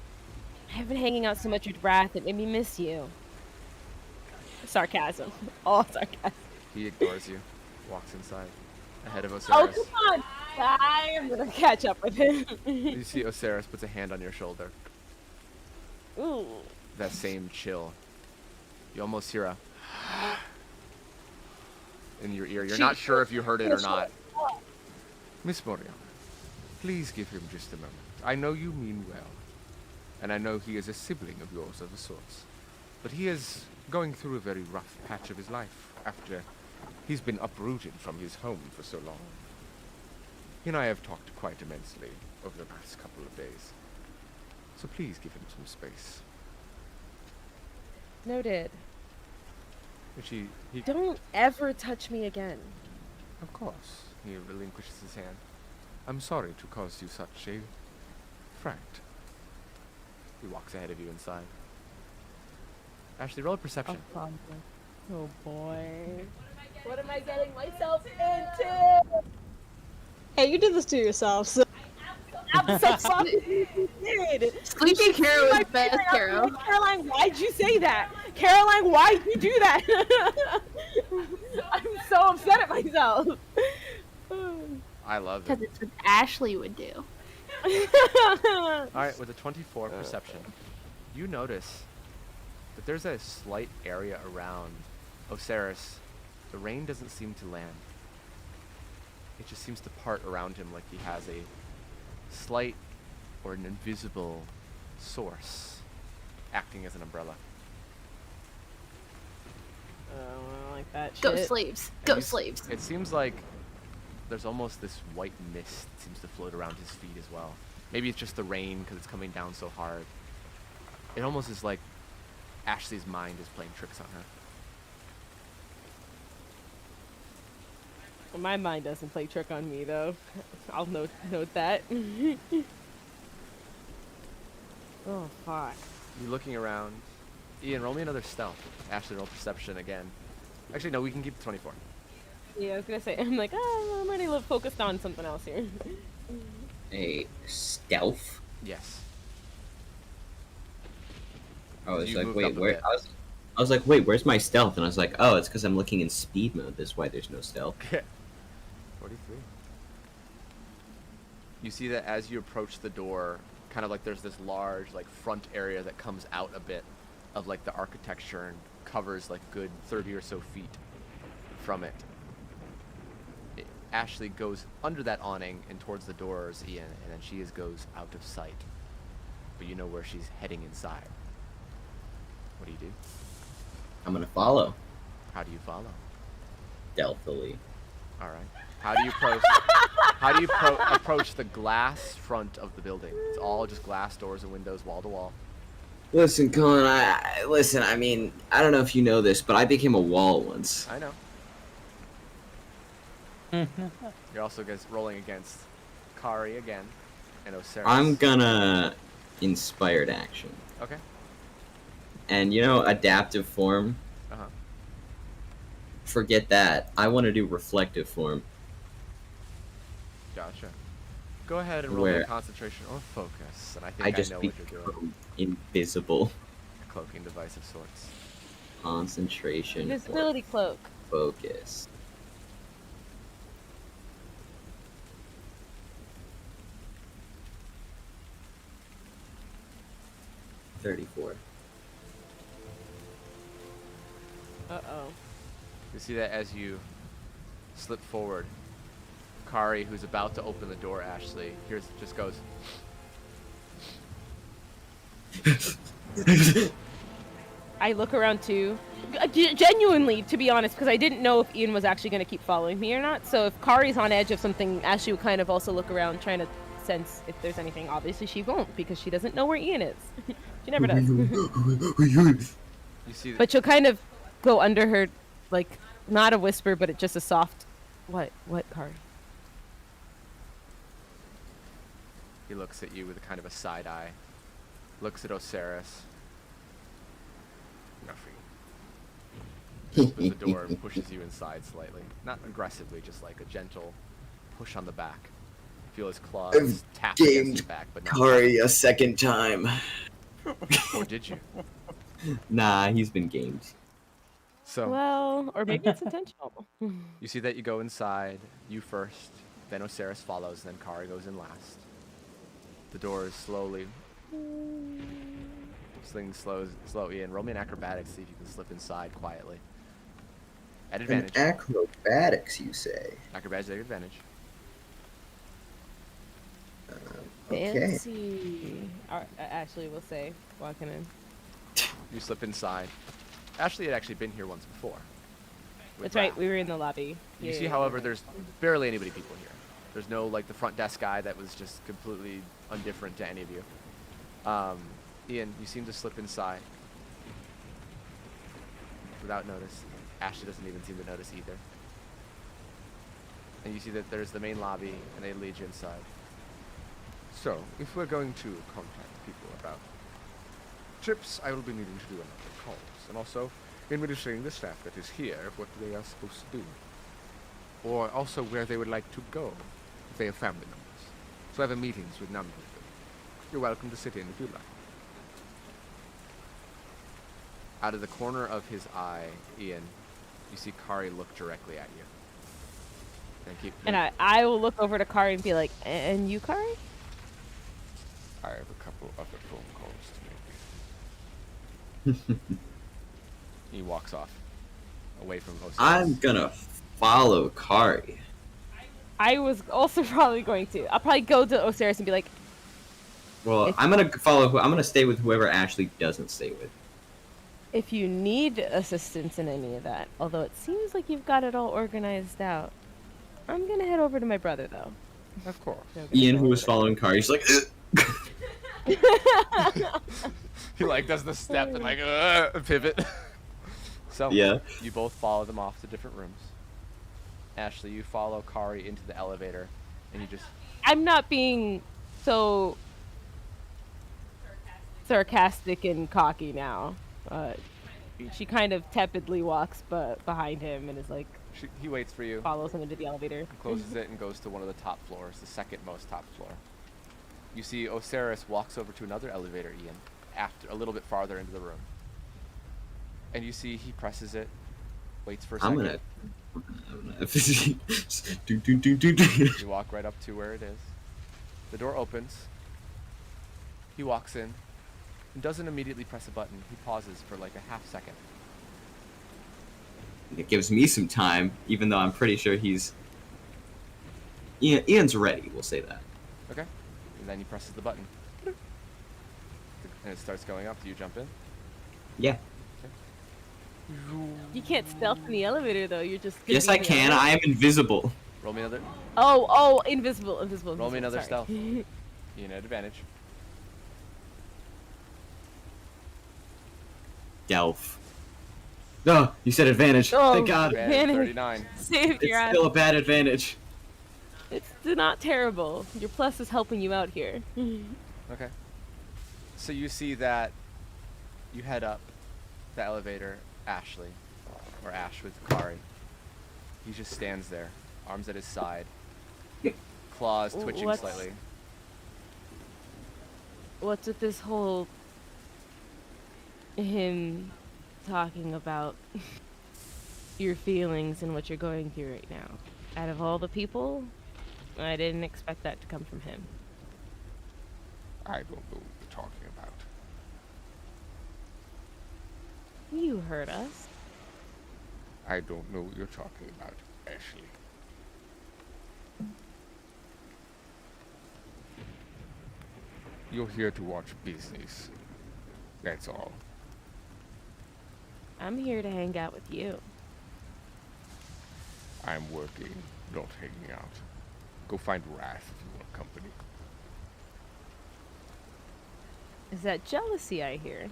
I've been hanging out so much with Wrath, it made me miss you. Sarcasm. All sarcasm. He ignores you, walks inside, ahead of Osiris. Oh, come on! I am gonna catch up with him. You see Osiris puts a hand on your shoulder. Ooh. That same chill. You almost hear a in your ear. You're not sure if you heard it or not. Miss Moriarty, please give him just a moment. I know you mean well, and I know he is a sibling of yours of a sorts, but he is going through a very rough patch of his life after he's been uprooted from his home for so long. He and I have talked quite immensely over the past couple of days, so please give him some space. Noted. And he Don't ever touch me again. Of course, he relinquishes his hand. I'm sorry to cause you such a fright. He walks ahead of you inside. Ashley, roll a perception. Oh boy. What am I getting myself into? Hey, you did this to yourself, so... Absolutely did. Sleepy Carol was best, Carol. Caroline, why'd you say that? Caroline, why'd you do that? I'm so upset at myself. I love it. Because it's what Ashley would do. Alright, with a 24 perception, you notice that there's a slight area around Osiris. The rain doesn't seem to land. It just seems to part around him like he has a slight or an invisible source acting as an umbrella. I don't like that shit. Go slaves. Go slaves. It seems like there's almost this white mist seems to float around his feet as well. Maybe it's just the rain because it's coming down so hard. It almost is like Ashley's mind is playing tricks on her. My mind doesn't play trick on me, though. I'll note that. Oh, fuck. You're looking around. Ian, roll me another stealth. Ashley, roll perception again. Actually, no, we can keep the 24. Yeah, I was gonna say, I'm like, I'm already focused on something else here. A stealth? Yes. I was You like, moved wait, up a where? bit. I was like, wait, where's my stealth? And I was like, oh, it's because I'm looking in speed mode. That's why there's no stealth. 43. You see that as you approach the door, kind of like there's this large like front area that comes out a bit of like the architecture and covers like good 30 or so feet from it. Ashley goes under that awning and towards the doors, Ian, and then she goes out of sight. But you know where she's heading inside. What do you do? I'm gonna follow. How do you follow? Stealthily. All right. How do you approach? How do you approach the glass front of the building? It's all just glass doors and windows, wall to wall. Listen, Colin. I mean, I don't know if you know this, but I became a wall once. I know. You're also rolling against Kari again, and Osiris. I'm gonna inspired action. Okay. And adaptive form. Uh-huh. Forget that. I want to do reflective form. Gotcha. Go ahead and roll your concentration or focus, and I think I know what you're doing. Invisible. A cloaking device of sorts. Concentration. Invisibility cloak. Focus. $34. Uh-oh. You see that as you slip forward, Kari, who's about to open the door, Ashley, just goes. I look around too. Genuinely, to be honest, because I didn't know if Ian was actually going to keep following me or not. So if Kari's on edge of something, Ashley would kind of also look around, trying to sense if there's anything. Obviously, she won't, because she doesn't know where Ian is. She never does. You see but she'll kind of go under her, like, not a whisper, but just a soft, what, Kari? He looks at you with a kind of a side eye. Looks at Osiris. Nothing. Opens the door and pushes you inside slightly. Not aggressively, just like a gentle push on the back. Feel his claws tap against your back, but not. Kari a second time. Or did you? Nah, he's been gamed. So. Well, or maybe it's intentional. You see that you go inside, you first, then Osiris follows, and then Kari goes in last. The doors slowly swing slowly in. Roll me an acrobatics, see if you can slip inside quietly. At advantage. An acrobatics, you say? Acrobatics at advantage. Okay. Fancy. Ashley will say, walking in. You slip inside. Ashley had actually been here once before. with That's right. Raph. We were in the lobby. You Yeah, see, yeah, however, yeah. there's barely anybody people here. There's no, like, the front desk guy that was just completely indifferent to any of you. Ian, you seem to slip inside without notice. Ashley doesn't even seem to notice either. And you see that there's the main lobby, and they lead you inside. So, if we're going to contact people about trips, I will be needing to do a number of calls. And also, administering the staff that is here what they are supposed to do. Or also where they would like to go, if they have family members. So I have meetings with a number of them. You're welcome to sit in if you like. Out of the corner of his eye, Ian, you see Kari look directly at you. And I will look over to Kari and be like, and you, Kari? I have a couple other phone calls to make. He walks off, away from Osiris. I'm gonna follow Kari. I was also probably going to. I'll probably go to Osiris and be like, Well, I'm gonna stay with whoever Ashley doesn't stay with. if you need assistance in any of that, although it seems like you've got it all organized out, I'm gonna head over to my brother, though. Of course. Ian, who was following Kari, he's like, He like does the step and like pivot. So Yeah. you both follow them off to different rooms. Ashley, you follow Kari into the elevator, and you just I'm not being so sarcastic and cocky now. She kind of tepidly walks behind him and is like, he waits for you. Follows him into the elevator. Closes it and goes to one of the top floors, the second most top floor. You see Osiris walks over to another elevator, Ian, after a little bit farther into the room. And you see he presses it, waits for a second. You walk right up to where it is. The door opens. He walks in and doesn't immediately press a button. He pauses for like a half second. It gives me some time, even though I'm pretty sure Ian's ready, we'll say that. Okay. And then he presses the button. And it starts going up. Do you jump in? Yeah. You can't stealth in the elevator, though. You're just. Yes, I can. I am invisible. Roll me another. Oh, invisible. Roll me another Sorry. stealth. You had advantage. Delph. No, you said advantage. Oh, Thank God. advantage. 39. Saved your It's ass. still a bad advantage. It's not terrible. Your plus is helping you out here. Okay. So you see that you head up the elevator, Ashley, or Ash with Kari. He just stands there, arms at his side, claws twitching slightly. What's with this whole him talking about your feelings and what you're going through right now? Out of all the people, I didn't expect that to come from him. I don't know what you're talking about. You heard us. I don't know what you're talking about, Ashley. You're here to watch business. That's all. I'm here to hang out with you. I'm working, not hanging out. Go find Wrath if you want company. Is that jealousy I hear?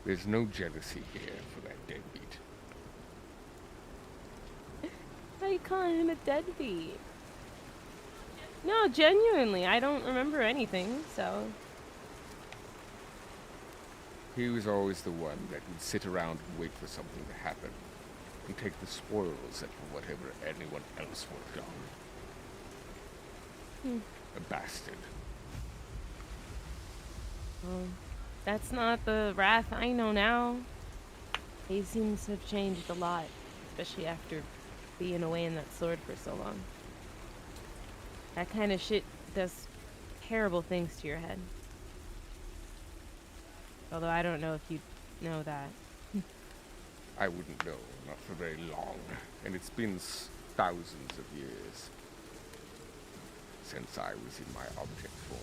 There's no jealousy here for that deadbeat. How you calling him a deadbeat? No, genuinely, I don't remember anything, so... He was always the one that would sit around and wait for something to happen, and take the spoils of whatever anyone else worked on. A bastard. Well, that's not the Wrath I know now. He seems to have changed a lot, especially after being away in that sword for so long. That kind of shit does terrible things to your head. Although I don't know if you know that. I wouldn't know, not for very long, and it's been thousands of years since I was in my object form.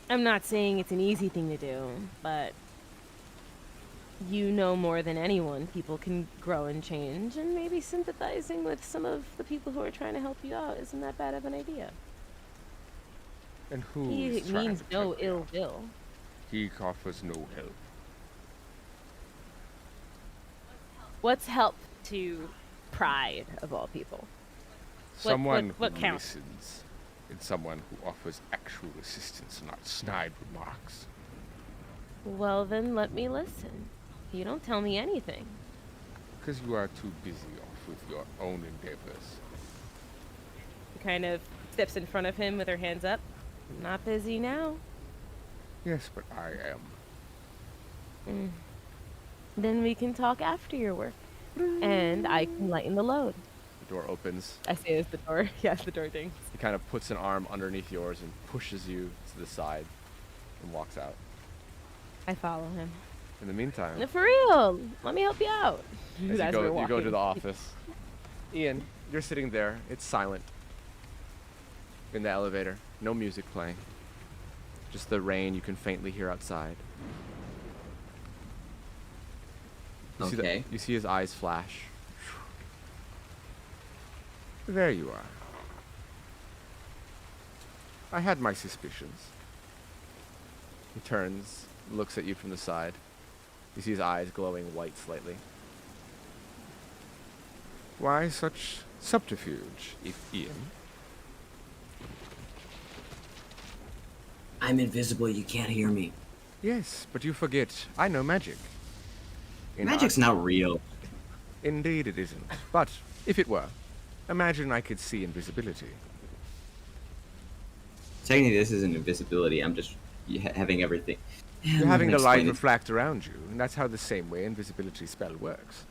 I'm not saying it's an easy thing to do, but you know more than anyone people can grow and change, and maybe sympathizing with some of the people who are trying to help you out isn't that bad of an idea. And who He is trying means to no help me ill out? will. He offers no help. What's help to Pride, of all people? Someone what who counts? listens, and someone who offers actual assistance, not snide remarks. Well, then let me listen. You don't tell me anything. Because you are too busy off with your own endeavors. She kind of steps in front of him with her hands up. I'm not busy now. Yes, but I am. Then we can talk after your work. And I can lighten the load. The door opens. I say as the door. Yes, the door dings. He kind of puts an arm underneath yours and pushes you to the side and walks out. I follow him. In the meantime, No, for real. Let me help you out. as As you we're go to walking. the office, Ian, you're sitting there. It's silent in the elevator. No music playing. Just the rain you can faintly hear outside. Okay. You see his eyes flash. There you are. I had my suspicions. He turns, looks at you from the side. You see his eyes glowing white slightly. Why such subterfuge, Ian? I'm invisible, you can't hear me. Yes, but you forget, I know magic. Magic's not real. Indeed it isn't. But, if it were, imagine I could see invisibility. Technically, this isn't invisibility. I'm just having everything. You're having the light Explain it. reflect around you, and that's how the same way invisibility spell works.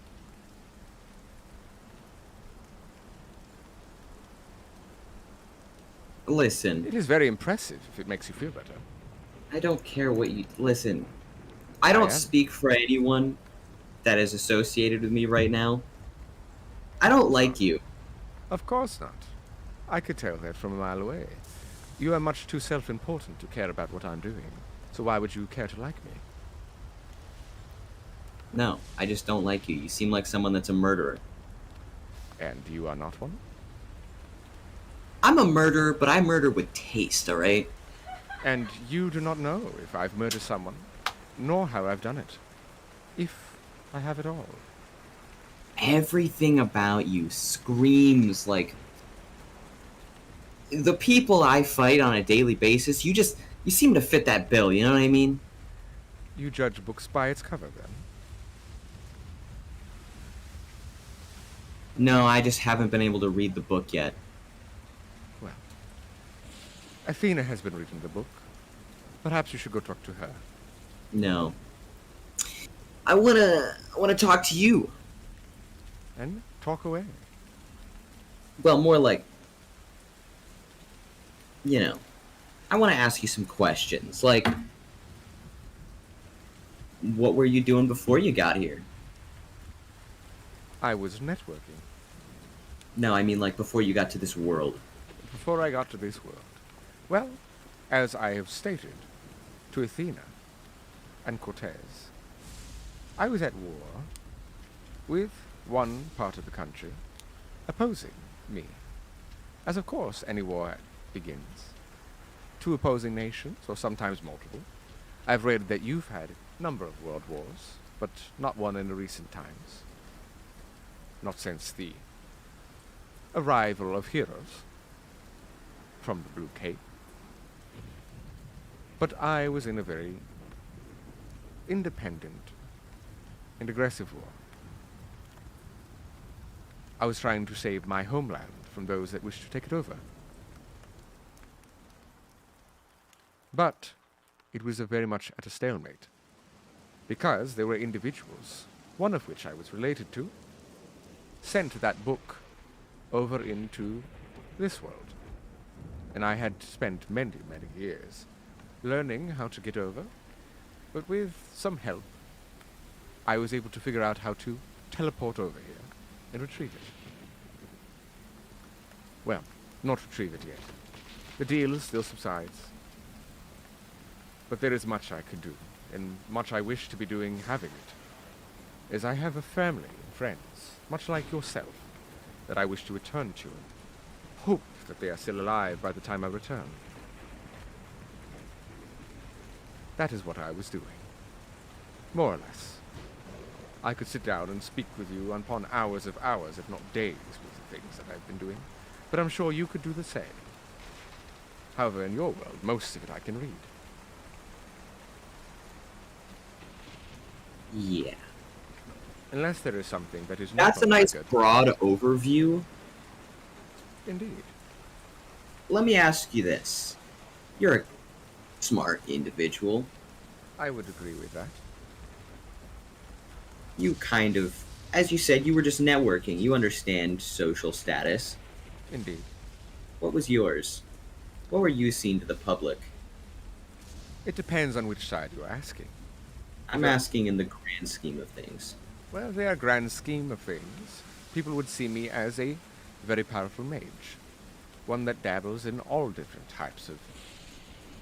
Listen. It is very impressive if it makes you feel better. I don't care what you... Listen. I don't speak for anyone that is associated with me right now. I don't like you. Of course not. I could tell that from a mile away. You are much too self-important to care about what I'm doing. So why would you care to like me? No, I just don't like you. You seem like someone that's a murderer. And you are not one? I'm a murderer, but I murder with taste, alright? And you do not know if I've murdered someone, nor how I've done it. If I have at all. Everything about you screams like... The people I fight on a daily basis, you seem to fit that bill, you know what I mean? You judge books by its cover, then? No, I just haven't been able to read the book yet. Well, Athena has been reading the book. Perhaps you should go talk to her. No. I wanna talk to you. And talk away. Well, more like... You know, I want to ask you some questions. Like, what were you doing before you got here? I was networking. No, I mean like before you got to this world. Before I got to this world. Well, as I have stated, to Athena and Cortez, I was at war with one part of the country opposing me. As of course any war begins. Two opposing nations, or sometimes multiple. I've read that you've had a number of world wars, but not one in the recent times. Not since the arrival of heroes from the Blue Cape. But I was in a very independent and aggressive war. I was trying to save my homeland from those that wished to take it over. But it was very much at a stalemate, because there were individuals, one of which I was related to, sent that book over into this world. And I had spent many, many years learning how to get over, but with some help I was able to figure out how to teleport over here and retrieve it. Well, not retrieve it yet. The deal still subsides. But there is much I could do, and much I wish to be doing having it. As I have a family and friends, much like yourself, that I wish to return to, and hope that they are still alive by the time I return. That is what I was doing. More or less. I could sit down and speak with you upon hours of hours, if not days, with the things that I've been doing, but I'm sure you could do the same. However, in your world, most of it I can read. Yeah. Unless there is something that is not That's a on nice record. broad overview. Indeed. Let me ask you this. You're a smart individual. I would agree with that. You kind of, as you said, you were just networking. You understand social status. Indeed. What was yours? What were you seen to the public? It depends on which side you're asking. I'm asking in the grand scheme of things. Well, the grand scheme of things, people would see me as a very powerful mage. One that dabbles in all different types of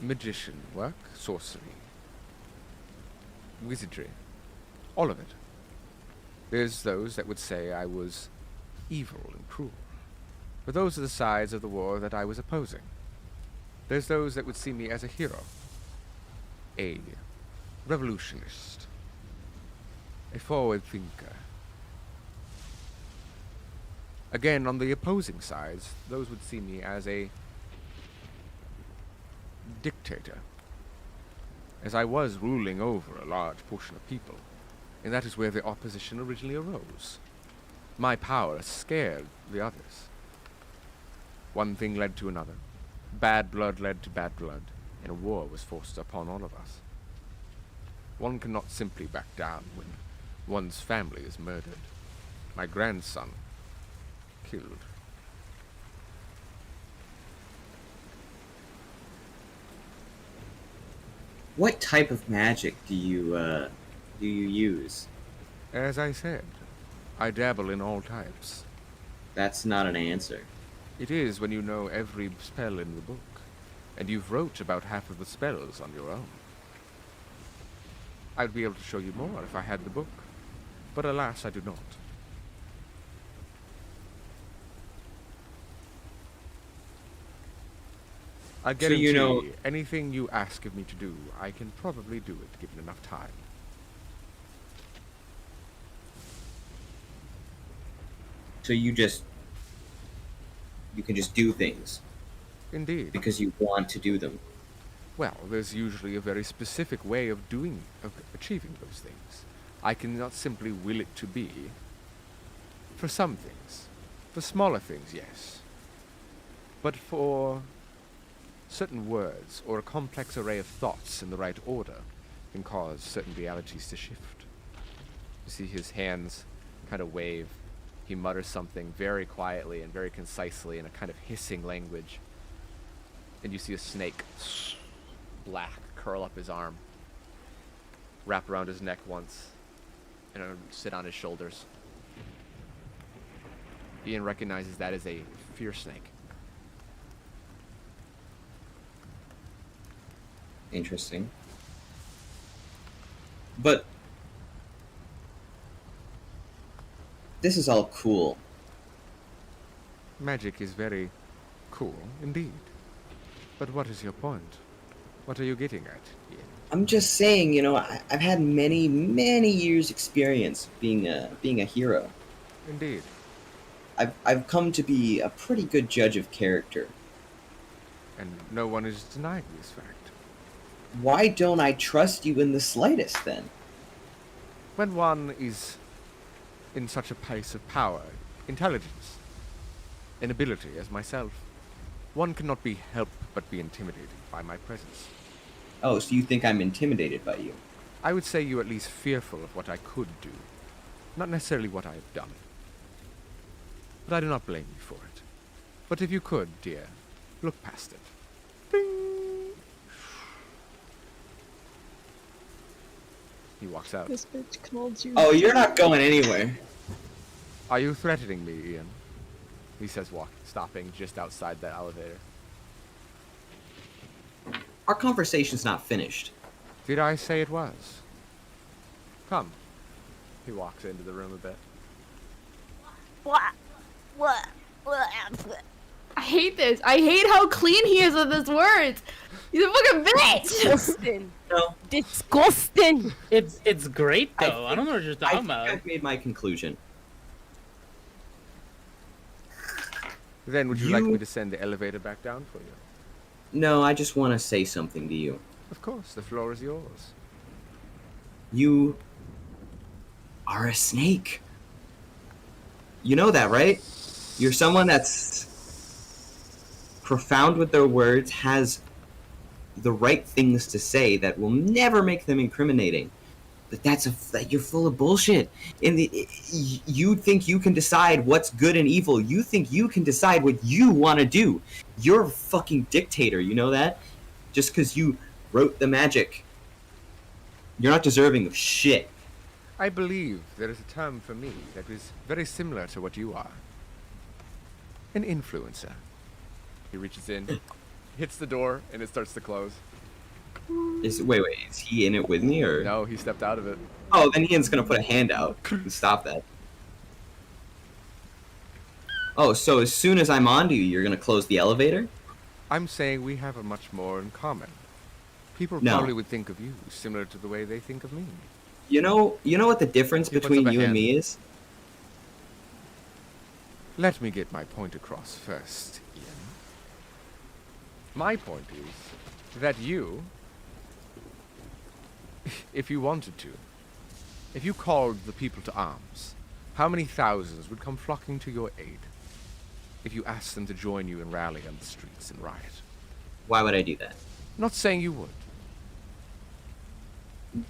magician work, sorcery, wizardry, all of it. There's those that would say I was evil and cruel. But those are the sides of the war that I was opposing. There's those that would see me as a hero, a revolutionist, a forward thinker. Again, on the opposing sides, those would see me as a dictator, as I was ruling over a large portion of people, and that is where the opposition originally arose. My power scared the others. One thing led to another. Bad blood led to bad blood, and a war was forced upon all of us. One cannot simply back down when one's family is murdered. My grandson killed. What type of magic do you use? As I said, I dabble in all types. That's not an answer. It is when you know every spell in the book, and you've wrote about half of the spells on your own. I'd be able to show you more if I had the book, but alas, I do not. I guarantee you know- anything you ask of me to do, I can probably do it given enough time. So you can just do things Indeed. because you want to do them. Well, there's usually a very specific way of achieving those things. I cannot simply will it to be. For some things. For smaller things, yes. But for certain words, or a complex array of thoughts in the right order, can cause certain realities to shift. You see his hands kind of wave. He mutters something very quietly and very concisely in a kind of hissing language. And you see a snake, black, curl up his arm, wrap around his neck once, and sit on his shoulders. Ian recognizes that as a fear snake. Interesting. But this is all cool. Magic is very cool, indeed. But what is your point? What are you getting at, Ian? I'm just saying, I've had many, many years' experience being a hero. Indeed. I've come to be a pretty good judge of character. And no one is denying this fact. Why don't I trust you in the slightest, then? When one is in such a place of power, intelligence, and ability as myself, one cannot be helped but be intimidated by my presence. Oh, so you think I'm intimidated by you? I would say you're at least fearful of what I could do, not necessarily what I have done. But I do not blame you for it. But if you could, dear, look past it. Ding! He walks out. This bitch called you. Oh, you're not going anywhere. Are you threatening me, Ian? He says, stopping just outside the elevator. Our conversation's not finished. Did I say it was? Come. He walks into the room a bit. What? I hate this. I hate how clean he is with his words. He's a fucking bitch. Disgusting. No. Disgusting. It's great though. I don't know what you're talking about. I've made my conclusion. Then would you like me to send the elevator back down for you? No, I just want to say something to you. Of course, the floor is yours. You are a snake. You know that, right? You're someone that's profound with their words, has the right things to say that will never make them incriminating. But that you're full of bullshit. You think you can decide what's good and evil. You think you can decide what you want to do. You're a fucking dictator, you know that? Just because you wrote the magic. You're not deserving of shit. I believe there is a term for me that is very similar to what you are. An influencer. He reaches in, hits the door, and it starts to close. Wait, is he in it with me, or? No, he stepped out of it. Oh, then Ian's gonna put a hand out and stop that. Oh, so as soon as I'm onto you, you're gonna close the elevator? I'm saying we have a much more in common. People No. probably would think of you similar to the way they think of me. You know what the difference He puts between up a you and hand. me is? Let me get my point across first, Ian. My point is that you, if you wanted to, if you called the people to arms, how many thousands would come flocking to your aid if you asked them to join you and rally on the streets and riot? Why would I do that? Not saying you would.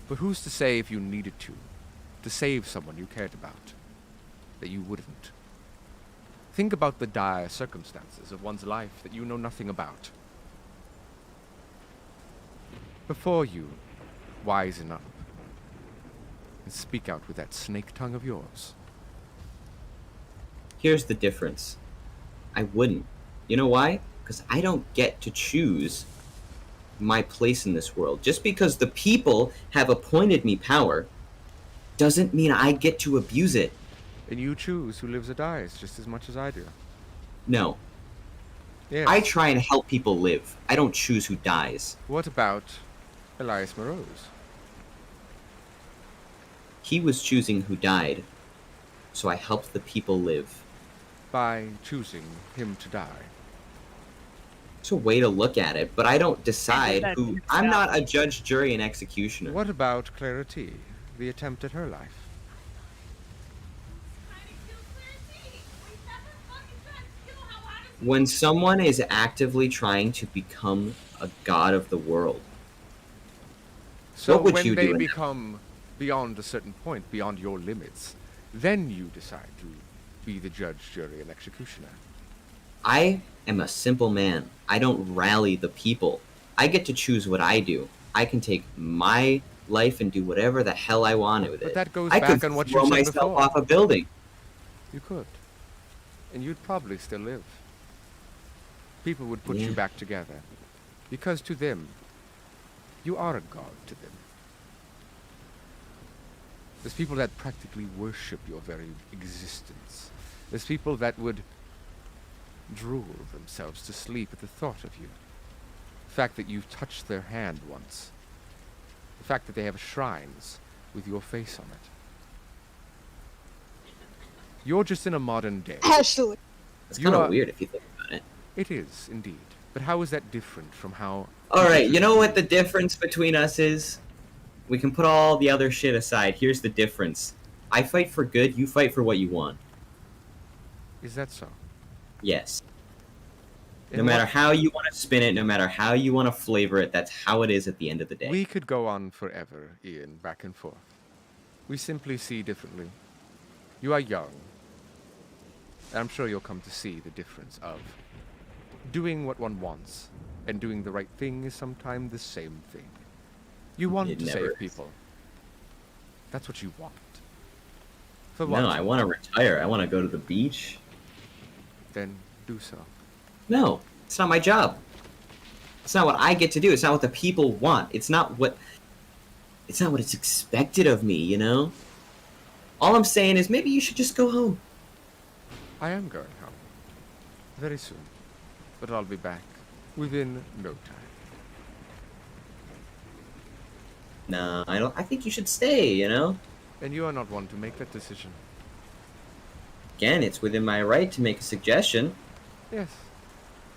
But who's to say if you needed to save someone you cared about, that you wouldn't? Think about the dire circumstances of one's life that you know nothing about. Before you wisen up and speak out with that snake tongue of yours. Here's the difference. I wouldn't. You know why? Because I don't get to choose my place in this world. Just because the people have appointed me power doesn't mean I get to abuse it. And you choose who lives or dies just as much as I do. No. Yes. I try and help people live. I don't choose who dies. What about Elias Morose? He was choosing who died, so I helped the people live. By choosing him to die. It's a way to look at it, but I don't decide who. I'm not a judge, jury, and executioner. What about Clara T, the attempt at her life? When someone is actively trying to become a god of the world, So what would when you they do? become beyond a certain point, beyond your limits, then you decide to be the judge, jury, and executioner. I am a simple man. I don't rally the people. I get to choose what I do. I can take my life and do whatever the hell I want with it. But that goes I back could on what you throw said myself before. off a building. You could. And you'd probably still live. People would put you Yeah. back together. Because to them, you are a god to them. There's people that practically worship your very existence. There's people that would drool themselves to sleep at the thought of you. The fact that you've touched their hand once. The fact that they have shrines with your face on it. You're just in a modern day. Ashley. It's You kind of are- weird if you think about it. It is, indeed. But how is that different from how... Alright, you know what the difference between us is? We can put all the other shit aside. Here's the difference. I fight for good, you fight for what you want. Is that so? Yes. No In matter what- how you want to spin it, no matter how you want to flavor it, that's how it is at the end of the day. We could go on forever, Ian, back and forth. We simply see differently. You are young. And I'm sure you'll come to see the difference of doing what one wants and doing the right thing is sometimes the same thing. You want It to never save is. people. That's what you want. For what? No, I want to retire. I want to go to the beach. Then do so. No, it's not my job. It's not what I get to do. It's not what the people want. It's not what it's expected of me, you know? All I'm saying is maybe you should just go home. I am going home. Very soon. But I'll be back within no time. No, I think you should stay, you know? And you are not one to make that decision. Again, it's within my right to make a suggestion. Yes.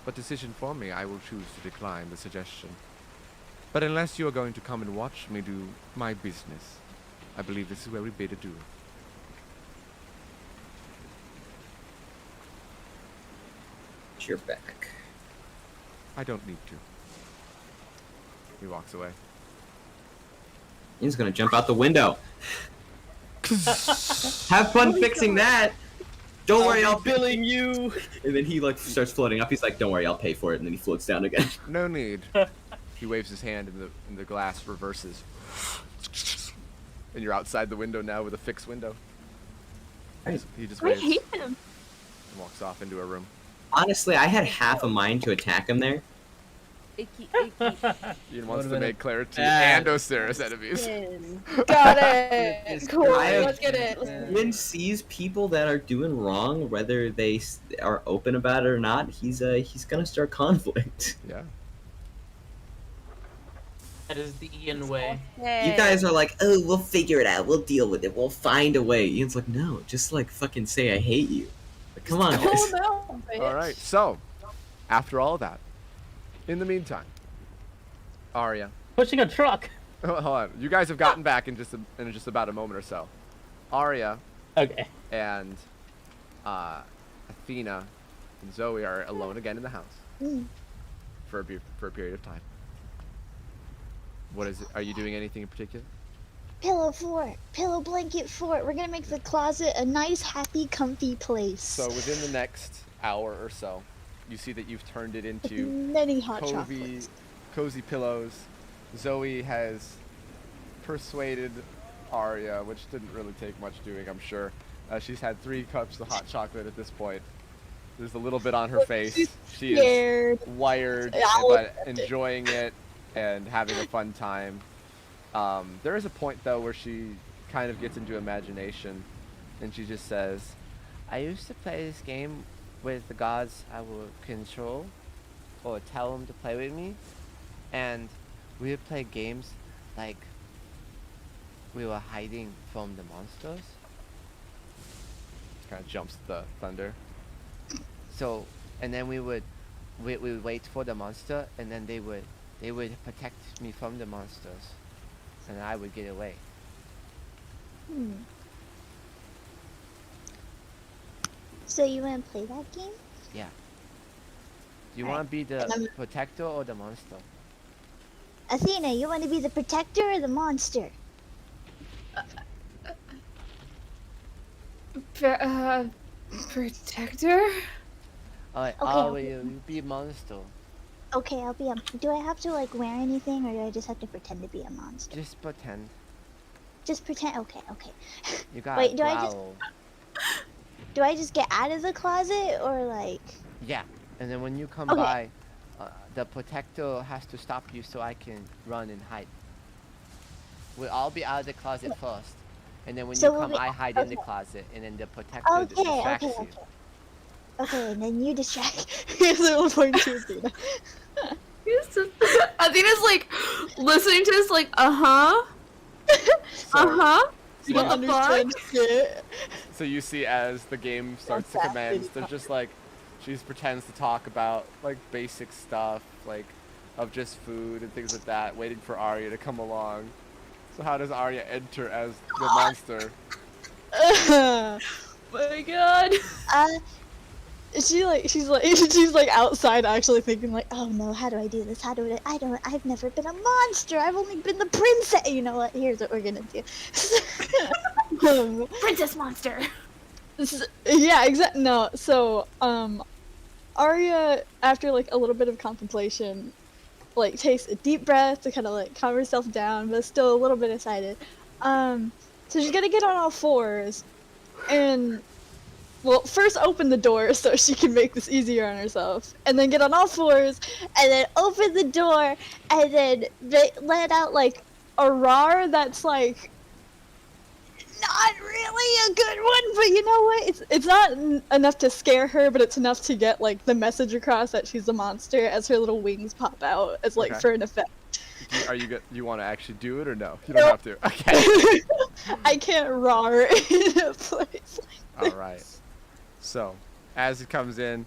But decision for me, I will choose to decline the suggestion. But unless you are going to come and watch me do my business, I believe this is where we bid adieu. You're back. I don't need to. He walks away. He's gonna jump out the window. Have fun fixing that. Don't worry, I'll billing you. And then he like starts floating up. He's like, "Don't worry, I'll pay for it." And then he floats down again. No need. He waves his hand and the glass reverses. And you're outside the window now with a fixed window. He just I waves hate him. and walks off into a room. Honestly, I had half a mind to attack him there. Icky, Ian wants to been make Clarity bad and Osiris enemies. Got it. Cool. I Let's get it. Ian sees people that are doing wrong, whether they are open about it or not. He's gonna start conflict. Yeah. That is the Ian way. You guys are like, "Oh, we'll figure it out. We'll deal with it. We'll find a way." Ian's like, "No, just like fucking say I hate you." Like, come on, guys. Oh no, bitch. All right. So, after all that, in the meantime, Arya. Pushing a truck. Hold on. You guys have gotten back in just about a moment or so. Arya. Okay. And Athena and Zoe are alone again in the house for a period of time. What is it? Are you doing anything in particular? Pillow fort, pillow blanket fort. We're gonna make the closet a nice, happy, comfy place. So within the next hour or so, you see that you've turned it into many hot chocolates. cozy pillows. Zoe has persuaded Arya, which didn't really take much doing, I'm sure. She's had 3 cups of hot chocolate at this point. There's a little bit on her face. She is wired, but enjoying it and having a fun time. There is a point, though, where she kind of gets into imagination, and she just says, I used to play this game with the gods I would control, or tell them to play with me, and we would play games like we were hiding from the monsters. Kind of jumps the thunder. So, and then we would wait for the monster, and then they would protect me from the monsters, and I would get away. So you want to play that game? Yeah. Do you want to be the protector or the monster? Athena, you want to be the protector or the monster? Protector? Alright, Okay, I'll okay. be monster. Okay, I'll be a. Do I have to like wear anything, or do I just have to pretend to be a monster? Just pretend. Just pretend. Okay, okay. You gotta Wait, growl. do I just get out of the closet, or like? Yeah, and then when you come Okay. by, the protector has to stop you so I can run and hide. We'll all be out of the closet first, and then when So you we'll come, be- I hide in the okay. closet, and then the protector Okay, distracts okay, you. okay. Okay, and then you distract. Here's a little point to Athena. Athena's like listening to this, like, What the fuck? So you see as the game starts to commence, there's just like, she just pretends to talk about like basic stuff, like of just food and things like that, waiting for Arya to come along. So how does Arya enter as the monster? My god. She's like outside actually thinking like, oh no, how do I do this? I've never been a monster. I've only been the princess. You know what? Here's what we're gonna do. Princess monster. Yeah, exactly. No, so Arya, after like a little bit of contemplation, like takes a deep breath to kind of like calm herself down, but still a little bit excited. So she's gonna get on all fours, and well, first open the door so she can make this easier on herself, and then get on all fours, and then open the door, and then let out like a roar that's like not really a good one, but you know what? It's not enough to scare her, but it's enough to get like the message across that she's a monster as her little wings pop out as like for an effect. Are you good? You want to actually do it or no? You don't have to. Okay. I can't roar in a place. All right. So, as it comes in,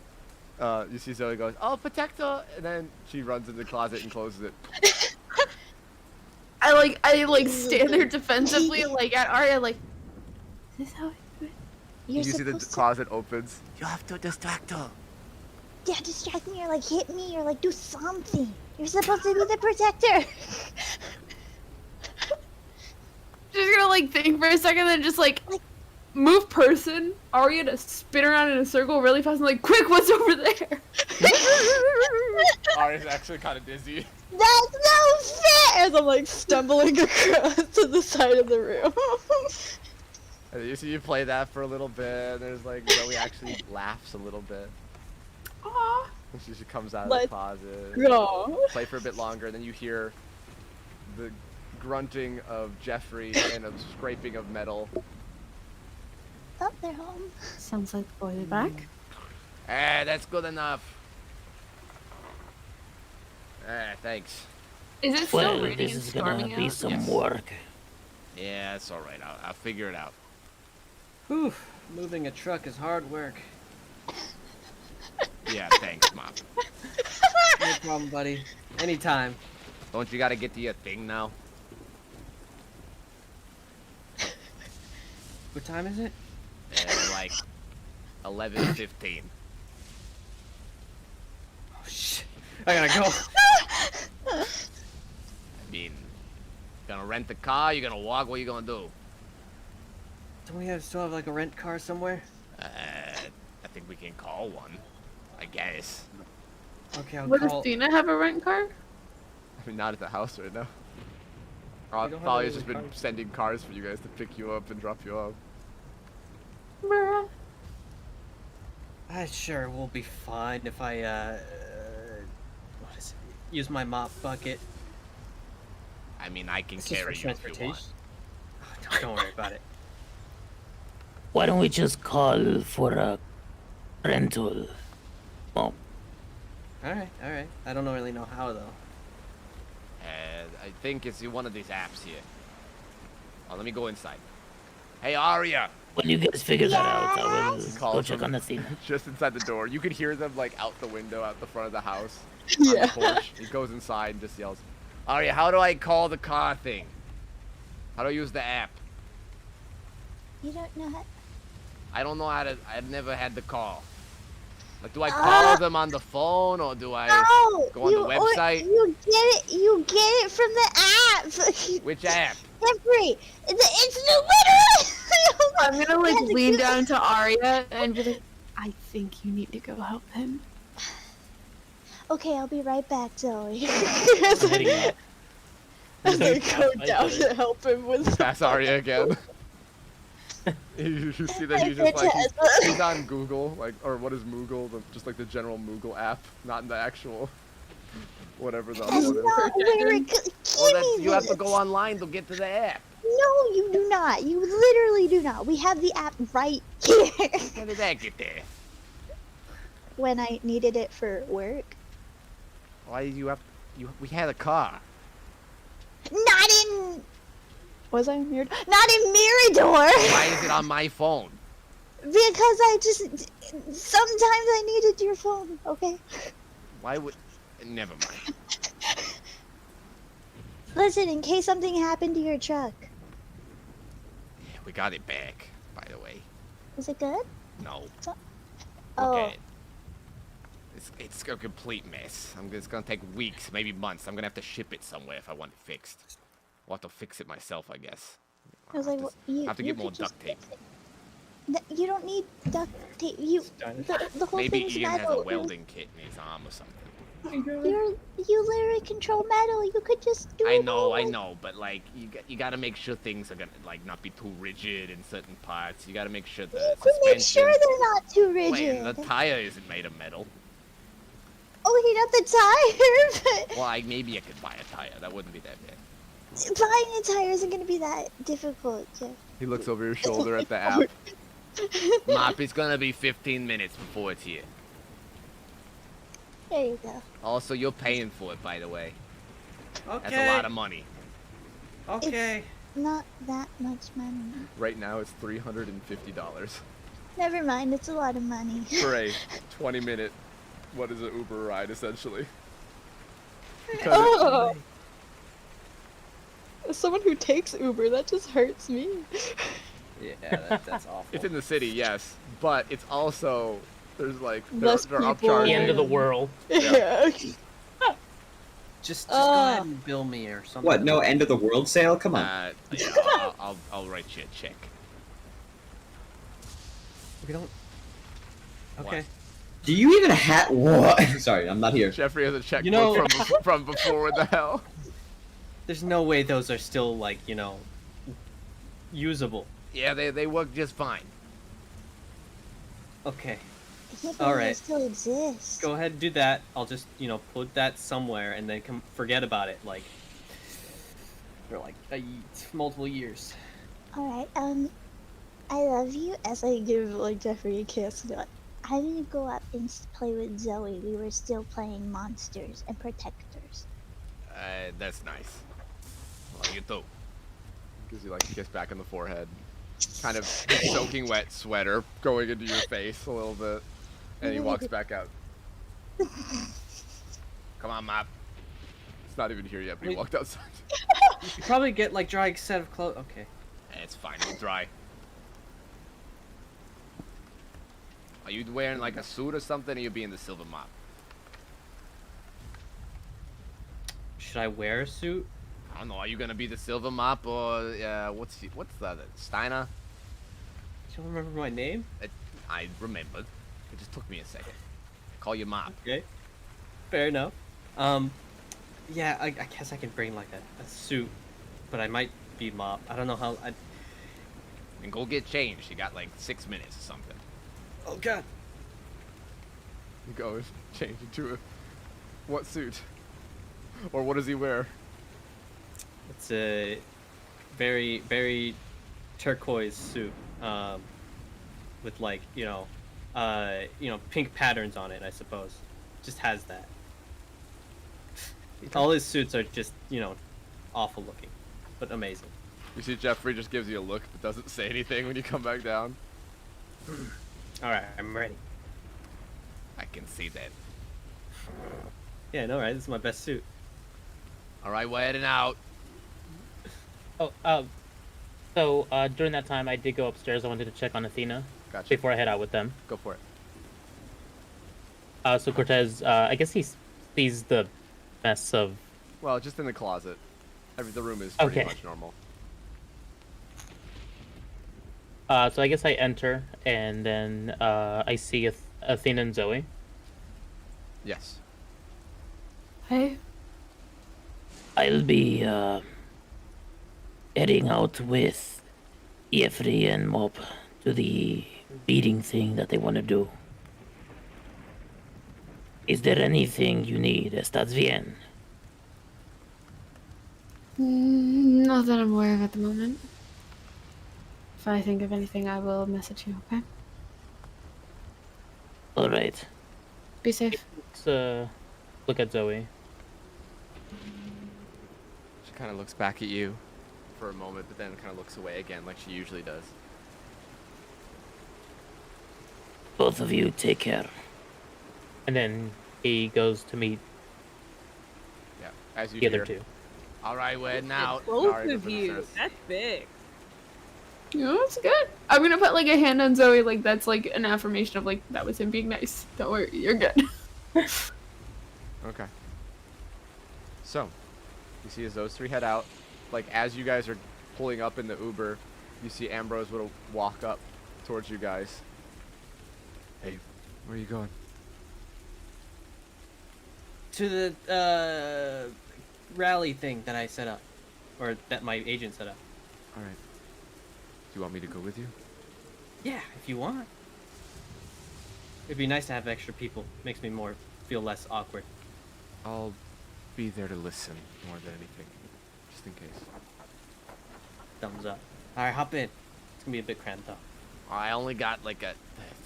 you see Zoe goes, "Oh, protector!" and then she runs into the closet and closes it. I stand there defensively, like at Arya, like, is this how I do it? You see the closet opens. You have to distract her. Yeah, distract me or like hit me or like do something. You're supposed to be the protector. She's gonna like think for a second, then just like move person, Arya to spin around in a circle really fast and like, quick, what's over there? Arya's actually kind of dizzy. That's no fair! As I'm like stumbling across to the side of the room. And you see you play that for a little bit, and there's like Zoe actually laughs a little bit. Aww. And she comes out of the closet. Go. Play for a bit longer, and then you hear the grunting of Jeffrey and a scraping of metal. Oh, they're home. Sounds like the boys are back. That's good enough. Thanks. Is it still raining and storming out? some work. Yeah, it's all right. I'll figure it out. Whew, moving a truck is hard work. Yeah, thanks, Mom. No problem, buddy. Anytime. Don't you gotta get to your thing now? What time is it? Like 11:15. Oh shit! I gotta go. I mean, gonna rent the car? You gonna walk? What you gonna do? Don't we still have like a rent car somewhere? I think we can call one. I guess. Okay, I'll What, call. does Dina have a rent car? I mean, not at the house right now. don't have Polly's any just been cars. sending cars for you guys to pick you up and drop you off. Bruh. Sure, we'll be fine if I what is it? Use my mop bucket. I mean, I can It's just carry for you if you transportation. want. Oh, don't worry about it. Why don't we just call for a rental? Oh, All right. I don't really know how though. I think it's one of these apps here. Oh, let me go inside. Hey, Arya! when you guys figure that out, I will He go calls check them on the scene. just inside the door. You could hear them like out the window, out the front of the house. Yeah. On the porch. He goes inside and just yells, Arya, how do I call the car thing? How do I use the app? You don't know how. I don't know how to. I've never had the call. Like, do I call them on the phone or do I go on the website? You get it from the app. Which app? Jeffrey, it's literally. I'm gonna like lean down to Arya and be like, I think you need to go help him. Okay, I'll be right back, Zoe. As I go down to help him with. Pass Arya again. You see that he's just like he's on Google, like, or what is Moogle? Just like the general Moogle app, not in the actual whatever the That's other one is. not where it Well, you have to go online to get to the app. No, you do not. You literally do not. We have the app right here. How did that get there? When I needed it for work. Why did you have? We had a car. Not in. Was I in Mirador? Not in Mirador. Why is it on my phone? Because I just. Sometimes I needed your phone, okay? Why would? Never mind. Listen, in case something happened to your truck. We got it back, by the way. Is it good? No. Oh. Okay. It's a complete mess. It's gonna take weeks, maybe months. I'm gonna have to ship it somewhere if I want it fixed. I'll have to fix it myself, I guess. I was like, I have to get more duct tape. You don't need duct tape. The whole Maybe thing's Ian has a metal. welding kit in his arm or something. You literally control metal. You could just do I it know, all I like- know, but like you gotta make sure things are gonna like not be too rigid in certain parts. You gotta make sure the You can make suspension. sure they're not too Wait, rigid. and the tire isn't made of metal. Oh, he got the tire, but Well, maybe I could buy a tire. That wouldn't be that bad. buying a tire isn't gonna be that difficult, Jeff. He looks over your shoulder at the app. Mop, it's gonna be 15 minutes before it's here. There you go. Also, you're paying for it, by the way. Okay. That's a lot of money. Okay. Not that much money. Right now, it's $350 Never mind, it's a lot of money. for a 20-minute, what is an Uber ride, essentially. Oh. As someone who takes Uber, that just hurts me. Yeah, that's awful. It's in the city, yes, but it's also there's like Less they're people. upcharging. The end of the world. Yeah. Just go ahead and bill me or something. What? No end of the world sale? Come on. Yeah, I'll write you a check. We don't. Okay. Do you even have what? Sorry, I'm not here. Jeffrey has a checkbook You know- from before. What the hell? There's no way those are still like usable. Yeah, they work just fine. Okay. Yeah, but All they right. still exist. Go ahead and do that. I'll just put that somewhere and then forget about it like for like multiple years. Alright, I love you as I give like Jeffrey a kiss. And be like, I'm gonna go up and play with Zoe. We were still playing monsters and protectors. That's nice. Well, you too. Gives you like a kiss back on the forehead. Kind of soaking wet sweater going into your face a little bit. And he walks back out. Come on, Mop. It's not even here yet, but he walked outside. You should probably get like dry set of clothes. Okay. It's fine, it's dry. Are you wearing like a suit or something, or you being the Silver Mop? Should I wear a suit? I don't know. Are you gonna be the Silver Mop or what's that? Steiner? Do you remember my name? I remembered. It just took me a second. Call you Mop. Okay. Fair enough. Yeah, I guess I can bring like a suit, but I might be Mop. I don't know how. And go get changed. You got like 6 minutes or something. Oh God. You go and change into a what suit? Or what does he wear? It's a very, very turquoise suit, with like pink patterns on it. I suppose, just has that. All his suits are just awful looking, but amazing. You see Jeffrey just gives you a look but doesn't say anything when you come back down. All right, I'm ready. I can see that. Yeah, no, right? This is my best suit. All right, we're heading out. Oh, so during that time, I did go upstairs. I wanted to check on Athena before I head out with them. Go for it. So Cortez, I guess he sees the mess of. Well, just in the closet. The room is pretty much normal. So I guess I enter, and then I see Athena and Zoe. Yes. Hey. I'll be heading out with Jeffrey and Mop to the beating thing that they want to do. Is there anything you need? ¿Estás bien? Not that I'm aware of at the moment. If I think of anything, I will message you, okay? Alright. Be safe. Let's look at Zoe. She kind of looks back at you for a moment, but then kind of looks away again like she usually does. Both of you take care. And then he goes to meet as you the other hear. two. All right, we're heading out. Both Sorry, of but you. there's- That's big. No, it's good. I'm gonna put like a hand on Zoe, like that's like an affirmation of like that was him being nice. Don't worry, you're good. Okay. So, you see as those three head out, like as you guys are pulling up in the Uber, you see Ambrose will walk up towards you guys. Hey, where are you going? To the rally thing that I set up, or that my agent set up. All right. Do you want me to go with you? Yeah, if you want. It'd be nice to have extra people. Makes me feel less awkward. I'll be there to listen more than anything, just in case. Thumbs up. All right, hop in. It's gonna be a bit cramped though. I only got like a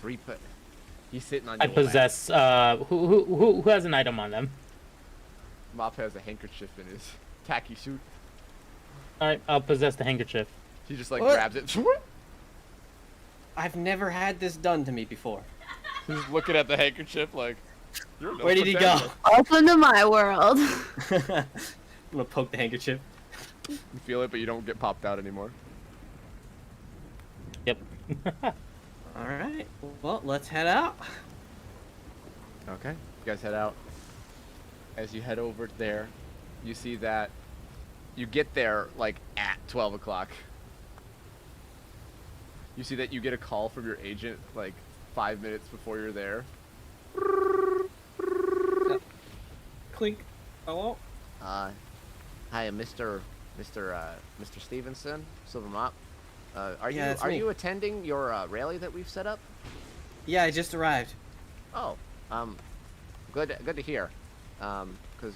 3 foot. He's sitting on. I possess. Who has an item on them? Mop has a handkerchief in his tacky suit. All right, I'll possess the handkerchief. He just like What? grabs it. I've never had this done to me before. He's looking at the handkerchief like. Where did he go? Welcome to my world. I'm gonna poke the handkerchief. You feel it, but you don't get popped out anymore. Yep. All right. Well, let's head out. Okay, you guys head out. As you head over there, you see that you get there like at 12 o'clock. You see that you get a call from your agent like 5 minutes before you're there. Clink. Hello? Hi, Mr. Stevenson, Silver Mop. Are Yeah, it's you me. attending your rally that we've set up? Yeah, I just arrived. Oh, good to hear. Because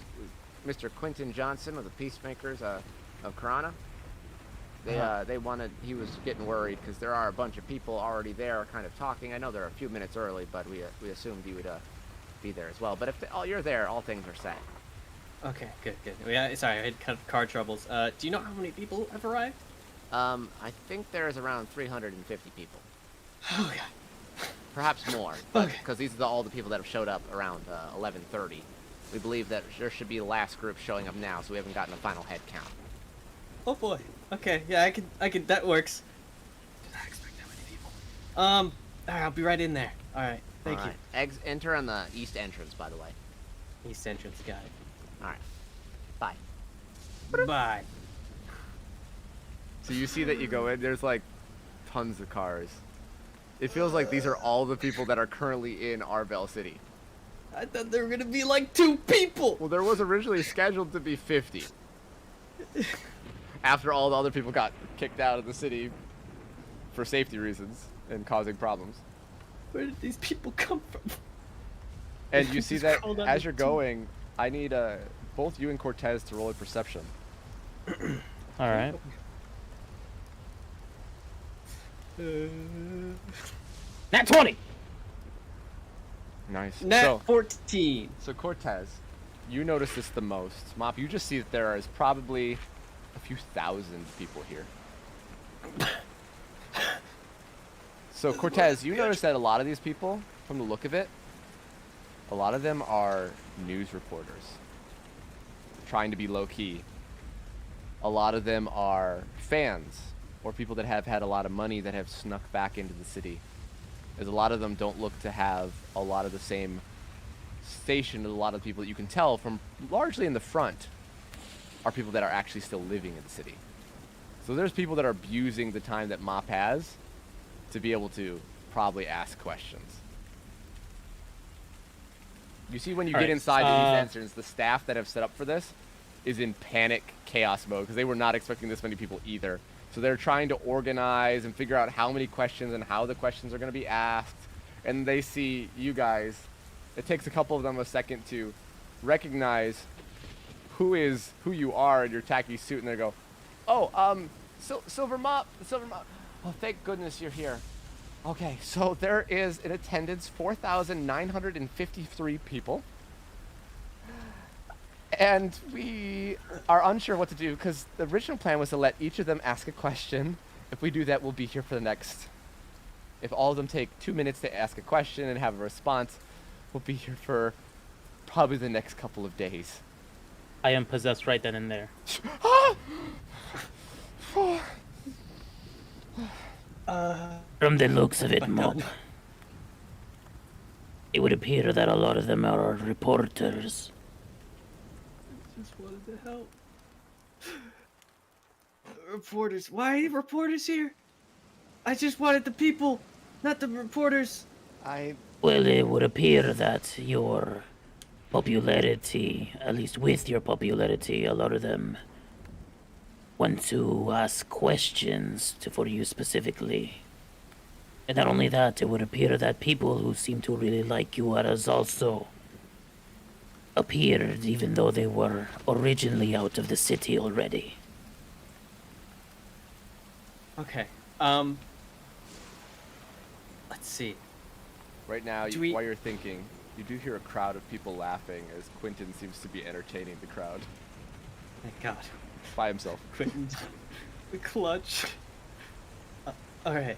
Mr. Quentin Johnson of the Peacemakers of Karana, they wanted. He was getting worried because there are a bunch of people already there, kind of talking. I know they're a few minutes early, but we assumed you would be there as well. But if you're there, all things are set. Okay, good. Yeah, sorry, I had car troubles. Do you know how many people have arrived? I think there's around 350 people. Oh god. Perhaps more, because these are all the people that have showed up around 11:30. We believe that there should be the last group showing up now, so we haven't gotten a final head count. Oh boy. Okay, yeah, I could. That works. Did not expect that many people. All right, I'll be right in there. All right, thank you. Enter on the east entrance, by the way. East entrance, got it. All right. Bye. Bye. So you see that you go in, there's like tons of cars. It feels like these are all the people that are currently in Arbel City. I thought there were gonna be like 2 people. Well, there was originally scheduled to be 50. After all the other people got kicked out of the city for safety reasons and causing problems. Where did these people come from? And you see that Called as you're going, I need both you and Cortez to roll a perception. All right. Nat 20. Nice. Nat 14. So Cortez, you notice this the most. Mop, you just see that there is probably a few thousand people here. So Cortez, you notice that a lot of these people, from the look of it, a lot of them are news reporters trying to be low-key. A lot of them are fans or people that have had a lot of money that have snuck back into the city. As a lot of them don't look to have a lot of the same station as a lot of people that you can tell from largely in the front are people that are actually still living in the city. So there's people that are abusing the time that Mop has to be able to probably ask questions. You see when you get inside the East Entrance, the staff that have set up for this is in panic chaos mode because they were not expecting this many people either. So they're trying to organize and figure out how many questions and how the questions are going to be asked. And they see you guys. It takes a couple of them a second to recognize who you are in your tacky suit, and they go, "Oh, Silver Mop. Oh, thank goodness you're here." Okay, so there is in attendance 4,953 people. And we are unsure what to do because the original plan was to let each of them ask a question. If we do that, we'll be here for the next... If all of them take 2 minutes to ask a question and have a response, we'll be here for probably the next couple of days. I am possessed right then and there. From the looks of it, Mob, it would appear that a lot of them are reporters. Just wanted to help. Reporters. Why are reporters here? I just wanted the people, not the reporters. Well, it would appear that your popularity, at least with your popularity, a lot of them want to ask questions for you specifically. And not only that, it would appear that people who seem to really like you has also appeared, even though they were originally out of the city already. Okay. Let's see. Right now, Do we- while you're thinking, you do hear a crowd of people laughing as Quentin seems to be entertaining the crowd. Thank God. By himself. Quentin. The clutch. Alright.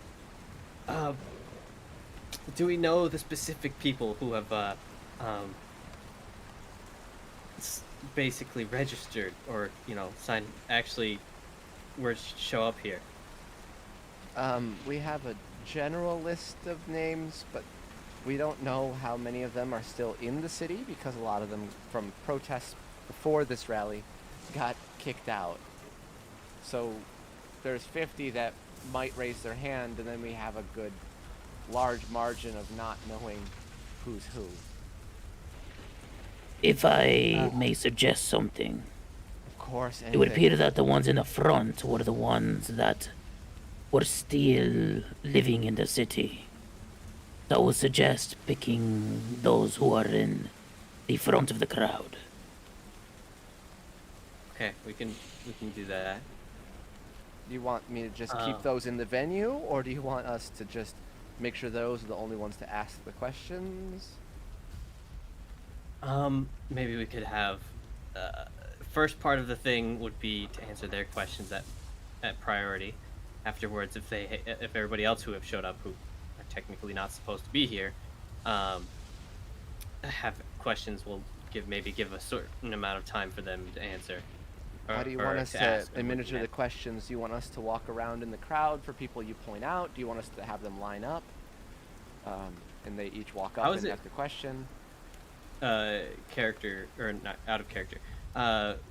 Do we know the specific people who have, basically registered or, signed, actually were to show up here? We have a general list of names, but we don't know how many of them are still in the city because a lot of them from protests before this rally got kicked out. So there's 50 that might raise their hand, and then we have a good large margin of not knowing who's who. If I may suggest something. Of course, It would anything. appear that the ones in the front were the ones that were still living in the city. So I would suggest picking those who are in the front of the crowd. Okay, we can do that. Do you want me to just keep those in the venue, or do you want us to just make sure those are the only ones to ask the questions? Maybe we could have, first part of the thing would be to answer their questions at priority. Afterwards, if everybody else who have showed up, who are technically not supposed to be here, have questions, we'll give a certain amount of time for them to answer. How do you want us to administer the questions? Do you want us to walk around in the crowd for people you point out? Do you want us to have them line up? And they each walk up and ask a question? Character, or not, out of character.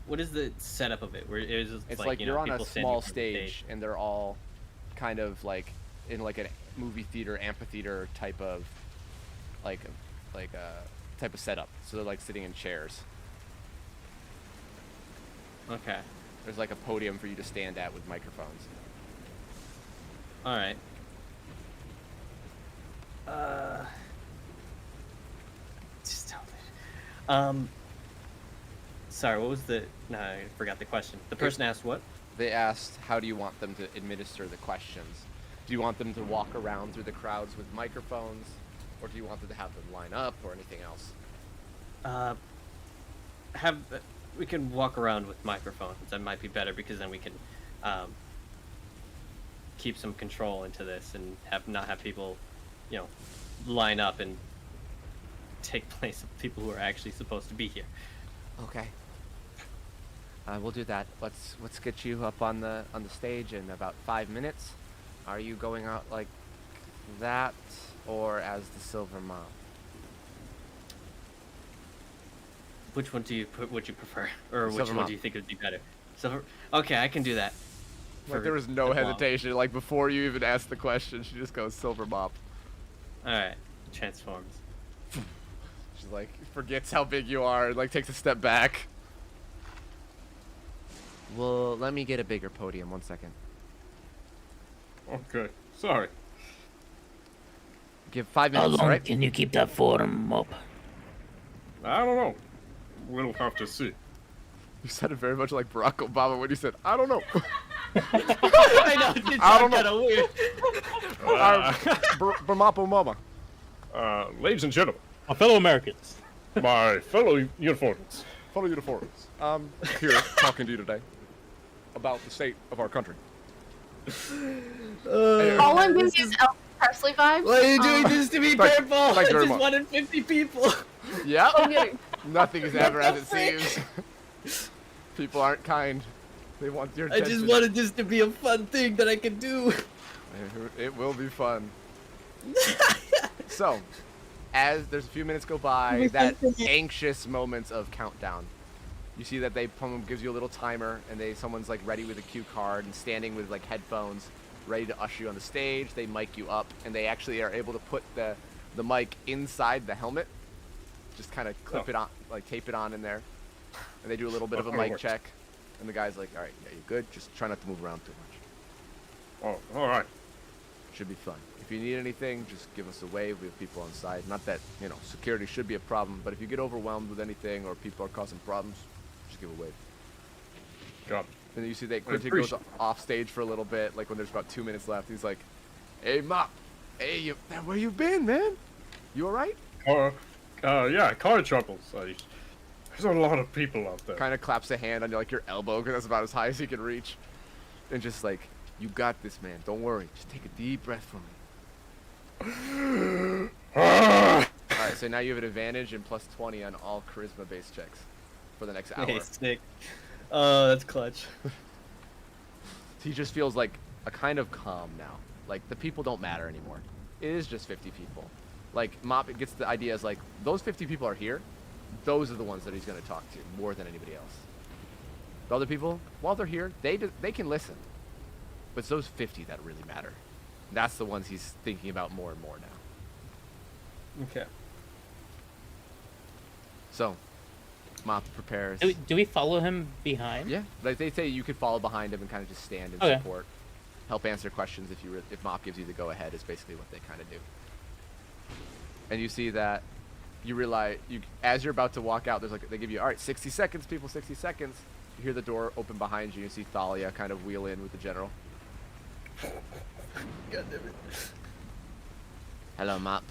What is the setup of it? Where it's like you're on a small stage, and they're all kind of like in like a movie theater, amphitheater type of type of setup. So they're like sitting in chairs. Okay. There's like a podium for you to stand at with microphones. All right. Just tell me. Sorry, what was the? No, I forgot the question. The person asked what? They asked, how do you want them to administer the questions? Do you want them to walk around through the crowds with microphones, or do you want them to have them line up, or anything else? We can walk around with microphones. That might be better because then we can keep some control into this and not have people, line up and take place of people who are actually supposed to be here. Okay. We'll do that. Let's get you up on the stage in about 5 minutes. Are you going out like that, or as the Silver Mom? Which one would you prefer, or which Silver one Mom. do you think would be better? Silver. Okay, I can do that. Like there was no hesitation. Like before you even asked the question, she just goes Silver Mop. All right, transforms. She's like forgets how big you are, and like takes a step back. Well, let me get a bigger podium. 1 second. Okay, sorry. Give 5 How minutes, long alright? can you keep that form up? I don't know. We'll have to see. You said it very much like Barack Obama when he said, "I don't know." I know. It did I don't sound kind of weird. Bramapo Mama. Ladies and gentlemen, My fellow Americans. my fellow uniforms. Fellow uniforms. I'm here talking to you today about the state of our country. All I'm getting is Elvis Presley vibes. Why are you doing this to me, Purple? I thank you very just much. wanted 50 people. Yep. I'm getting. Nothing is ever as it seems. People aren't kind. They want your I attention. just wanted this to be a fun thing that I could do. It will be fun. So, as there's a few minutes go by, that anxious moments of countdown. You see that someone gives you a little timer, and someone's like ready with a cue card and standing with like headphones, ready to usher you on the stage. They mic you up, and they actually are able to put the mic inside the helmet, just kind of clip it on, like tape it on in there, and they do a little bit of a Oh, mic works. check, and the guy's like, all right, yeah, you good? Just try not to move around too much. Oh, all right. Should be fun. If you need anything, just give us a wave. We have people on site. Not that, you know, security should be a problem, but if you get overwhelmed with anything or people are causing problems, just give a wave. Got it. And then you see that Quentin goes off stage for a little bit, like when there's about 2 minutes left. He's like, hey, Mop. Hey, where you been, man? You alright? Yeah, car troubles. There's a lot of people out there. Kind of claps a hand on like your elbow, because that's about as high as he can reach. And just like, you got this, man. Don't worry. Just take a deep breath for me. Alright, so now you have an advantage and plus 20 on all charisma-based checks for the next hour. Hey, sick. Oh, that's clutch. He just feels like a kind of calm now. Like, the people don't matter anymore. It is just 50 people. Like, Mop gets the idea as, like, those 50 people are here. Those are the ones that he's going to talk to more than anybody else. The other people, while they're here, they can listen. But it's those 50 that really matter. That's the ones he's thinking about more and more now. Okay. So, Mop prepares. Do we follow him behind? Yeah, like they say you could follow behind him and kind of just stand and Okay. support. Help answer questions if Mop gives you the go-ahead is basically what they kind of do. And you see that you realize as you're about to walk out, there's like they give you, all right, 60 seconds, people, 60 seconds. You hear the door open behind you. You see Thalia kind of wheel in with the general. God damn it. Hello, Mop.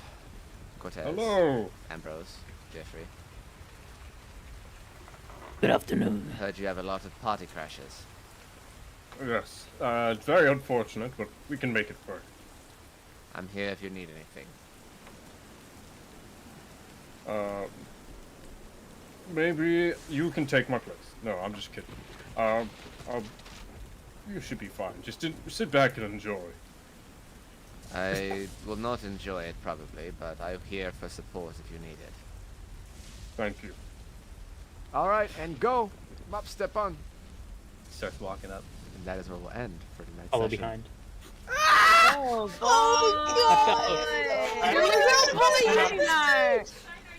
Cortez. Hello. Ambrose. Jeffrey. Good afternoon. Heard you have a lot of party crashes. Yes. It's very unfortunate, but we can make it work. I'm here if you need anything. Maybe you can take my place. No, I'm just kidding. You should be fine. Just sit back and enjoy. I will not enjoy it probably, but I'm here for support if you need it. Thank you. All right, and go. Mop, step on. Starts walking up. And that is where we'll end for tonight's Follow session. behind. Oh, God!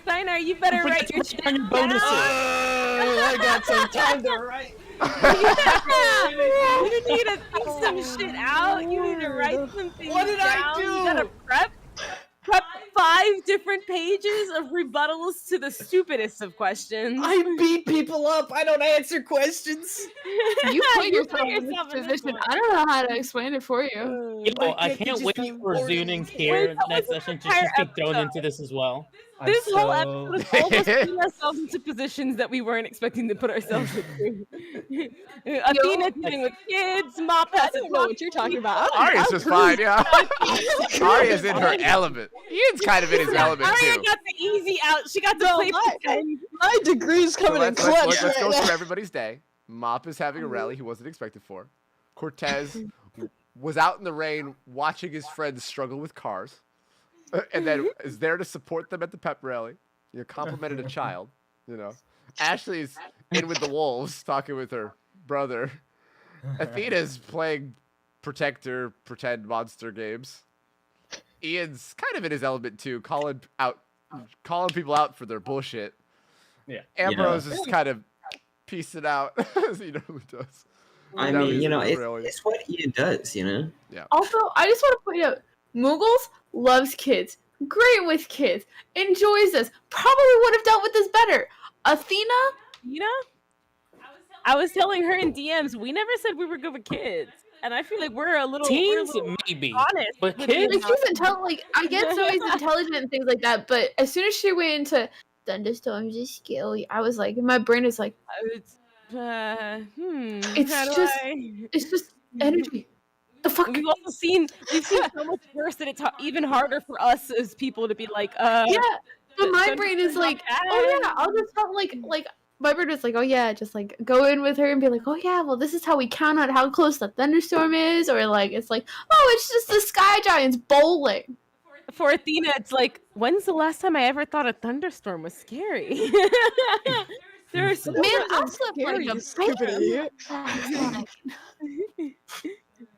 Steinar, you better write your shit down. Bonuses. I got some time to write. You need to think some shit out. You need to write some things What did I down. do? You gotta prep 5 different pages of rebuttals to the stupidest of questions. I beat people up. I don't answer questions. You put yourself in this position. I don't know how to explain it for you. Yo, I can't wait for Zuning's here next session to just be thrown into this as well. This whole episode is all of us putting ourselves into positions that we weren't expecting to put ourselves into. Athena dealing with kids, Mop has I don't know what you're talking about. Arya's just fine, yeah. Arya's in her element. Ian's kind of in his element Arya too. got the easy out. She got to play pretend. My degree's So coming in let's clutch. go right through now. everybody's day. Mop is having a rally he wasn't expected for. Cortez was out in the rain watching his friends struggle with cars, and then is there to support them at the pep rally. You know, complimented a child. You know, Ashley's in with the wolves, talking with her brother. Athena's playing protector, pretend monster games. Ian's kind of in his element too, calling people out for their bullshit. Yeah. Ambrose is kind of piecing out as he normally does. I Now mean, he's you know, in the rally. it's what Ian does, you know? Yeah. Also, I just want to point out, Moogles loves kids. Great with kids. Enjoys this. Probably would have dealt with this better. Athena? You know? I was telling her in DMs, we never said we were good with kids. And I feel like we're a little Teens, maybe. honest. But with kids? the She's intelligent. Like, I get Zoe's intelligent and things like that, but as soon as she went into thunderstorms is scary, I was like, my brain is like, it's how do just, I- it's just energy. The fuck? We've seen so much worse that it's even harder for us as people to be like, Yeah, but my Thunderstorms brain is are like, bad. oh yeah, I'll just tell like my brain is like, oh yeah, just like go in with her and be like, oh yeah, well this is how we count out how close the thunderstorm is, or like it's like, oh it's just the sky giants bowling. For Athena, it's like, when's the last time I ever thought a thunderstorm was scary? There are so Man, I much slept scary, like a stupid idiot.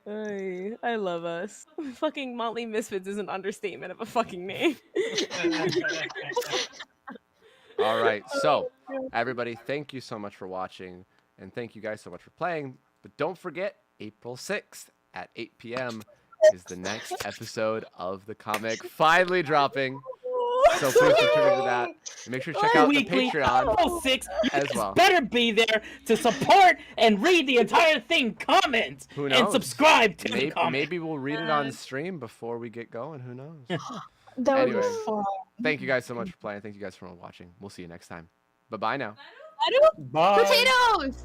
baby. I love us. Fucking Motley Misfits is an understatement of a fucking name. All right, so everybody, thank you so much for watching, and thank you guys so much for playing. But don't forget, April 6th at 8 p.m. is the next episode of the comic finally dropping. So please return to that. And make sure to check out the Weekly, Patreon April 6th, you as guys well. better be there to support and read the entire thing, comment, Who knows? and subscribe to the Maybe, comment. maybe we'll read it on stream before we get going. Who knows? That would Anyway, be fun. thank you guys so much for playing. Thank you guys for watching. We'll see you next time. Bye-bye now. Bye. Potatoes!